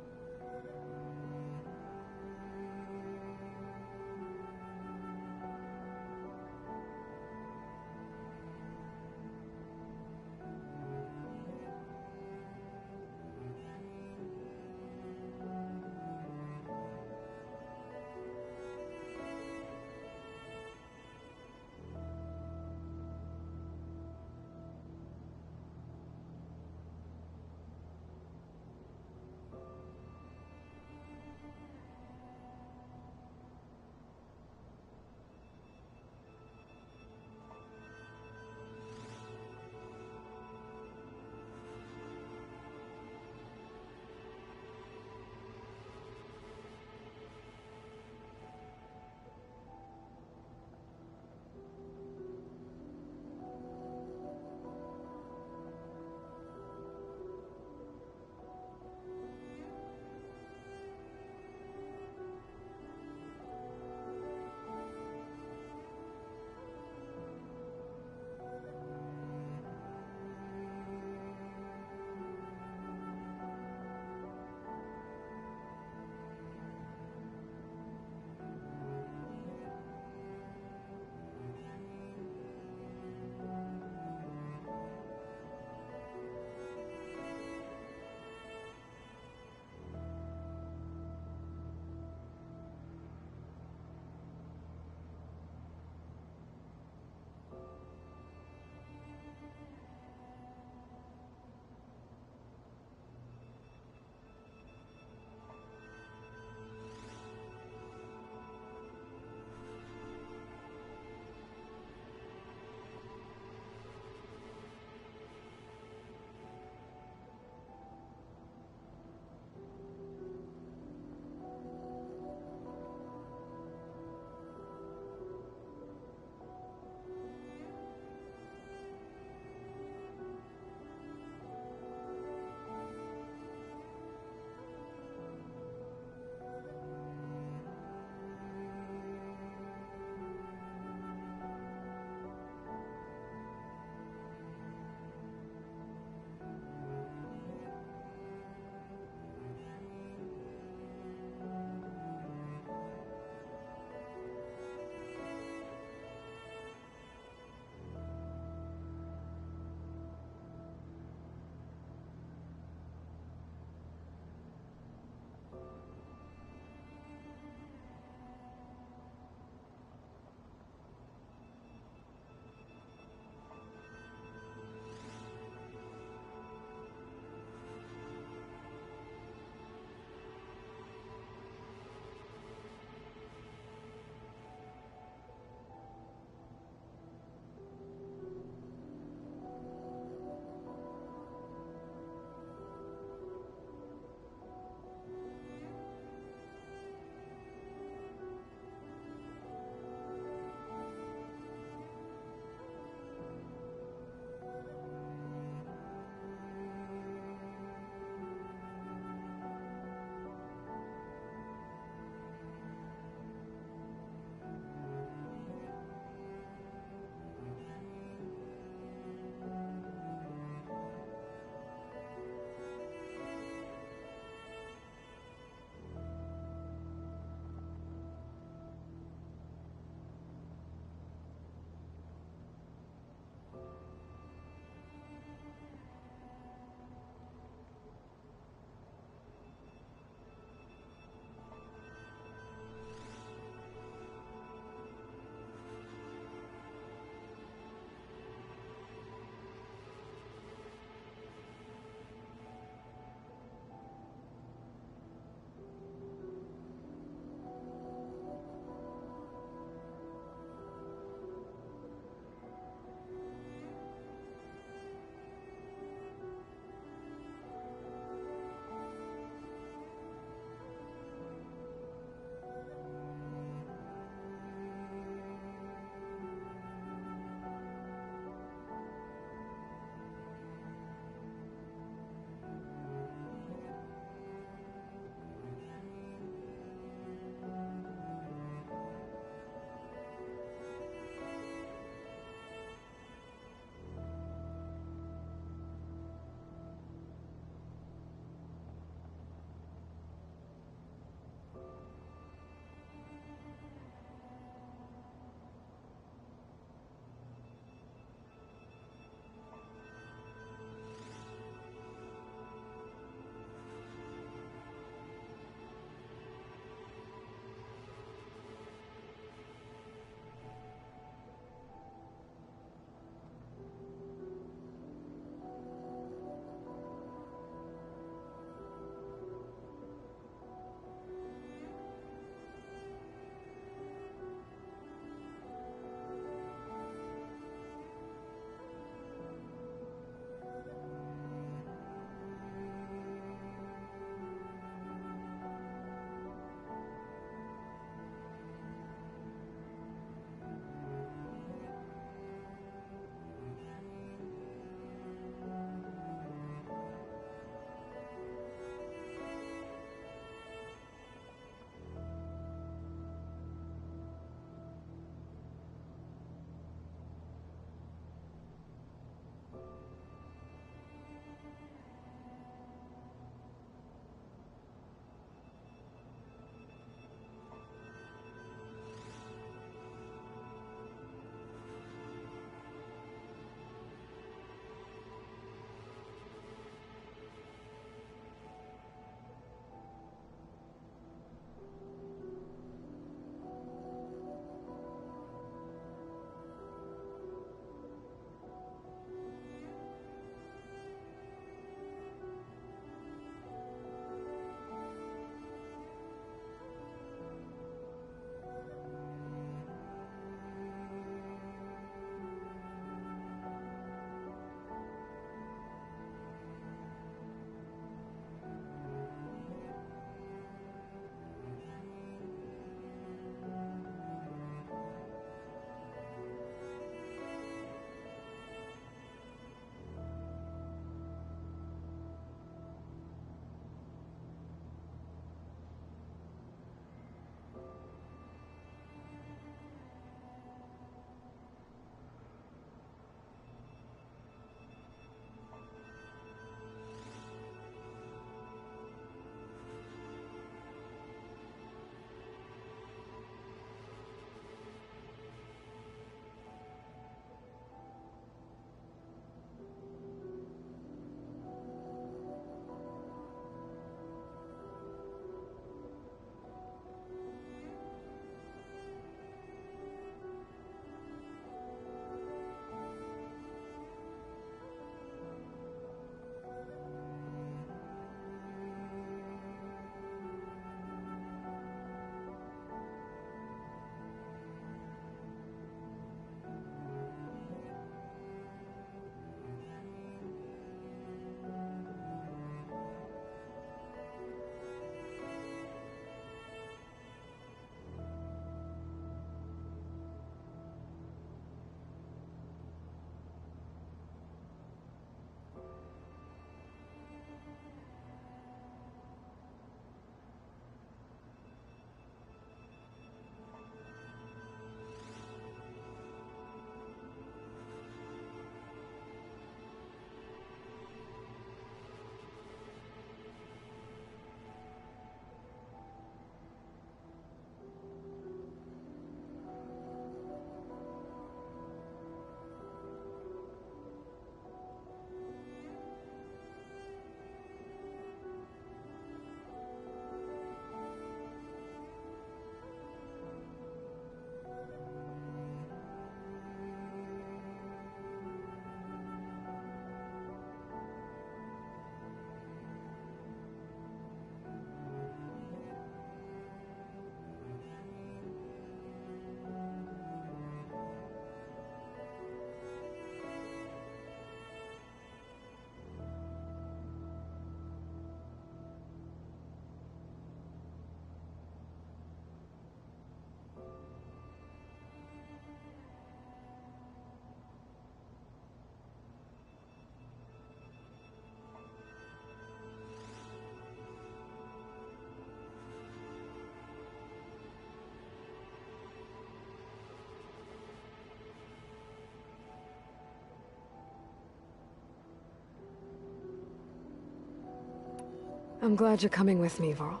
I'm glad you're coming with me, Varl.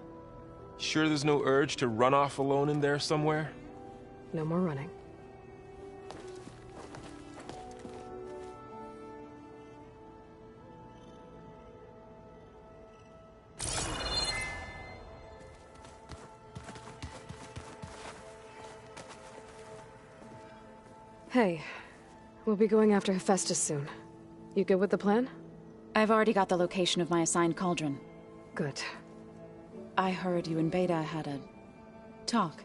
Sure there's no urge to run off alone in there somewhere? No more running. Hey, we'll be going after Hephaestus soon. You good with the plan? I've already got the location of my assigned cauldron. Good. I heard you and Beta had a talk.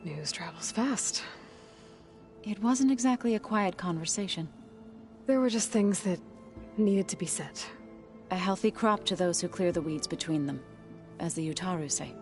News travels fast. It wasn't exactly a quiet conversation. There were just things that needed to be said. A healthy crop to those who clear the weeds between them, as the Utaru say.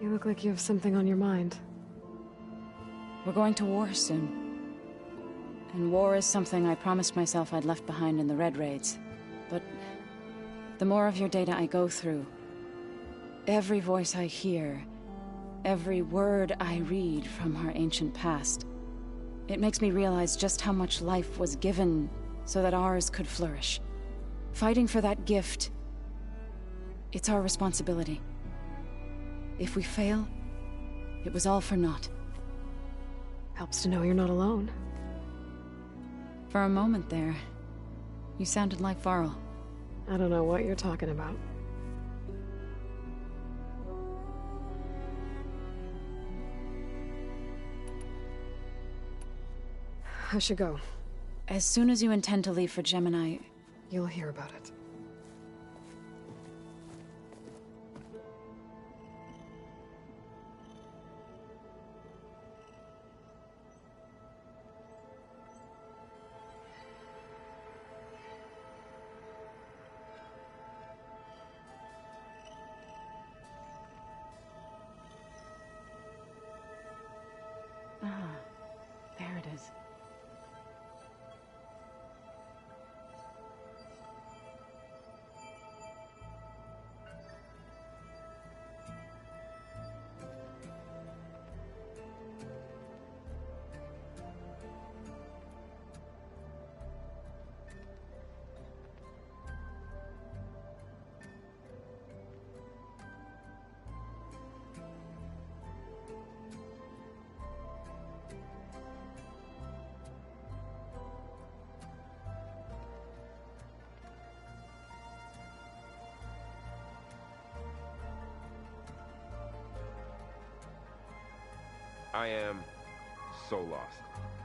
You look like you have something on your mind. We're going to war soon. And war is something I promised myself I'd left behind in the Red Raids. But the more of your data I go through, every voice I hear, every word I read from our ancient past, it makes me realize just how much life was given so that ours could flourish. Fighting for that gift, it's our responsibility. If we fail, it was all for naught. Helps to know you're not alone. For a moment there, you sounded like Varl. I don't know what you're talking about. I should go. As soon as you intend to leave for Gemini... You'll hear about it. Ah, there it is. I am so lost.